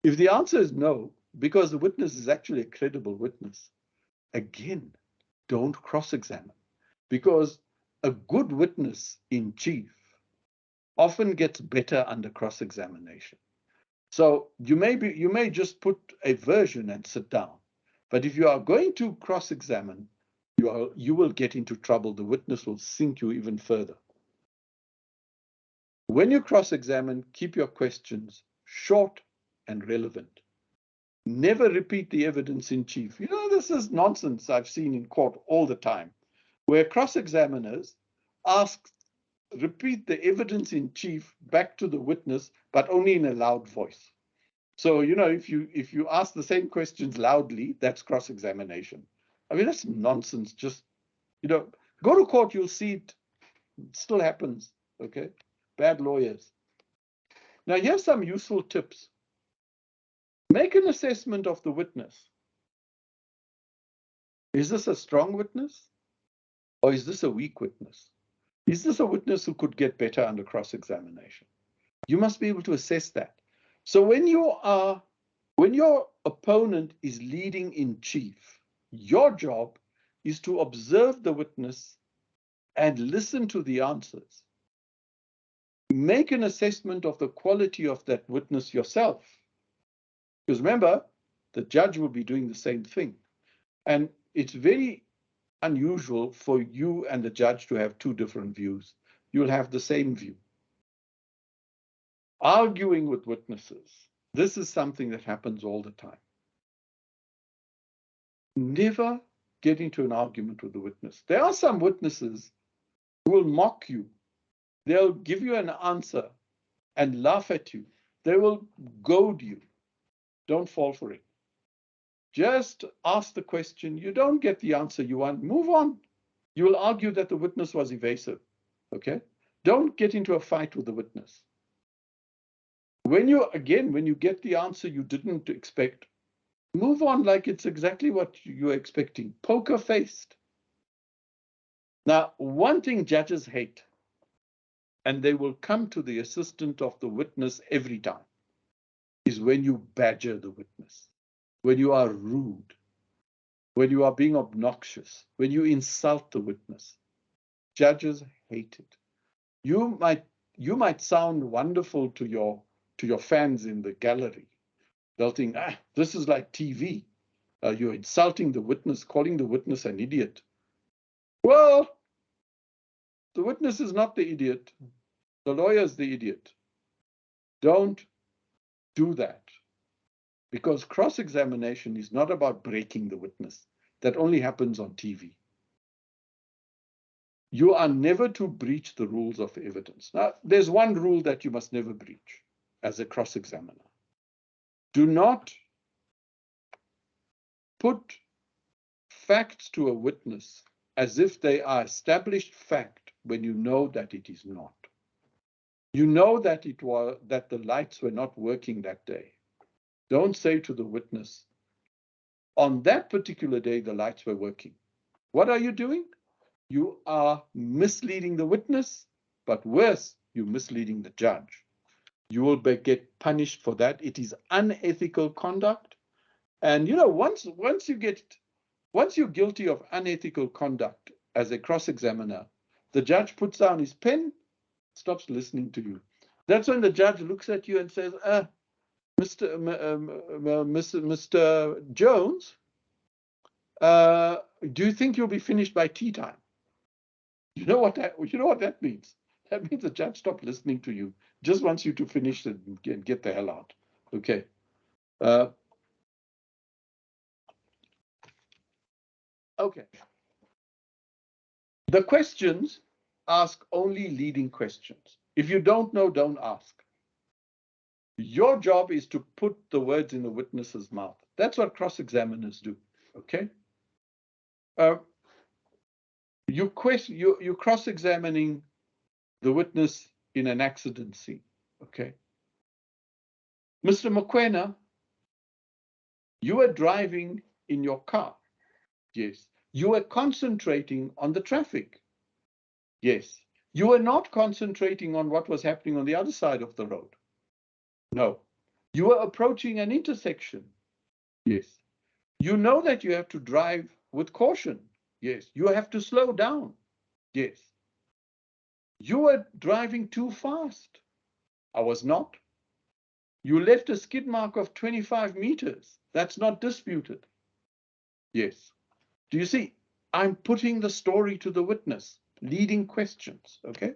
S1: If the answer is no, because the witness is actually a credible witness, again, don't cross-examine, because a good witness in chief often gets better under cross-examination. So you may just put a version and sit down. But if you are going to cross-examine, you will get into trouble. The witness will sink you even further. When you cross-examine, keep your questions short and relevant. Never repeat the evidence in chief. You know, this is nonsense I've seen in court all the time, where cross-examiners repeat the evidence in chief back to the witness, but only in a loud voice. So, you know, if you ask the same questions loudly, that's cross-examination. I mean, that's nonsense. Just, you know, go to court, you'll see it still happens, okay? Bad lawyers. Now, here's some useful tips. Make an assessment of the witness. Is this a strong witness? Or is this a weak witness? Is this a witness who could get better under cross-examination? You must be able to assess that. So when your opponent is leading in chief, your job is to observe the witness and listen to the answers. Make an assessment of the quality of that witness yourself. Because remember, the judge will be doing the same thing. And it's very unusual for you and the judge to have two different views. You'll have the same view. Arguing with witnesses. This is something that happens all the time. Never get into an argument with the witness. There are some witnesses who will mock you. They'll give you an answer and laugh at you. They will goad you. Don't fall for it. Just ask the question. You don't get the answer you want. Move on. You will argue that the witness was evasive. Okay? Don't get into a fight with the witness. When you get the answer you didn't expect, move on like it's exactly what you're expecting. Poker faced. Now, one thing judges hate, and they will come to the assistance of the witness every time, is when you badger the witness, when you are rude, when you are being obnoxious, when you insult the witness. Judges hate it. You might sound wonderful to your fans in the gallery. They'll think, this is like TV. You're insulting the witness, calling the witness an idiot. Well, the witness is not the idiot. The lawyer is the idiot. Don't do that, because cross-examination is not about breaking the witness. That only happens on TV. You are never to breach the rules of evidence. Now, there's one rule that you must never breach as a cross-examiner. Do not put facts to a witness as if they are established fact when you know that it is not. You know that the lights were not working that day. Don't say to the witness, on that particular day, the lights were working. What are you doing? You are misleading the witness, but worse, you're misleading the judge. You will get punished for that. It is unethical conduct. And once you're guilty of unethical conduct as a cross-examiner, the judge puts down his pen, stops listening to you. That's when the judge looks at you and says, Mr. Jones, do you think you'll be finished by tea time? You know what that means? That means the judge stopped listening to you, just wants you to finish it and get the hell out. Okay. Okay. The questions, ask only leading questions. If you don't know, don't ask. Your job is to put the words in the witness's mouth. That's what cross-examiners do. Okay. You're cross-examining the witness in an accident scene. Okay. Mr. Mokoena, you were driving in your car. Yes. You were concentrating on the traffic. Yes. You were not concentrating on what was happening on the other side of the road. No. You were approaching an intersection. Yes. You know that you have to drive with caution. Yes. You have to slow down. Yes. You were driving too fast. I was not. You left a skid mark of 25 meters. That's not disputed. Yes. Do you see? I'm putting the story to the witness, leading questions. Okay.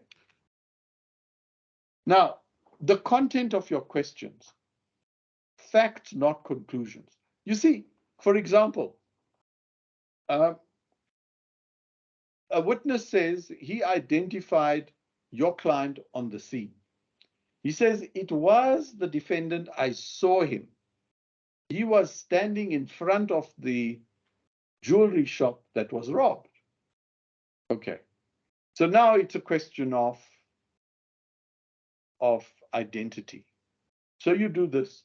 S1: Now, the content of your questions, facts, not conclusions. You see, for example, a witness says he identified your client on the scene. He says, it was the defendant, I saw him. He was standing in front of the jewelry shop that was robbed. Okay. So now it's a question of identity. So you do this.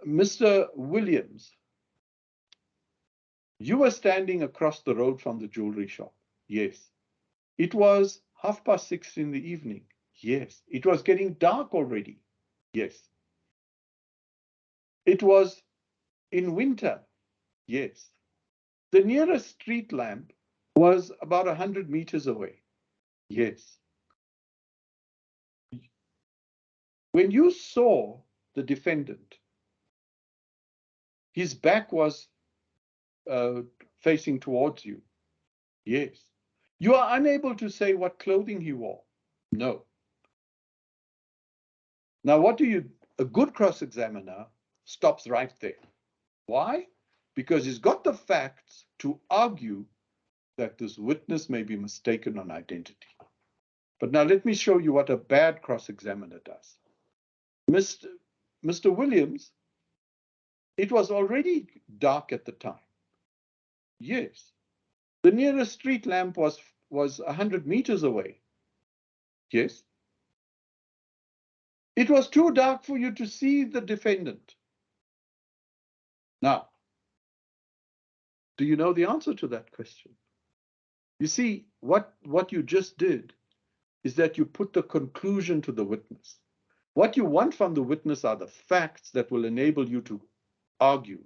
S1: Mr. Williams, you were standing across the road from the jewelry shop. Yes. It was 6:30 in the evening. Yes. It was getting dark already. Yes. It was in winter. Yes. The nearest street lamp was about 100 meters away. Yes. When you saw the defendant, his back was facing towards you. Yes. You are unable to say what clothing he wore. No. Now, a good cross-examiner stops right there. Why? Because he's got the facts to argue that this witness may be mistaken on identity. But now let me show you what a bad cross-examiner does. Mr. Williams, it was already dark at the time. Yes. The nearest street lamp was 100 meters away. Yes. It was too dark for you to see the defendant. Now, do you know the answer to that question? You see, what you just did is that you put the conclusion to the witness. What you want from the witness are the facts that will enable you to argue.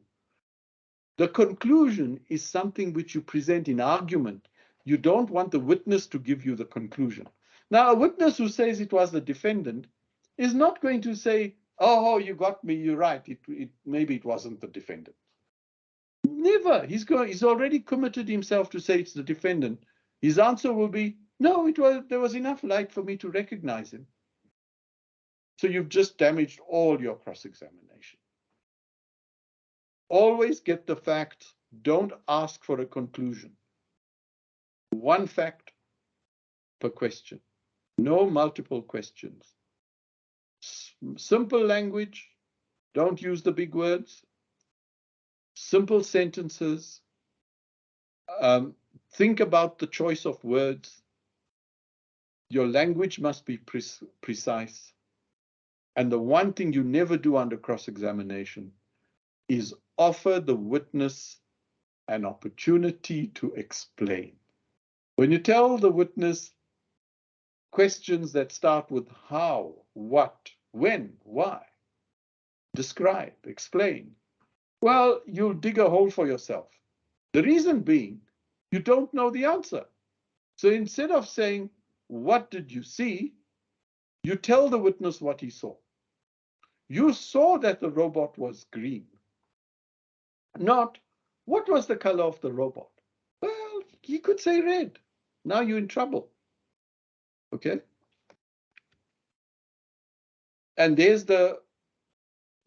S1: The conclusion is something which you present in argument. You don't want the witness to give you the conclusion. Now, a witness who says it was the defendant is not going to say, oh, you got me, you're right, maybe it wasn't the defendant. Never. He's already committed himself to say it's the defendant. His answer will be, No, there was enough light for me to recognize him. So you've just damaged all your cross-examination. Always get the facts. Don't ask for a conclusion. One fact per question. No multiple questions. Simple language. Don't use the big words. Simple sentences. Think about the choice of words. Your language must be precise. And the one thing you never do under cross-examination is offer the witness an opportunity to explain. When you tell the witness questions that start with how, what, when, why, describe, explain, well, you'll dig a hole for yourself. The reason being, you don't know the answer. So instead of saying, what did you see? You tell the witness what he saw. You saw that the robot was green. Not, what was the color of the robot? Well, he could say red. Now you're in trouble. Okay? And there's the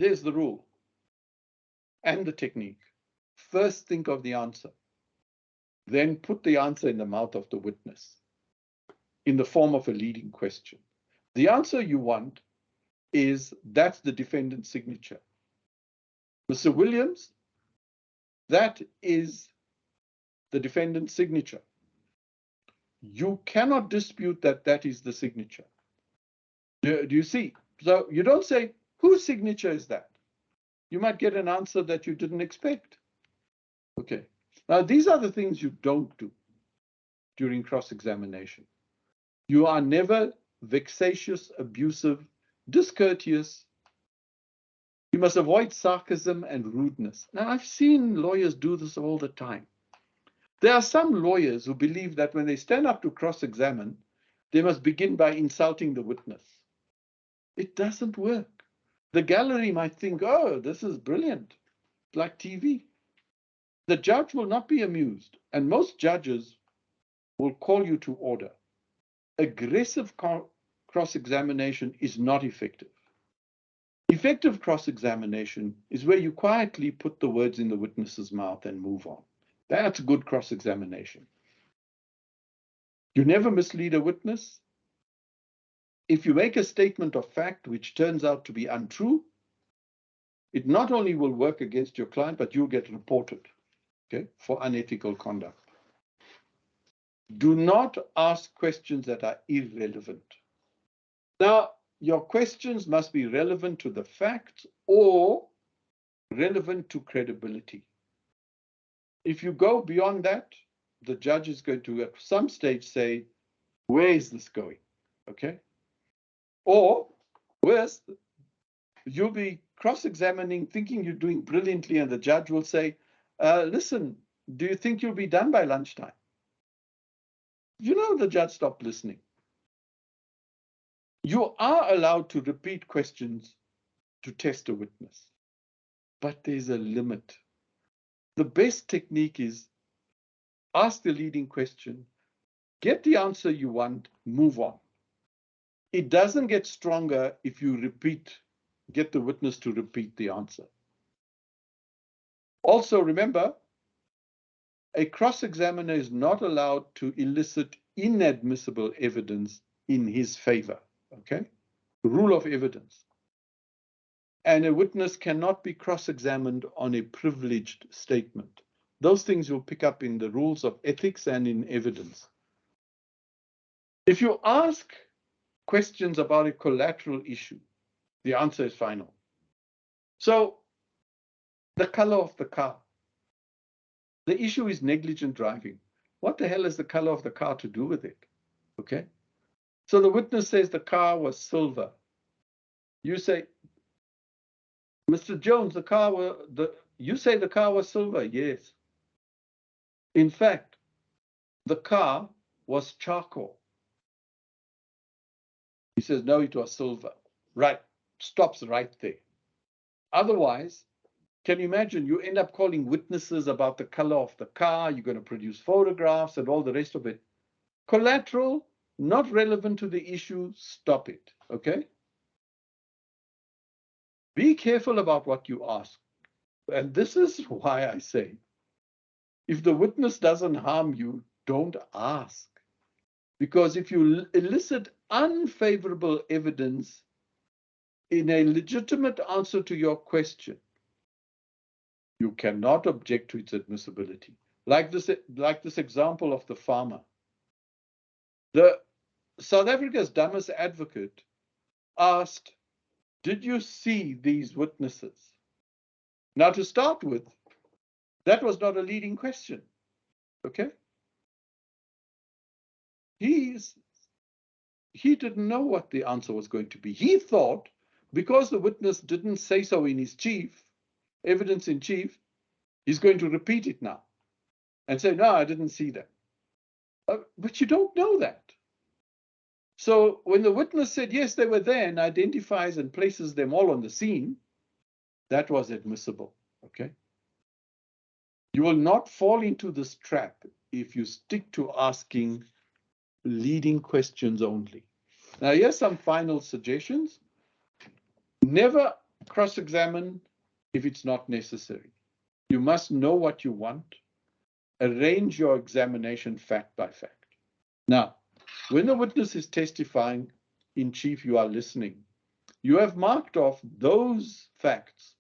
S1: rule and the technique. First, think of the answer. Then put the answer in the mouth of the witness in the form of a leading question. The answer you want is, that's the defendant's signature. Mr. Williams, that is the defendant's signature. You cannot dispute that that is the signature. Do you see? So you don't say, whose signature is that? You might get an answer that you didn't expect. Okay. Now, these are the things you don't do during cross-examination. You are never vexatious, abusive, discourteous. You must avoid sarcasm and rudeness. Now, I've seen lawyers do this all the time. There are some lawyers who believe that when they stand up to cross-examine, they must begin by insulting the witness. It doesn't work. The gallery might think, oh, this is brilliant, like TV. The judge will not be amused, and most judges will call you to order. Aggressive cross-examination is not effective. Effective cross-examination is where you quietly put the words in the witness's mouth and move on. That's good cross-examination. You never mislead a witness. If you make a statement of fact which turns out to be untrue, it not only will work against your client, but you'll get reported, okay, for unethical conduct. Do not ask questions that are irrelevant. Now, your questions must be relevant to the facts or relevant to credibility. If you go beyond that, the judge is going to at some stage say, where is this going? Okay? Or worse, you'll be cross-examining, thinking you're doing brilliantly, and the judge will say, listen, do you think you'll be done by lunchtime? You know the judge stopped listening. You are allowed to repeat questions to test a witness, but there's a limit. The best technique is ask the leading question, get the answer you want, move on. It doesn't get stronger if you get the witness to repeat the answer. Also, remember, a cross-examiner is not allowed to elicit inadmissible evidence in his favor, okay? Rule of evidence. And a witness cannot be cross-examined on a privileged statement. Those things you'll pick up in the rules of ethics and in evidence. If you ask questions about a collateral issue, the answer is final. So, the color of the car. The issue is negligent driving. What the hell has the color of the car to do with it? Okay. So the witness says the car was silver. You say, Mr. Jones, you say the car was silver. Yes. In fact, the car was charcoal. He says, no, it was silver. Right. Stops right there. Otherwise, can you imagine you end up calling witnesses about the color of the car, you're going to produce photographs and all the rest of it. collateral, not relevant to the issue, stop it, okay? Be careful about what you ask. And this is why I say, if the witness doesn't harm you, don't ask. Because if you elicit unfavorable evidence in a legitimate answer to your question, you cannot object to its admissibility. Like this example of the farmer. The South Africa's dumbest advocate asked, did you see these witnesses? Now, to start with, that was not a leading question, okay? He didn't know what the answer was going to be. He thought, because the witness didn't say so in his evidence in chief, he's going to repeat it now and say, no, I didn't see that. But you don't know that. So when the witness said, yes, they were there, and identifies and places them all on the scene, that was admissible, okay? You will not fall into this trap if you stick to asking leading questions only. Now, here's some final suggestions. Never cross-examine if it's not necessary. You must know what you want. Arrange your examination fact by fact. Now, when the witness is testifying in chief, you are listening. You have marked off those facts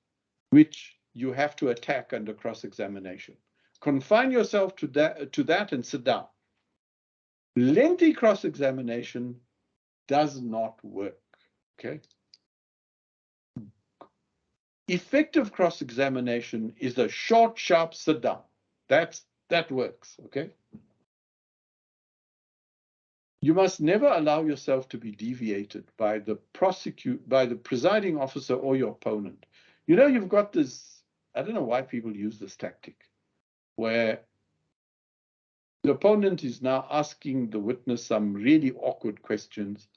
S1: which you have to attack under cross-examination. Confine yourself to that and sit down. Lengthy cross-examination does not work, okay? Effective cross-examination is a short, sharp sit down. That works, okay? You must never allow yourself to be deviated by the presiding officer or your opponent. You know, you've got this, I don't know why people use this tactic, where the opponent is now asking the witness some really awkward questions.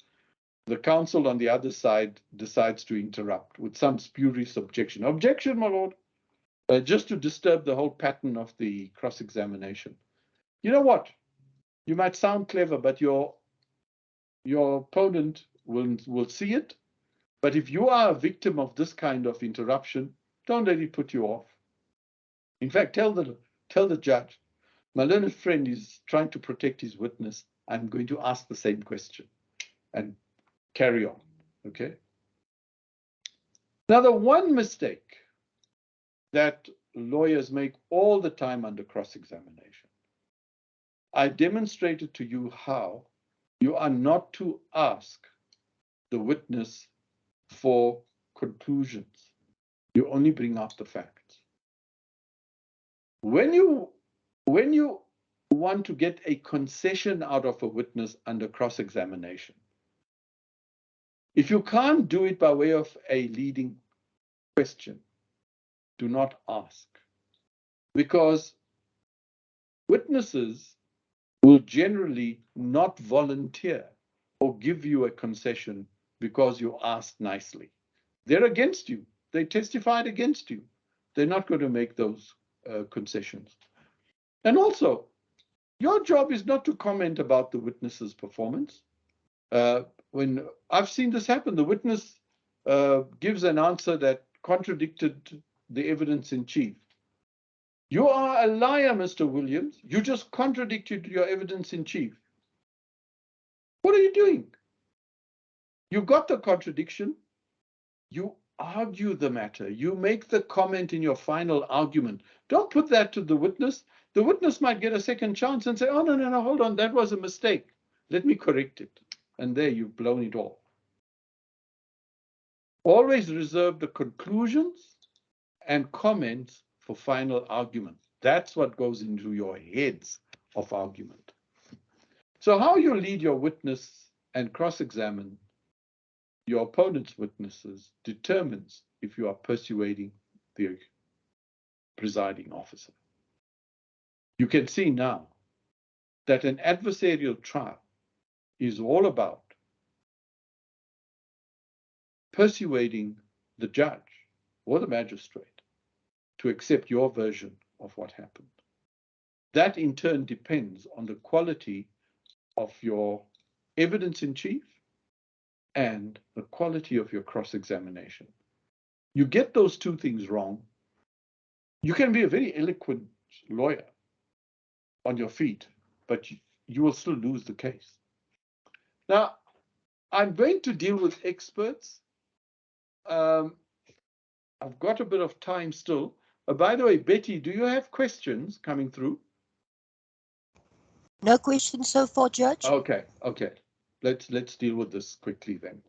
S1: The counsel on the other side decides to interrupt with some spurious objection. Objection, my lord, just to disturb the whole pattern of the cross-examination. You know what? You might sound clever, but your opponent will see it. But if you are a victim of this kind of interruption, don't let it put you off. In fact, tell the judge, my learned friend is trying to protect his witness. I'm going to ask the same question, and carry on, okay? Now, the one mistake that lawyers make all the time under cross-examination, I demonstrated to you how you are not to ask the witness for conclusions. You only bring out the facts. When you want to get a concession out of a witness under cross-examination, if you can't do it by way of a leading question, do not ask. Because witnesses will generally not volunteer or give you a concession because you asked nicely. They're against you. They testified against you. They're not going to make those concessions. And also, your job is not to comment about the witness's performance. When I've seen this happen, the witness gives an answer that contradicted the evidence in chief. You are a liar, Mr. Williams. You just contradicted your evidence in chief. What are you doing? You got the contradiction. You argue the matter. You make the comment in your final argument. Don't put that to the witness. The witness might get a second chance and say, oh, no, hold on, that was a mistake. Let me correct it. And there you've blown it all. Always reserve the conclusions and comments for final argument. That's what goes into your heads of argument. So how you lead your witness and cross-examine your opponent's witnesses determines if you are persuading the presiding officer. You can see now that an adversarial trial is all about persuading the judge or the magistrate to accept your version of what happened. That in turn depends on the quality of your evidence in chief and the quality of your cross-examination. You get those two things wrong, you can be a very eloquent lawyer on your feet, but you will still lose the case. Now, I'm going to deal with experts. I've got a bit of time still. By the way, Betty, do you have questions coming through?
S2: No questions so far, Judge.
S1: Okay. Let's deal with this quickly then.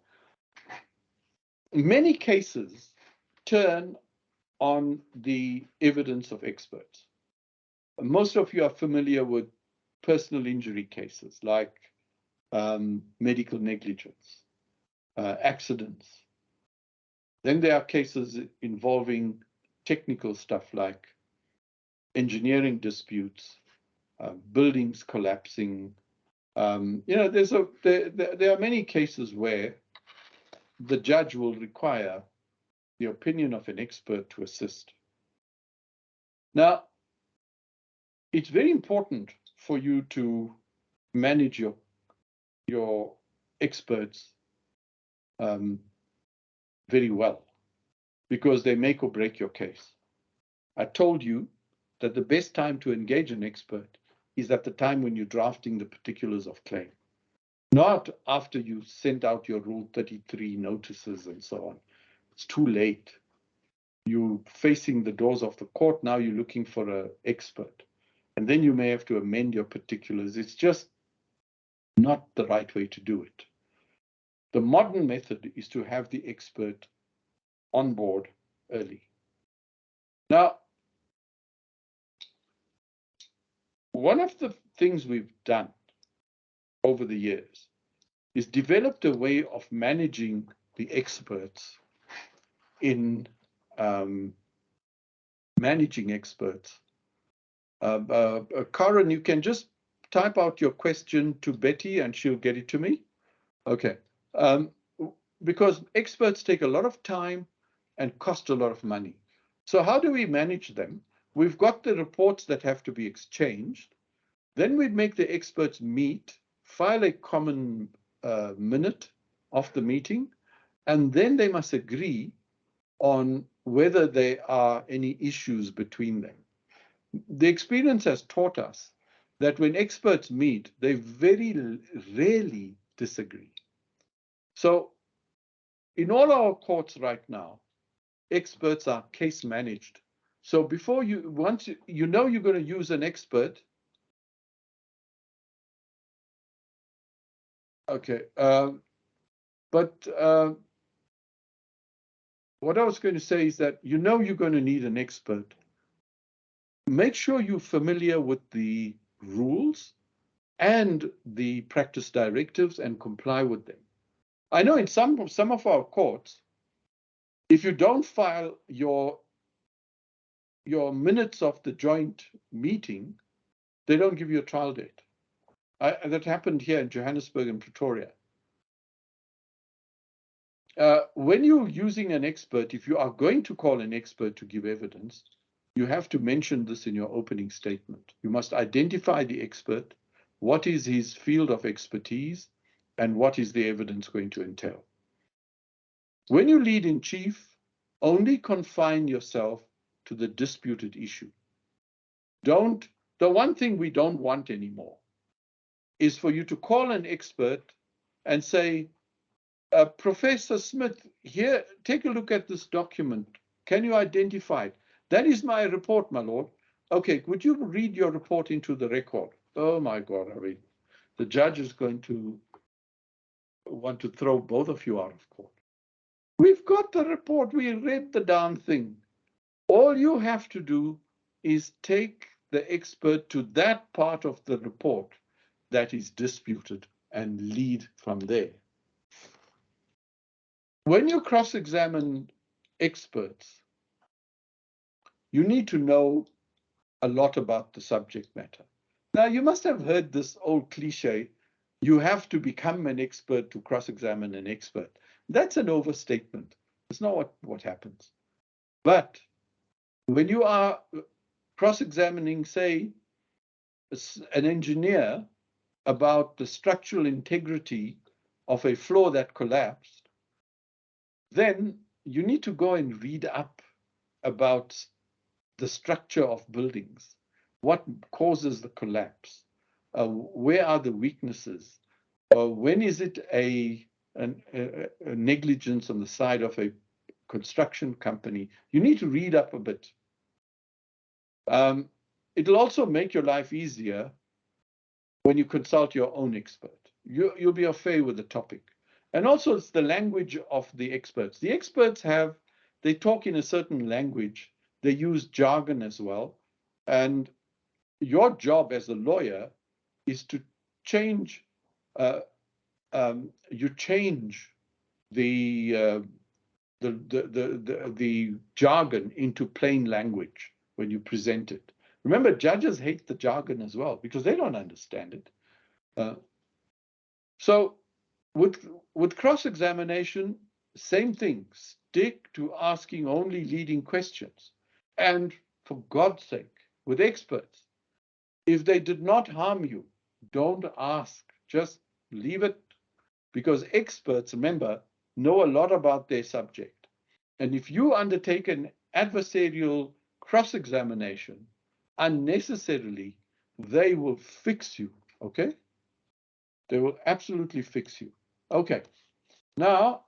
S1: Many cases turn on the evidence of experts. Most of you are familiar with personal injury cases like medical negligence, accidents. Then there are cases involving technical stuff like engineering disputes, buildings collapsing. There are many cases where the judge will require the opinion of an expert to assist. Now, it's very important for you to manage your experts very well, because they make or break your case. I told you that the best time to engage an expert is at the time when you're drafting the particulars of claim, not after you sent out your Rule 33 notices and so on. It's too late. You're facing the doors of the court. Now you're looking for an expert. And then you may have to amend your particulars. It's just not the right way to do it. The modern method is to have the expert on board early. Now, one of the things we've done over the years is developed a way of managing the experts in managing experts. Karen, you can just type out your question to Betty and she'll get it to me. Okay. Because experts take a lot of time and cost a lot of money. So how do we manage them? We've got the reports that have to be exchanged. Then we make the experts meet, file a common minute of the meeting, and then they must agree on whether there are any issues between them. The experience has taught us that when experts meet, they very rarely disagree. So in all our courts right now, experts are case managed. So before once you know you're going to use an expert, okay, but what I was going to say is that you know you're going to need an expert. Make sure you're familiar with the rules and the practice directives and comply with them. I know in some of our courts, if you don't file your minutes of the joint meeting, they don't give you a trial date. That happened here in Johannesburg and Pretoria. When you're using an expert, if you are going to call an expert to give evidence, you have to mention this in your opening statement. You must identify the expert, what is his field of expertise, and what is the evidence going to entail. When you lead in chief, only confine yourself to the disputed issue. The one thing we don't want anymore is for you to call an expert and say, Professor Smith, here, take a look at this document. Can you identify it? That is my report, my lord. Okay, would you read your report into the record? Oh my God, I mean, the judge is going to want to throw both of you out of court. We've got the report, we read the darn thing. All you have to do is take the expert to that part of the report that is disputed and lead from there. When you cross-examine experts, you need to know a lot about the subject matter. Now, you must have heard this old cliche, you have to become an expert to cross-examine an expert. That's an overstatement. It's not what happens. But when you are cross-examining, say, an engineer about the structural integrity of a floor that collapsed, then you need to go and read up about the structure of buildings, what causes the collapse, where are the weaknesses, when is it a negligence on the side of a construction company. You need to read up a bit. It'll also make your life easier when you consult your own expert. You'll be au fait with the topic. And also it's the language of the experts. The experts they talk in a certain language. They use jargon as well. And your job as a lawyer is to change, you change the jargon into plain language when you present it. Remember, judges hate the jargon as well because they don't understand it. So with cross-examination, same thing. Stick to asking only leading questions. And for God's sake, with experts, if they did not harm you, don't ask. Just leave it, because experts, remember, know a lot about their subject. And if you undertake an adversarial cross-examination unnecessarily, they will fix you, okay? They will absolutely fix you. Okay, now,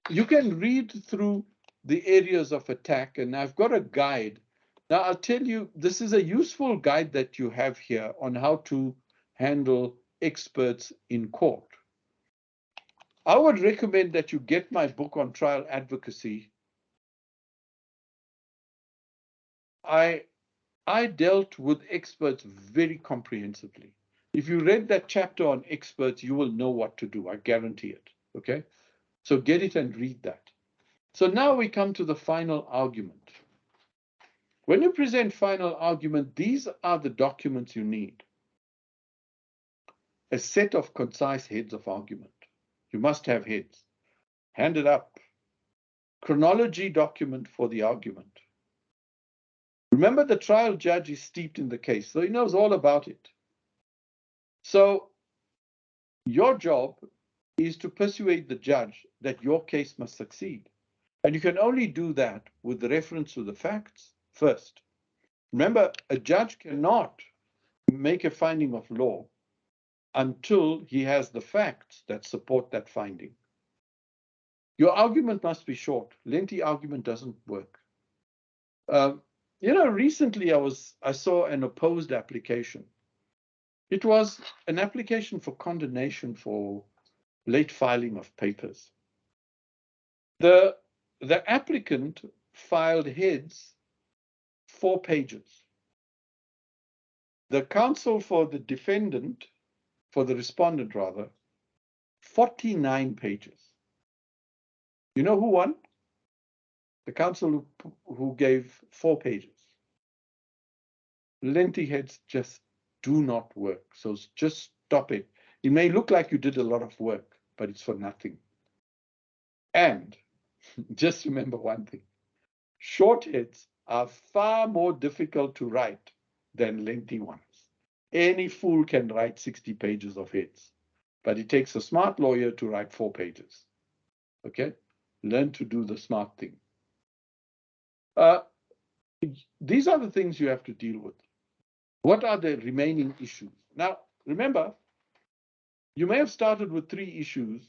S1: you can read through the areas of attack, and I've got a guide. Now, I'll tell you, this is a useful guide that you have here on how to handle experts in court. I would recommend that you get my book on trial advocacy. I dealt with experts very comprehensively. If you read that chapter on experts, you will know what to do. I guarantee it. Okay? So get it and read that. So now we come to the final argument. When you present final argument, these are the documents you need. A set of concise heads of argument. You must have heads. Hand it up. Chronology document for the argument. Remember, the trial judge is steeped in the case, so he knows all about it. So your job is to persuade the judge that your case must succeed. And you can only do that with reference to the facts first. Remember, a judge cannot make a finding of law until he has the facts that support that finding. Your argument must be short. Lengthy argument doesn't work. Recently I saw an opposed application. It was an application for condonation for late filing of papers. The applicant filed heads 4 pages. The counsel for the defendant, for the respondent rather, 49 pages. You know who won? The counsel who gave 4 pages. Lengthy heads just do not work. So just stop it. It may look like you did a lot of work, but it's for nothing. And just remember one thing. Short heads are far more difficult to write than lengthy ones. Any fool can write 60 pages of heads, but it takes a smart lawyer to write 4 pages. Okay? Learn to do the smart thing. These are the things you have to deal with. What are the remaining issues? Now, remember, you may have started with 3 issues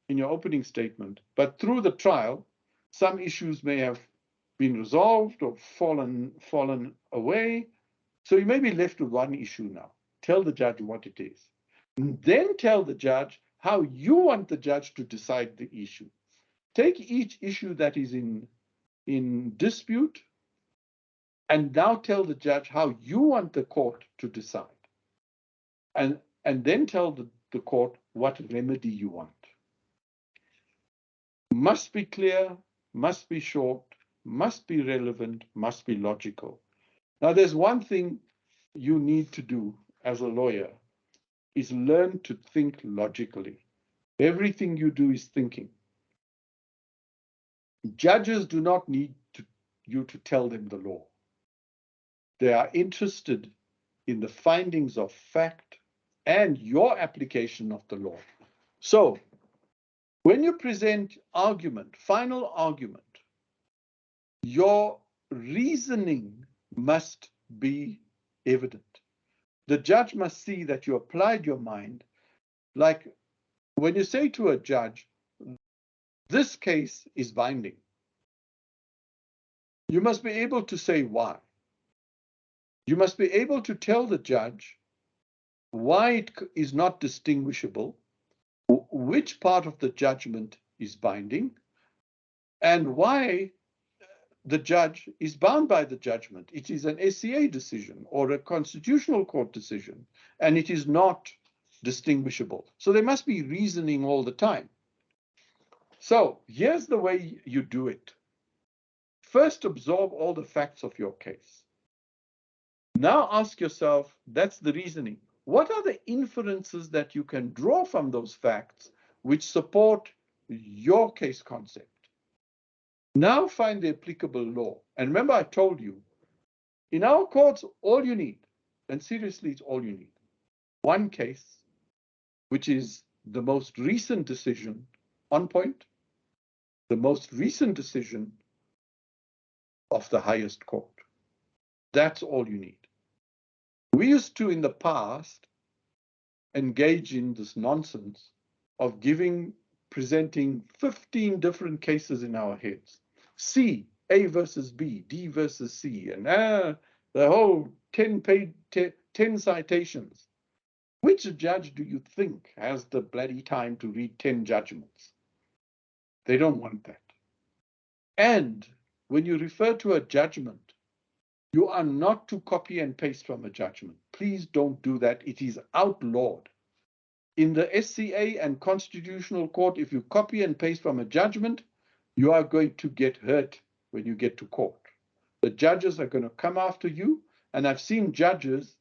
S1: in your opening statement, but through the trial, some issues may have been resolved or fallen away. So you may be left with 1 issue now. Tell the judge what it is. And then tell the judge how you want the judge to decide the issue. Take each issue that is in dispute and now tell the judge how you want the court to decide. And then tell the court what remedy you want. Must be clear, must be short, must be relevant, must be logical. Now, there's one thing you need to do as a lawyer is learn to think logically. Everything you do is thinking. Judges do not need you to tell them the law. They are interested in the findings of fact and your application of the law. So when you present argument, final argument, your reasoning must be evident. The judge must see that you applied your mind. Like when you say to a judge, this case is binding, you must be able to say why. You must be able to tell the judge why it is not distinguishable, which part of the judgment is binding, and why the judge is bound by the judgment. It is an SCA decision or a constitutional court decision, and it is not distinguishable. So there must be reasoning all the time. So here's the way you do it. First, absorb all the facts of your case. Now ask yourself, that's the reasoning. What are the inferences that you can draw from those facts which support your case concept? Now find the applicable law. And remember, I told you, in our courts, all you need, and seriously, it's all you need, one case, which is the most recent decision on point, the most recent decision of the highest court. That's all you need. We used to, in the past, engage in this nonsense of presenting 15 different cases in our heads. A versus B, D versus C, and the whole 10 citations. Which judge do you think has the bloody time to read 10 judgments? They don't want that. And when you refer to a judgment, you are not to copy and paste from a judgment. Please don't do that. It is outlawed. In the SCA and Constitutional Court, if you copy and paste from a judgment, you are going to get hurt when you get to court. The judges are going to come after you, and I've seen judges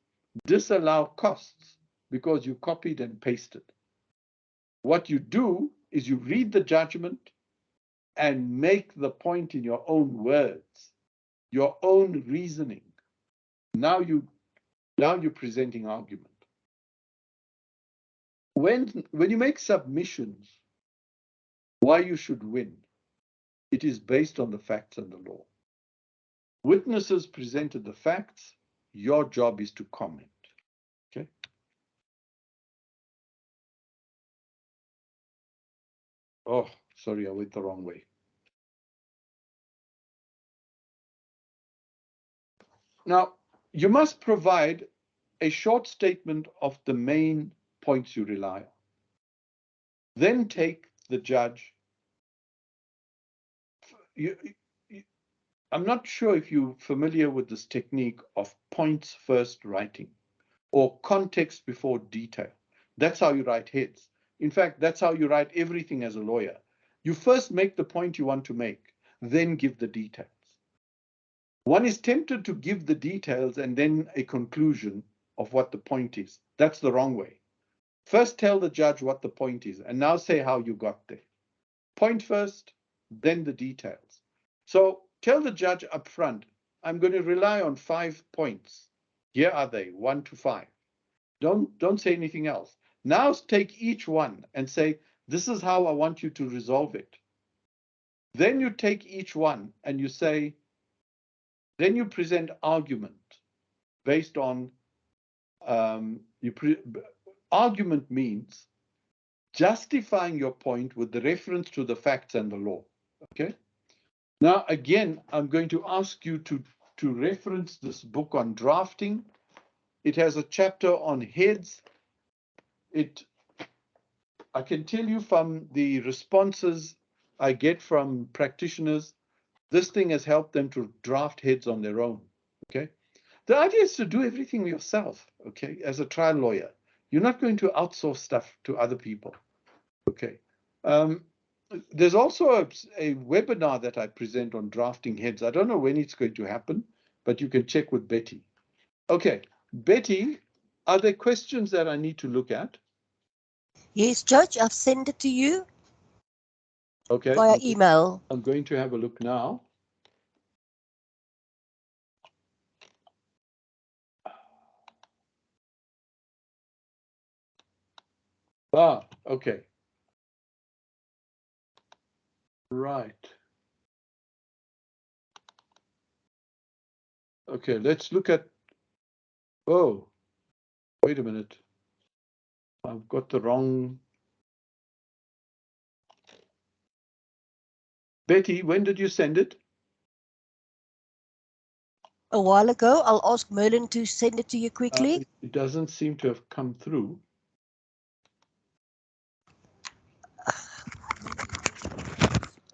S1: disallow costs because you copied and pasted. What you do is you read the judgment and make the point in your own words, your own reasoning. Now you're presenting argument. When you make submissions, why you should win, it is based on the facts and the law. Witnesses presented the facts. Your job is to comment. Okay. Oh, sorry, I went the wrong way. Now, you must provide a short statement of the main points you rely on. Then take the judge. I'm not sure if you're familiar with this technique of points first writing or context before detail. That's how you write heads. In fact, that's how you write everything as a lawyer. You first make the point you want to make, then give the details. One is tempted to give the details and then a conclusion of what the point is. That's the wrong way. First tell the judge what the point is, and now say how you got there. Point first, then the details. So tell the judge up front, I'm going to rely on 5 points. Here are they, 1 to 5. Don't say anything else. Now take each one and say, this is how I want you to resolve it. Then you take each one and you say, then you present argument based on, argument means justifying your point with the reference to the facts and the law, okay? Now, again, I'm going to ask you to reference this book on drafting. It has a chapter on heads. I can tell you from the responses I get from practitioners, this thing has helped them to draft heads on their own, okay? The idea is to do everything yourself, okay, as a trial lawyer. You're not going to outsource stuff to other people, okay? There's also a webinar that I present on drafting heads. I don't know when it's going to happen, but you can check with Betty. Okay, Betty, are there questions that I need to look at?
S2: Yes, Judge, I've sent it to you.
S1: Okay.
S2: Via email.
S1: I'm going to have a look now. Ah, okay. Right. Okay, let's look at, oh, wait a minute. I've got the wrong. Betty, when did you send it?
S2: A while ago. I'll ask Merlin to send it to you quickly.
S1: It doesn't seem to have come through.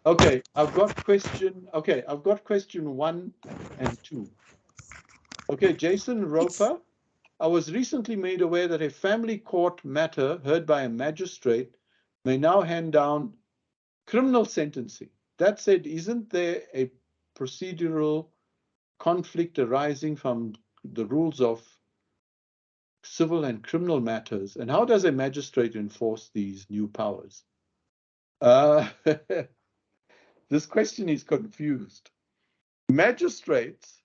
S1: Okay, I've got question 1 and 2. Okay, Jason Roper. I was recently made aware that a family court matter heard by a magistrate may now hand down criminal sentencing. That said, isn't there a procedural conflict arising from the rules of civil and criminal matters? And how does a magistrate enforce these new powers? This question is confused. Magistrates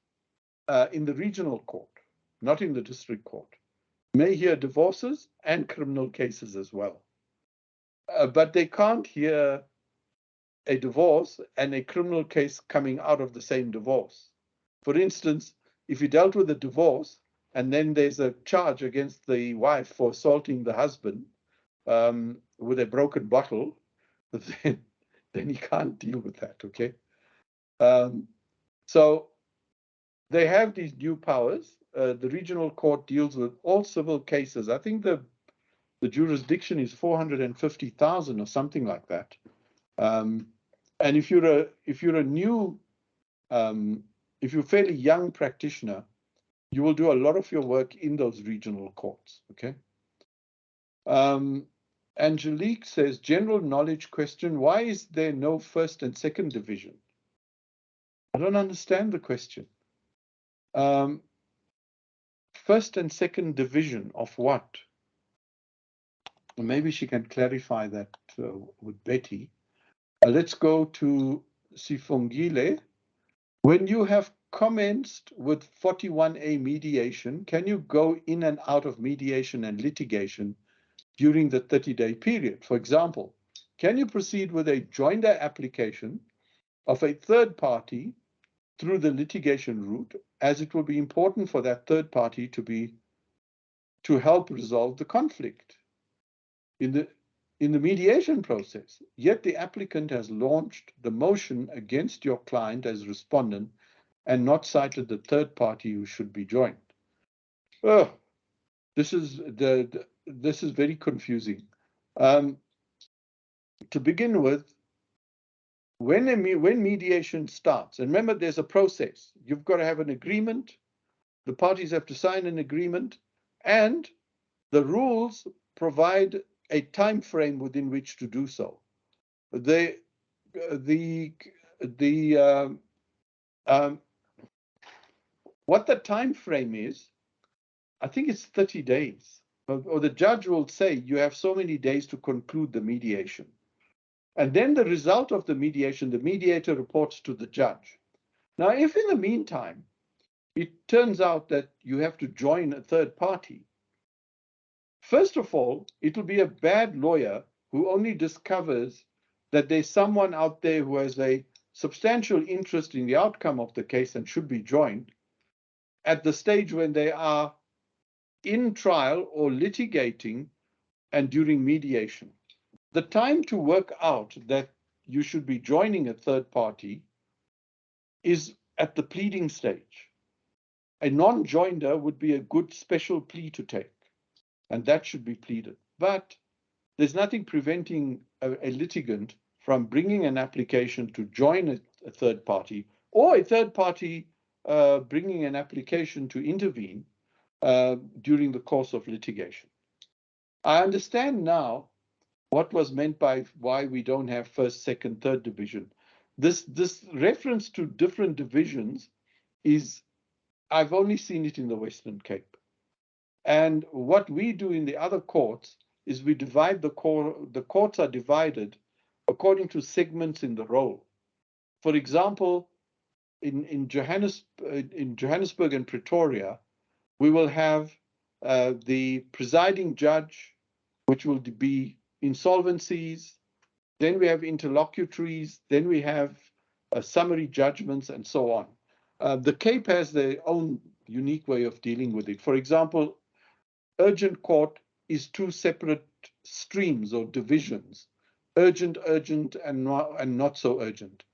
S1: in the regional court, not in the district court, may hear divorces and criminal cases as well. But they can't hear a divorce and a criminal case coming out of the same divorce. For instance, if you dealt with a divorce and then there's a charge against the wife for assaulting the husband with a broken bottle, then you can't deal with that, okay? So they have these new powers. The regional court deals with all civil cases. I think the jurisdiction is 450,000 or something like that. And if you're a new, if you're a fairly young practitioner, you will do a lot of your work in those regional courts. Okay. Angelique says, general knowledge question: why is there no first and second division? I don't understand the question. First and second division of what? Maybe she can clarify that with Betty. Let's go to Sifongile. When you have commenced with 41A mediation, can you go in and out of mediation and litigation during the 30-day period? For example, can you proceed with a joinder application of a third party through the litigation route, as it will be important for that third party to help resolve the conflict in the mediation process? Yet the applicant has launched the motion against your client as respondent and not cited the third party who should be joined. Oh, this is very confusing. To begin with, when mediation starts, and remember, there's a process. You've got to have an agreement. The parties have to sign an agreement, and the rules provide a time frame within which to do so. The what the time frame is, I think it's 30 days. Or the judge will say you have so many days to conclude the mediation. And then the result of the mediation, the mediator reports to the judge. Now, if in the meantime, it turns out that you have to join a third party, first of all, it'll be a bad lawyer who only discovers that there's someone out there who has a substantial interest in the outcome of the case and should be joined at the stage when they are in trial or litigating and during mediation. The time to work out that you should be joining a third party is at the pleading stage. A non-joinder would be a good special plea to take, and that should be pleaded. But there's nothing preventing a litigant from bringing an application to join a third party, or a third party bringing an application to intervene during the course of litigation. I understand now what was meant by why we don't have first, second, third division. This reference to different divisions is, I've only seen it in the Western Cape. And what we do in the other courts is we divide the courts are divided according to segments in the role. For example, in Johannesburg and Pretoria, we will have the presiding judge, which will be insolvencies. Then we have interlocutories. Then we have summary judgments and so on. The Cape has their own unique way of dealing with it. For example, urgent court is two separate streams or divisions: urgent, and not so urgent.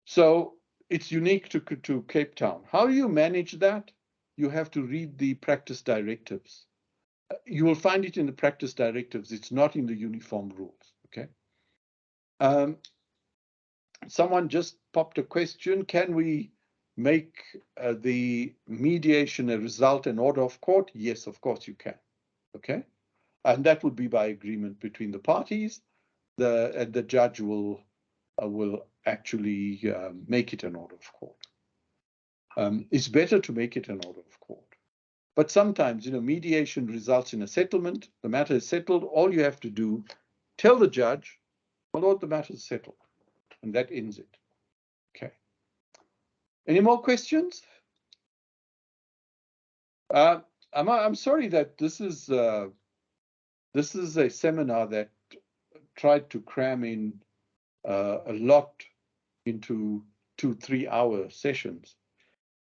S1: So it's unique to Cape Town. How do you manage that? You have to read the practice directives. You will find it in the practice directives. It's not in the uniform rules. Okay. Someone just popped a question. Can we make the mediation a result and order of court? Yes, of course you can. Okay. And that would be by agreement between the parties. The judge will actually make it an order of court. It's better to make it an order of court. But sometimes, mediation results in a settlement. The matter is settled. All you have to do, tell the judge, my lord, the matter is settled. And that ends it. Okay. Any more questions? I'm sorry that this is a seminar that tried to cram in a lot into 2-3 hour sessions.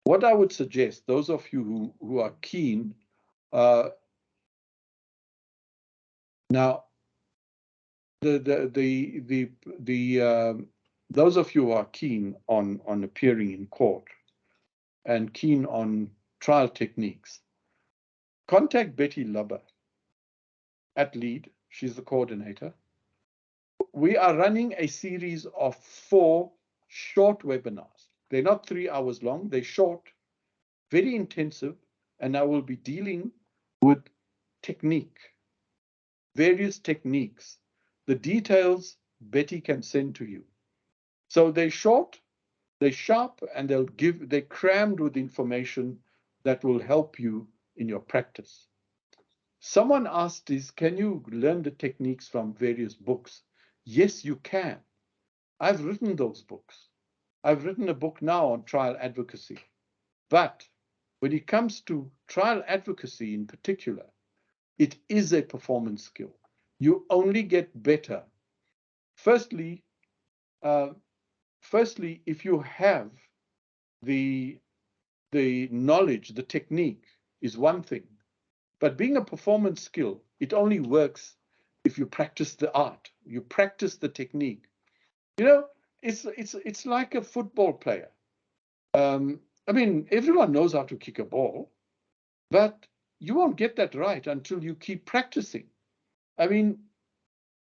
S1: What I would suggest, those of you who are keen, now those of you who are keen on appearing in court and keen on trial techniques, contact Betty Lubber at LEAD. She's the coordinator. We are running a series of 4 short webinars. They're not 3 hours long. They're short, very intensive, and I will be dealing with technique, various techniques. The details Betty can send to you. So they're short, they're sharp, and they're crammed with information that will help you in your practice. Someone asked can you learn the techniques from various books? Yes, you can. I've written those books. I've written a book now on trial advocacy. But when it comes to trial advocacy in particular, it is a performance skill. You only get better. Firstly, if you have the knowledge, the technique is one thing. But being a performance skill, it only works if you practice the art, you practice the technique. It's like a football player. I mean, everyone knows how to kick a ball, but you won't get that right until you keep practicing. I mean,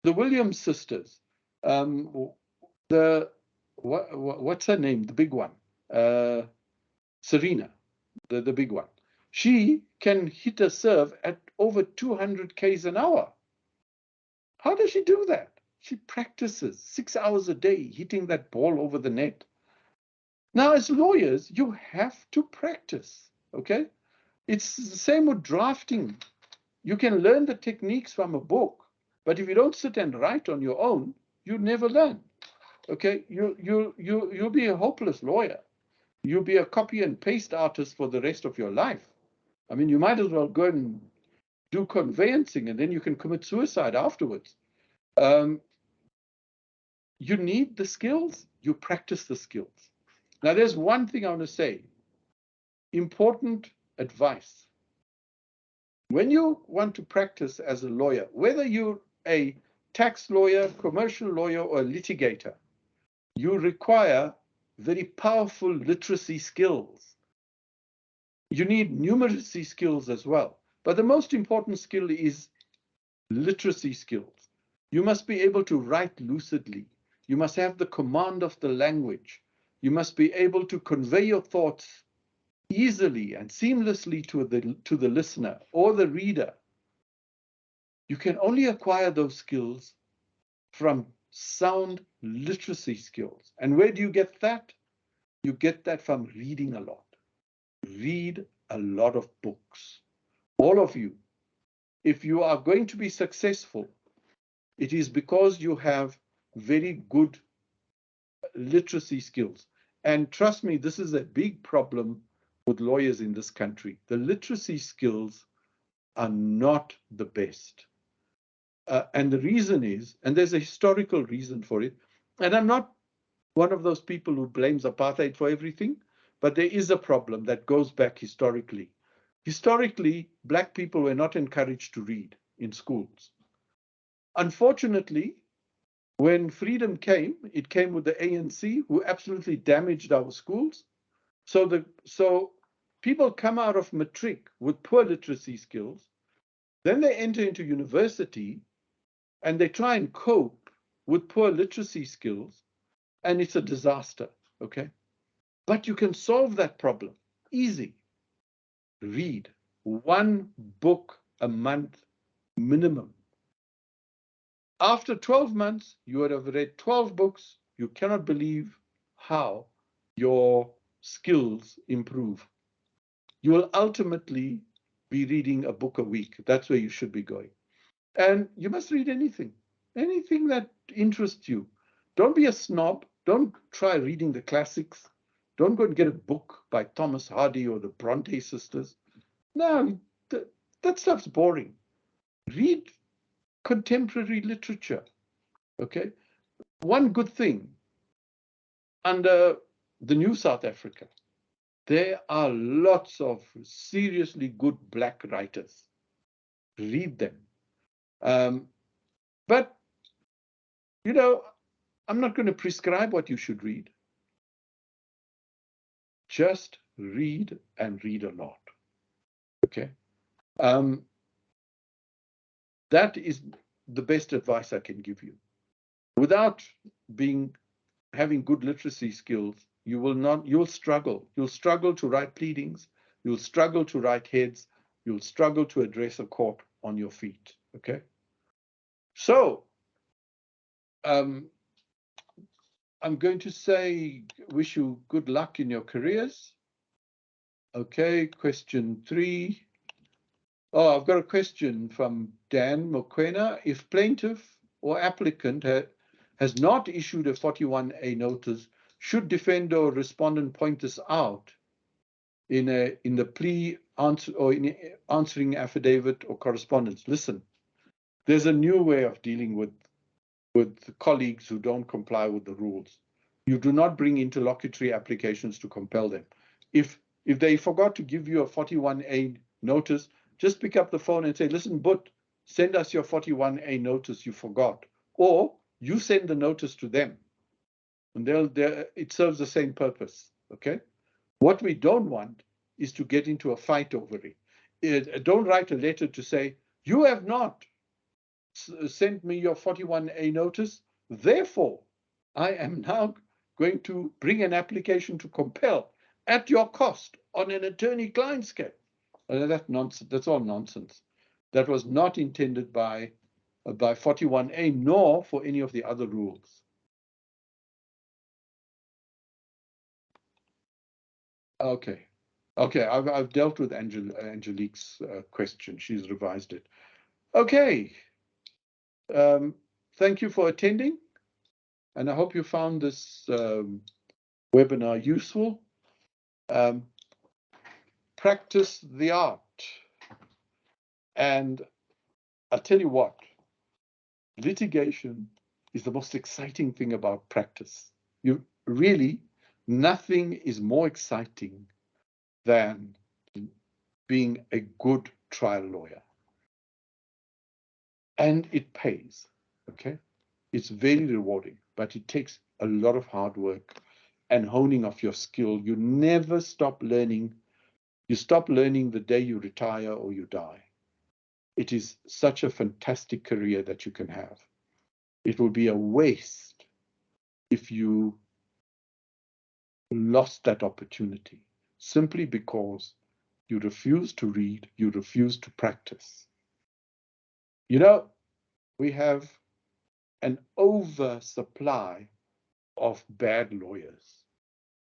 S1: the Williams sisters, what's her name? The big one, Serena, the big one. She can hit a serve at over 200 k's an hour. How does she do that? She practices 6 hours a day hitting that ball over the net. Now, as lawyers, you have to practice, okay? It's the same with drafting. You can learn the techniques from a book, but if you don't sit and write on your own, you never learn, okay? You'll be a hopeless lawyer. You'll be a copy and paste artist for the rest of your life. I mean, you might as well go and do conveyancing and then you can commit suicide afterwards. You need the skills, you practice the skills. Now, there's one thing I want to say, important advice. When you want to practice as a lawyer, whether you're a tax lawyer, commercial lawyer, or a litigator, you require very powerful literacy skills. You need numeracy skills as well. But the most important skill is literacy skills. You must be able to write lucidly. You must have the command of the language. You must be able to convey your thoughts easily and seamlessly to the listener or the reader. You can only acquire those skills from sound literacy skills. And where do you get that? You get that from reading a lot. Read a lot of books. All of you. If you are going to be successful, it is because you have very good literacy skills. And trust me, this is a big problem with lawyers in this country. The literacy skills are not the best. And the reason is, and there's a historical reason for it, and I'm not one of those people who blames apartheid for everything, but there is a problem that goes back historically. Historically, Black people were not encouraged to read in schools. Unfortunately, when freedom came, it came with the ANC, who absolutely damaged our schools. So people come out of matric with poor literacy skills, then they enter into university and they try and cope with poor literacy skills, and it's a disaster, okay? But you can solve that problem, easy. Read one book a month minimum. After 12 months, you would have read 12 books. You cannot believe how your skills improve. You will ultimately be reading a book a week. That's where you should be going. And you must read anything that interests you. Don't be a snob. Don't try reading the classics. Don't go and get a book by Thomas Hardy or the Bronte sisters. No, that stuff's boring. Read contemporary literature, okay? One good thing, under the new South Africa, there are lots of seriously good Black writers. Read them. But, you know, I'm not going to prescribe what you should read. Just read and read a lot, okay? That is the best advice I can give you. Without having good literacy skills, you'll struggle. You'll struggle to write pleadings. You'll struggle to write heads. You'll struggle to address a court on your feet, okay? So, I'm going to say, wish you good luck in your careers. Okay, question 3. Oh, I've got a question from Dan Mokwena. If plaintiff or applicant has not issued a 41A notice, should defender or respondent point this out in the plea answer or in answering affidavit or correspondence? Listen, there's a new way of dealing with colleagues who don't comply with the rules. You do not bring interlocutory applications to compel them. If they forgot to give you a 41A notice, just pick up the phone and say, listen, but send us your 41A notice you forgot. Or you send the notice to them. And it serves the same purpose, okay? What we don't want is to get into a fight over it. Don't write a letter to say, you have not sent me your 41A notice. Therefore, I am now going to bring an application to compel at your cost on an attorney-client scale. That's nonsense. That's all nonsense. That was not intended by 41A, nor for any of the other rules. Okay. I've dealt with Angelique's question. She's revised it. Okay. Thank you for attending, and I hope you found this webinar useful. Practice the art. And I'll tell you what, litigation is the most exciting thing about practice. Nothing is more exciting than being a good trial lawyer. And it pays, okay? It's very rewarding, but it takes a lot of hard work and honing of your skill. You never stop learning. You stop learning the day you retire or you die. It is such a fantastic career that you can have. It will be a waste if you lost that opportunity simply because you refuse to read, you refuse to practice. You know, we have an oversupply of bad lawyers,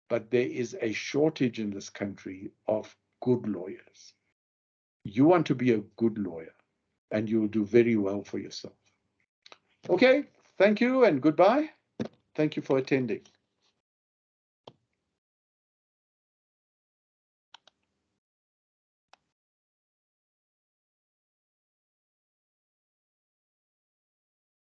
S1: but there is a shortage in this country of good lawyers. You want to be a good lawyer, and you'll do very well for yourself. Okay, thank you and goodbye. Thank you for attending.